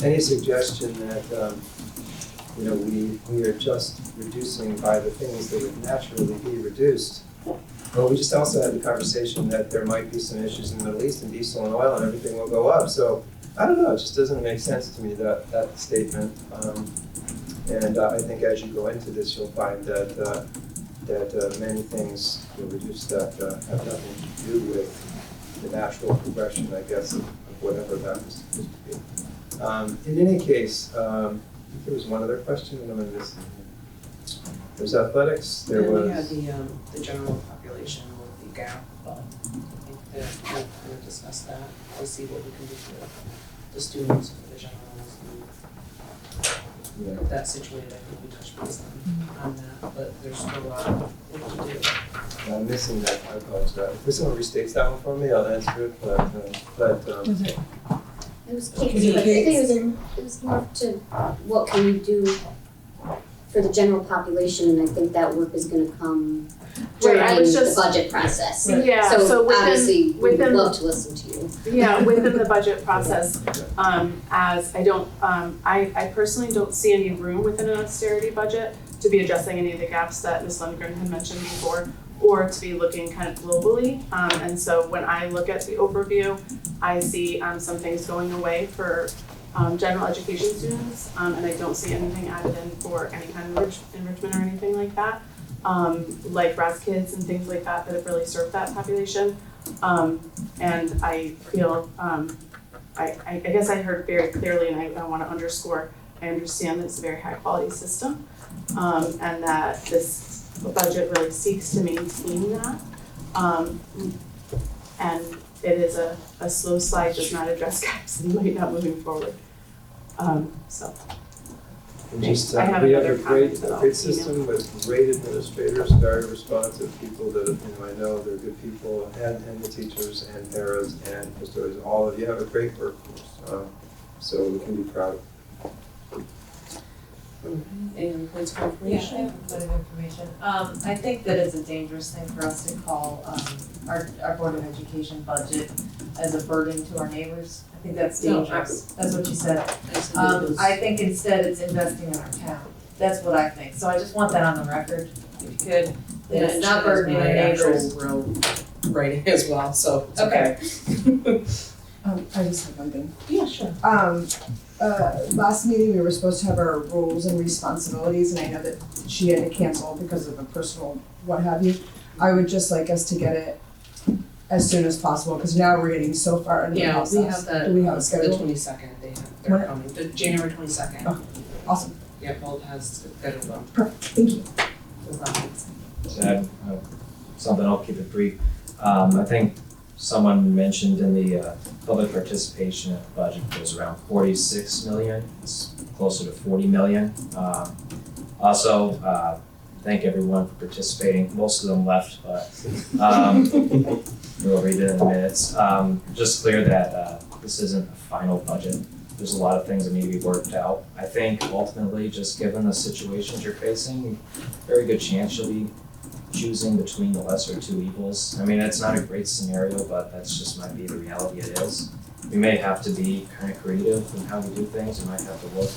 any suggestion that we are just reducing by the things that would naturally be reduced. Well, we just also had the conversation that there might be some issues in the Middle East and diesel and oil and everything will go up. So I don't know, it just doesn't make sense to me, that statement. And I think as you go into this, you'll find that many things will reduce that have nothing to do with the natural progression, I guess, of whatever that was supposed to be. In any case, I think there was one other question that I'm missing. There's athletics, there was... we had the general population with the gap, but I think that we'll kind of discuss that to see what we can do for the students, for the generals, and that situated. I think we touched base on that, but there's still a lot of work to do. I'm missing that, I apologize. If someone restates that one for me, I'll answer it, but It was Kate's, I think it was more to what can we do for the general population, and I think that work is gonna come during Right, I was the just- budget process. Yeah, so So within, obviously, we would within love to listen to you. Yeah, within the budget process, as I don't, I personally don't see any room within an austerity budget to be addressing any of the gaps that Ms. Lundgren had mentioned before, or to be looking kind of globally. And so when I look at the overview, I see some things going away for general education students, and I don't see anything added in for any kind of enrichment or anything like that. Like RAS kids and things like that that have really served that population. And I feel, I guess I heard very clearly, and I want to underscore, I understand that it's a very high quality system, and that this budget really seeks to maintain that. And it is a slow slide, does not address gaps and might not moving forward. So. And just, I have we have another a comment that I'll great system with great administrators, very responsive people that, I know they're good people, and the teachers and paras and custodians, all of you have a great workforce, so we can be proud. Any other points of Yeah, I information? have a bit of information. I think that it's a dangerous thing for us to call, our Board of Education budget as a burden to our neighbors. I think that's dangerous. That's what you said. I think instead it's investing in our town. That's what I think. So I just want that on the record, if you could. That it's not burdening our neighbors. Real writing as well, so it's Okay. I just have one thing. Yeah, sure. Last meeting, we were supposed to have our roles and responsibilities, and I know that she had to cancel because of a personal what have you. I would just like us to get it as soon as possible, because now we're getting so far into the Yeah, process. we have that, Do we have a the schedule? 22nd, they're When? coming, the January 22nd. Oh. Awesome, Yeah, Bolt has scheduled them. perfect, thank you. To add, something, I'll keep it brief. I think someone mentioned in the public participation budget was around 46 million. It's closer to 40 million. Also, thank everyone for participating. Most of them left, but we'll read it in the minutes. Just clear that this isn't a final budget. There's a lot of things that need to be worked out. I think ultimately, just given the situations you're facing, very good chance you'll be choosing between the lesser two evils. I mean, it's not a great scenario, but that's just might be the reality it is. We may have to be kind of creative in how we do things. We might have to look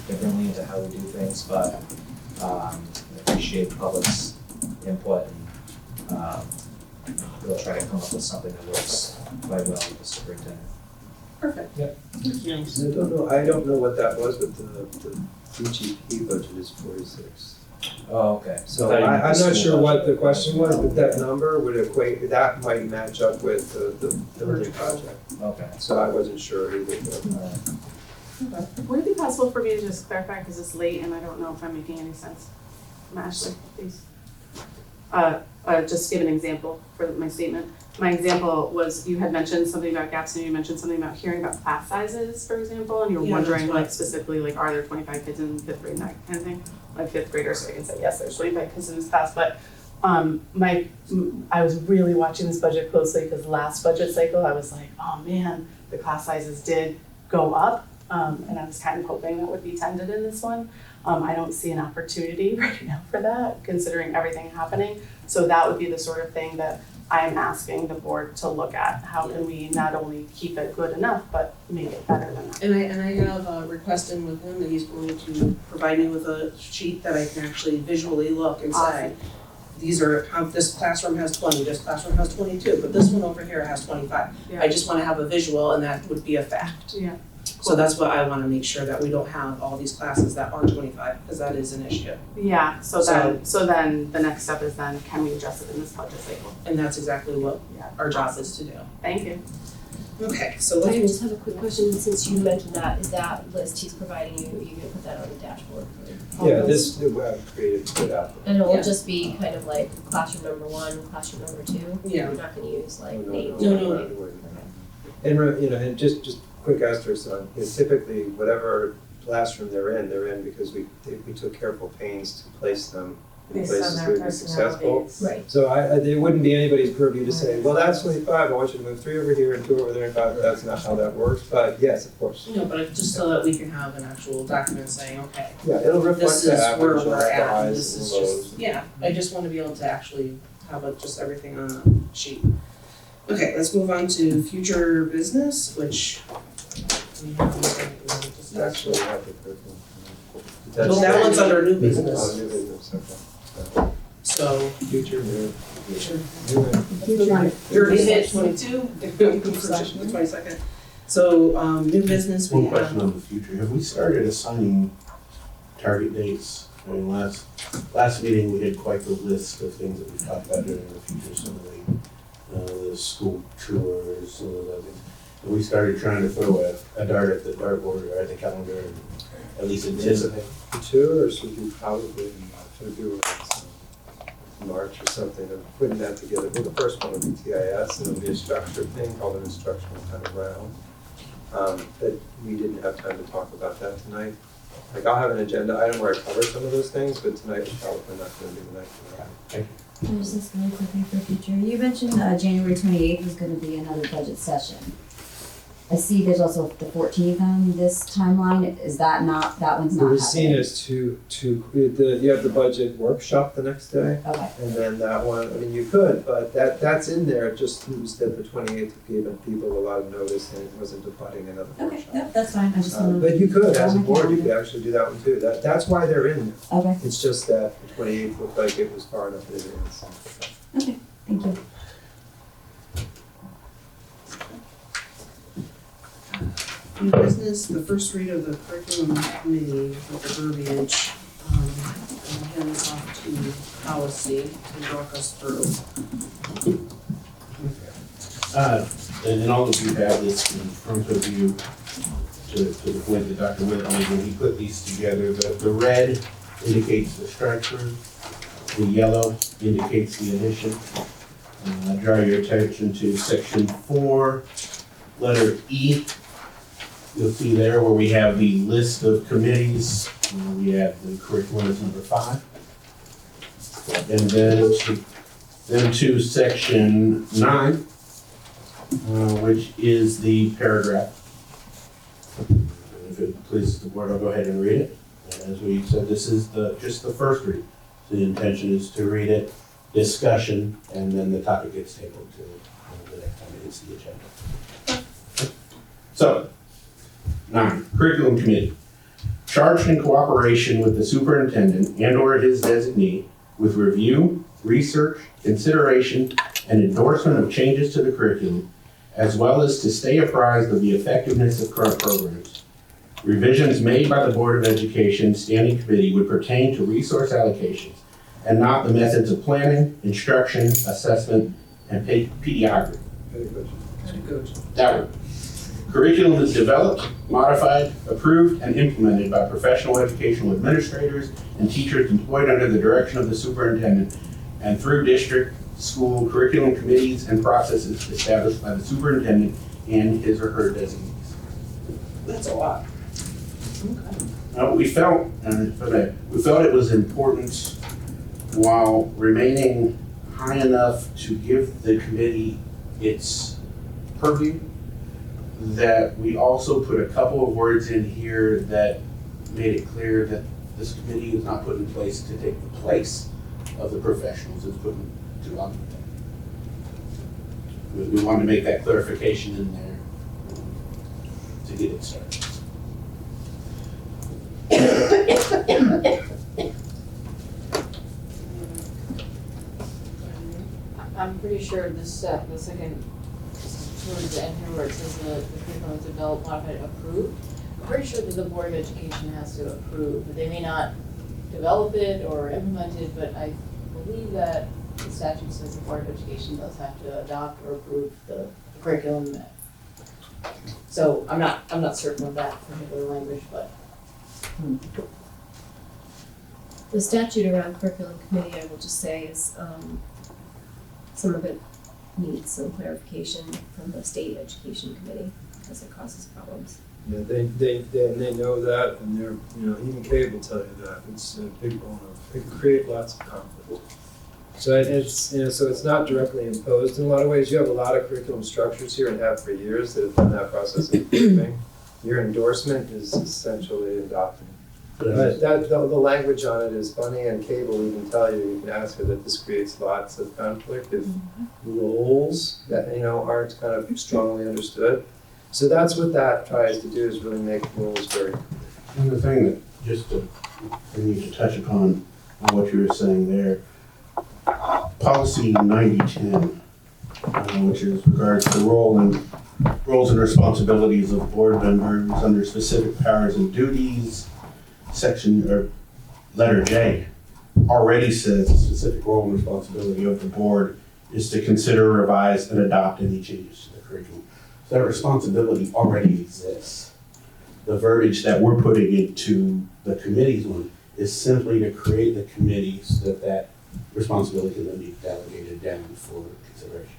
differently into how we do things, but I appreciate the public's input and we'll try to come up with something that works quite well with the superintendent. Perfect. Yeah. Thank you. I don't know what that was, but the DGP budget is 46. Oh, okay. So I'm not sure what the question was, but that number would equate, that might match up with the building project. Okay. So I wasn't sure either. Would it be possible for me to just clarify, because it's late and I don't know if I'm making any sense? Ashley, please. Just give an example for my statement. My example was, you had mentioned something about gaps and you mentioned something about hearing about class sizes, for example, and you were Yeah, wondering that's like right. specifically, like, are there 25 kids in fifth grade, that kind of thing? Like fifth graders, so I can say, yes, there's 25 kids in this class, but I was really watching this budget closely because last budget cycle, I was like, oh man, the class sizes did go up. And I was kind of hoping that would be tended in this one. I don't see an opportunity right now for that, considering everything happening. So that would be the sort of thing that I am asking the board to look at. How can we not only keep it good enough, but make it better than that? And I have a request in with him that he's going to provide me with a sheet that I can actually visually look and say, these are, this classroom has 20, this classroom has 22, but this one over here has 25. Yeah. I just wanna have a visual and that would be a fact. Yeah. So that's what I wanna make sure that we don't have all these classes that are 25, because that is an issue. Yeah, so then the next step is then, can we address it in this budget cycle? And that's exactly what Yeah. our job is to do. Thank you. Okay, so I let's just have a quick question, since you mentioned that, is that list he's providing you, are you gonna put that on the dashboard for all Yeah, those? this, I've created put out. And it will Yeah. just be kind of like classroom number 1, classroom number 2? Yeah. You're not gonna use like names? No. And, and just quick asterisk on, typically, whatever classroom they're in because we took careful pains to place them in Based on places their that would be successful. personalities. Right. So it wouldn't be anybody's purview to say, well, that's 25, I want you to move 3 over here and 2 over there and 5, that's not how that works, but yes, of course. No, but just so that we can have an actual document saying, okay, Yeah, it'll reflect this the is where average, we're the at, and highs this and is lows. just, yeah, I just wanna be able to actually how about just everything on the sheet? Okay, let's move on to future business, which we haven't discussed. Actually, I have the curriculum. Well, that one's under new Oh, business, new business, okay. so. Future, new. Future. New. You're gonna hit 22, for the 22nd. So, new business, we One have. question on the future, have we started assigning target dates? I mean, last meeting, we had quite the list of things that we talked about doing in the future, some of the school tours, some of those other things. And we started trying to throw a dart at the dartboard or at the calendar and at least anticipate. The tours would be probably in February, so March or something, of putting that together. Well, the first one would be TIS, and it'll be a structured thing called an instructional kind of round. But we didn't have time to talk about that tonight. Like, I'll have an agenda item where I cover some of those things, but tonight is probably not gonna be the night for that. Thank you. There's this really quickly for future. You mentioned January 28th is going to be another budget session. I see there's also the 14th on this timeline. Is that not, that one's not What we're happening? seeing is you have the budget workshop the next day, Okay. and then that one, I mean, you could, but that's in there, just was that the 28th given people a lot of notice and it wasn't abutting another Okay, workshop. yep, that's fine. I just want to. But you could, as a board, you could actually do that one too. That's why they're in there. Okay, It's just that the 28th looked like it was far enough in advance. okay, thank you. New business, the first read of the curriculum committee with the verbiage, and hand this off to policy to walk us through. And all of you have this in front of you to the point that Dr. Willett made when he put these together. The red indicates the strike through, the yellow indicates the addition. Draw your attention to section 4, letter E. You'll see there where we have the list of committees. We have the curriculum as number 5. And then to section 9, which is the paragraph. And if it pleases the board, I'll go ahead and read it. As we said, this is just the first read. So the intention is to read it, discussion, and then the topic gets tabled to the next time it hits the agenda. So, 9, curriculum committee. Charged in cooperation with the superintendent and/or his designee with review, research, consideration, and endorsement of changes to the curriculum, as well as to stay apprised of the effectiveness of current programs. Revisions made by the Board of Education Standing Committee would pertain to resource allocations and not the methods of planning, instruction, assessment, and pedagogy. That one. Curriculum is developed, modified, approved, and implemented by professional educational administrators and teachers employed under the direction of the superintendent and through district, school, curriculum committees and processes established by the superintendent and his or her designees. That's a lot. Okay. We felt it was important, while remaining high enough to give the committee its purview, that we also put a couple of words in here that made it clear that this committee is not put in place to take the place of the professionals, it's put to augment them. We wanted to make that clarification in there to get it started. I'm pretty sure this, the second, towards the end here where it says the curriculum is developed, modified, approved. I'm pretty sure that the Board of Education has to approve, but they may not develop it or implement it, but I believe that the statute says the Board of Education does have to adopt or approve the curriculum. So I'm not certain of that particular language, but. The statute around curriculum committee, I will just say, is some of it needs some clarification from the state education committee because it causes problems. Yeah, they know that, and they're, even Kate will tell you that, it's a big bone of, it can create lots of conflict. So so it's not directly imposed in a lot of ways. You have a lot of curriculum structures here and have for years that have done that process of approving. Your endorsement is essentially adopting. But that, the language on it is Bunny and Cable even tell you can ask her that this creates lots of conflict if roles that, aren't kind of strongly understood. So that's what that tries to do, is really make roles very clear. And the thing that, I need to touch upon what you were saying there, policy 9010, which is regards to roles and responsibilities of board members under specific powers and duties, letter J, already says the specific role and responsibility of the board is to consider, revise, and adopt any changes to the curriculum. So that responsibility already exists. The verbiage that we're putting into the committee's one is simply to create the committee so that responsibility can then be delegated down for consideration.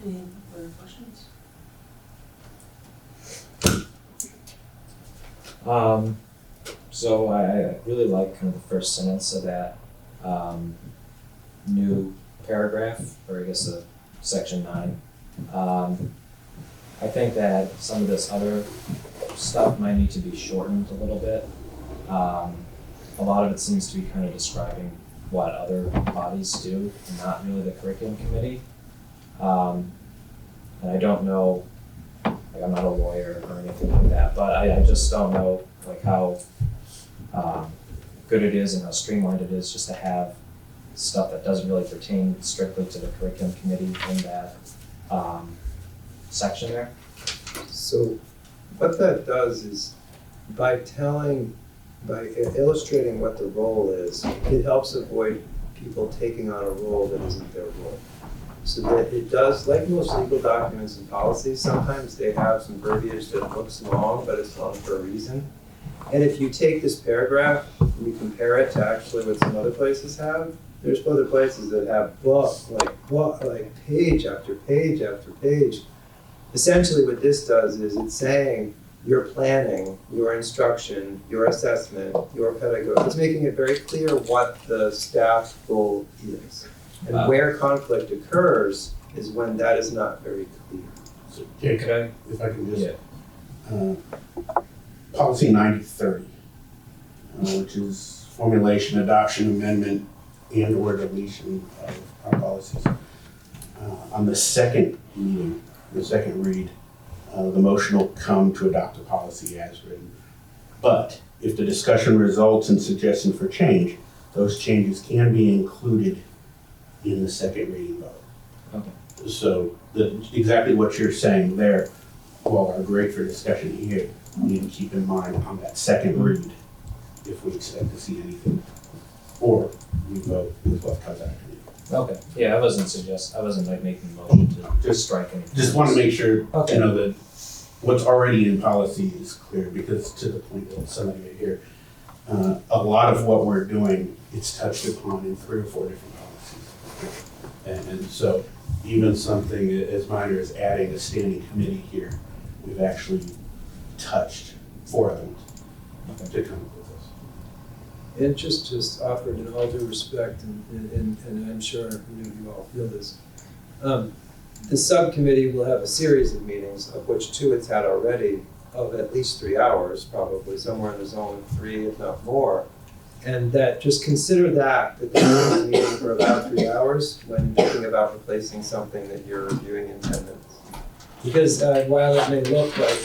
Any further questions? So I really like kind of the first sentence of that new paragraph, or I guess section 9. I think that some of this other stuff might need to be shortened a little bit. A lot of it seems to be kind of describing what other bodies do, and not really the curriculum committee. And I don't know, like, I'm not a lawyer or anything like that, but I just don't know like how good it is and how streamlined it is just to have stuff that doesn't really pertain strictly to the curriculum committee in that section there. So what that does is by illustrating what the role is, it helps avoid people taking on a role that isn't their role. So that it does, like most legal documents and policies, sometimes they have some verbiage that looks long, but it's long for a reason. And if you take this paragraph and you compare it to actually what some other places have, there's other places that have like page after page after page. Essentially what this does is it's saying your planning, your instruction, your assessment, your pedagogy. It's making it very clear what the staff role is. And where conflict occurs is when that is not very clear. So, Jake, if I can just, policy 9030, which is formulation, adoption, amendment, and or deletion of our policies. On the second meeting, the second read, the motion will come to adopt the policy as written. But if the discussion results in suggestion for change, those changes can be included in the second reading vote. Okay. So exactly what you're saying there, while are great for discussion here, we need to keep in mind on that second read if we expect to see anything, or we vote with what comes out of committee. Okay. Yeah, I wasn't like making a motion to just strike anything. Just want to make sure, okay, that what's already in policy is clear, because to the point that somebody made here, a lot of what we're doing, it's touched upon in 3 or 4 different policies. And so even something as minor as adding a standing committee here, we've actually touched 4 of them to come up with this. And just offered in all due respect, and I'm sure you all feel this. The subcommittee will have a series of meetings, of which 2 it's had already, of at least 3 hours, probably somewhere in the zone of 3, if not more. And that, just consider that the meeting for about 3 hours when thinking about replacing something that you're reviewing in 10 minutes. Because while it may look like,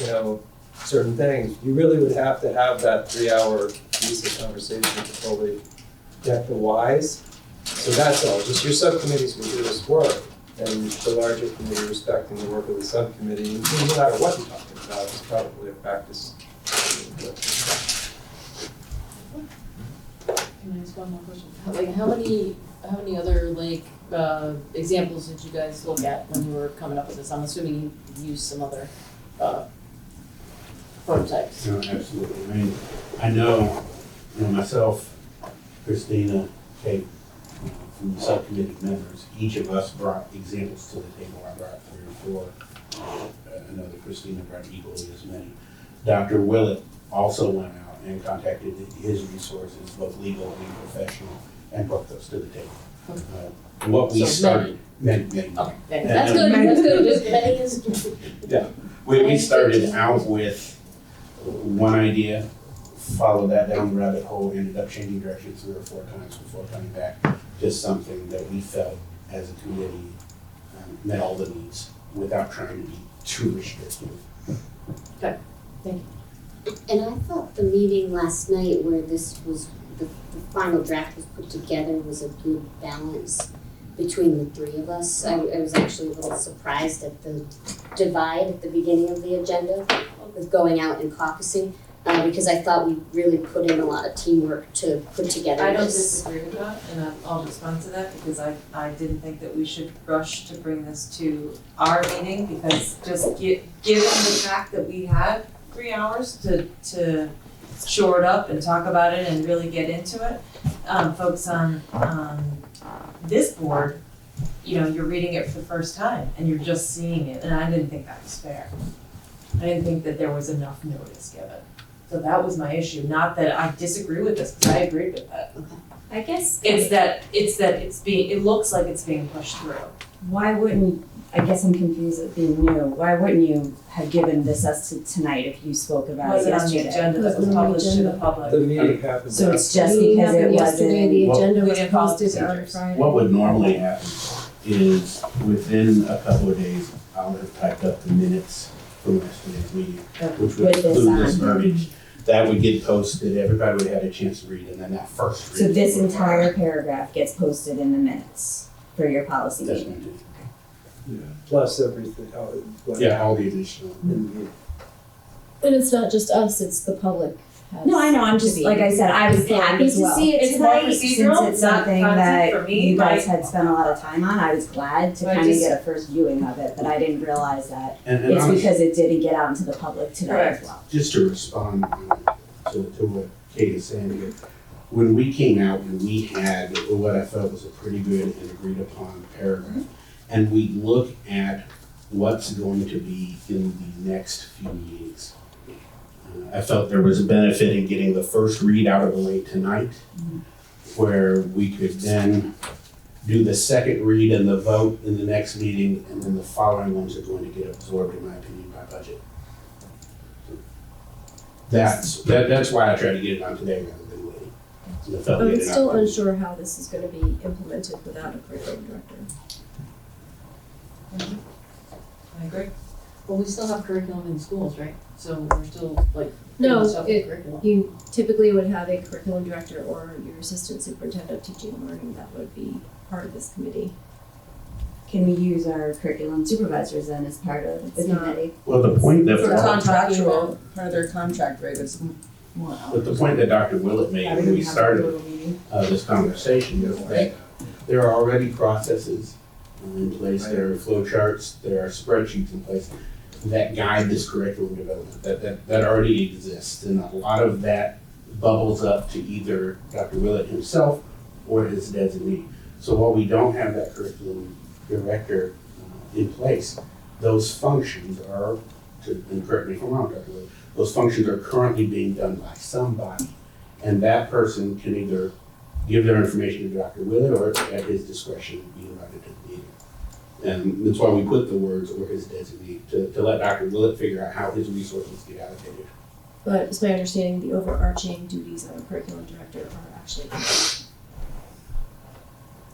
certain things, you really would have to have that 3-hour piece of conversation to fully get the whys. So that's all, just your subcommittees will do this work, and the larger committee respecting the work of the subcommittee, and no matter what you're talking about, it's probably a practice. Can I ask one more question? Like, how many other examples did you guys look at when you were coming up with this? I'm assuming you used some other prototypes. No, absolutely. I mean, I know, myself, Christina, Kate, from the subcommittee members, each of us brought examples to the table. I brought 3 or 4. I know that Christina brought equally as many. Dr. Willett also went out and contacted his resources, both legal and professional, and brought those to the table. What we So started, many. Okay, that's good, that's good, just many is. We started out with one idea, followed that down the rabbit hole, ended up changing direction 3 or 4 times before coming back. Just something that we felt as a committee met all the needs without trying to be too restrictive. And I thought the meeting last night where this was, the final draft was put together was a good balance between the 3 of us. I was actually a little surprised at the divide at the beginning of the agenda with going out and caucusing, because I thought we really put in a lot of teamwork to put together I don't this. disagree with that, and I'll respond to that, because I didn't think that we should rush to bring this to our meeting, because just given the fact that we had 3 hours to shore it up and talk about it and really get into it, folks on this board, you know, you're reading it for the first time and you're just seeing it, and I didn't think that was fair. I didn't think that there was enough notice given. So that was my issue, not that I disagree with this, because I agreed with that. I guess. It looks like it's being pushed through. Why wouldn't, I guess I'm confused at being new, why wouldn't you have given this us to tonight if you spoke It about it wasn't on the yesterday? agenda that was published to the public. The meeting happened. So it's just We because happened it yesterday, the wasn't, agenda we was didn't follow posted on procedures. Friday. What would normally happen is within a couple of days, I'll have typed up the minutes from yesterday's meeting, which would With this include this on. verbiage. That would get posted, everybody would have a chance to read, and then that first read. so this entire paragraph gets posted in the minutes for your policy That's meeting? what it is. Plus everything, Yeah, all the additional. And it's not just us, it's the public. has No, I know, I'm just, to be like I said, I was informed happy as to well. see it It's more tonight, since procedural, it's not something content that for me. you guys My- had spent a lot of time on. I was glad to I kind of just- get a first viewing of it, but I didn't realize that And it's honestly, because it didn't get out into the public today as Correct. well. just to respond to what Kate is saying here, when we came out and we had what I felt was a pretty good and agreed upon paragraph, and we look at what's going to be in the next few meetings, I felt there was a benefit in getting the first read out of the way tonight, where we could then do the second read and the vote in the next meeting, and then the following ones are going to get absorbed, in my opinion, by budget. That's why I tried to get it on today rather than waiting. I felt I'm getting it still out. unsure how this is gonna be implemented without a curriculum director. I agree. Well, we still have curriculum in schools, right? So we're still like. No, doing stuff with it- curriculum. You typically would have a curriculum director or your assistant superintendent of teaching and learning that would be part of this committee. Can we use our curriculum supervisors then as part of the It's not. committee? Well, the point For that, contractual. Part of their contract, right, is more hours. but the point that Dr. Willett made when we started this conversation is that there are already processes in place, there are flow charts, there are spreadsheets in place that guide this curriculum development, that already exists. And a lot of that bubbles up to either Dr. Willett himself or his designee. So while we don't have that curriculum director in place, those functions are, and correct me if I'm wrong, Dr. Willett, those functions are currently being done by somebody. And that person can either give their information to Dr. Willett or at his discretion be invited to the meeting. And that's why we put the words or his designee, to let Dr. Willett figure out how his resources get allocated. But it's my understanding the overarching duties of a curriculum director are actually.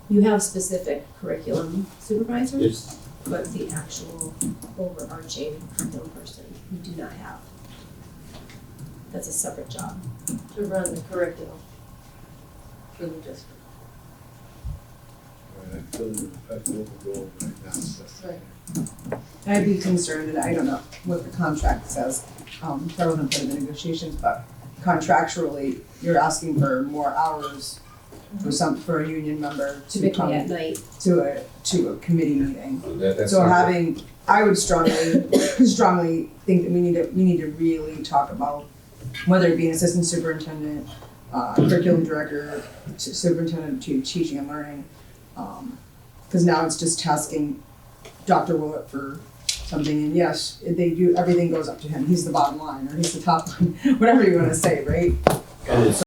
You have specific curriculum supervisors, It's, but the actual overarching curriculum person, you do not have. That's a separate job. To run the curriculum for the district. I'd be concerned, and I don't know what the contract says, I wasn't part of the negotiations, but contractually, you're asking for more hours for a union member to come Typically at night. to a committee meeting. that's So not- I would strongly think that we need to really talk about whether it be an assistant superintendent, curriculum director, superintendent to teaching and learning. Cause now it's just tasking Dr. Willett for something, and yes, they do, everything goes up to him, he's the bottom line, or he's the top line, whatever you wanna say, right? And it's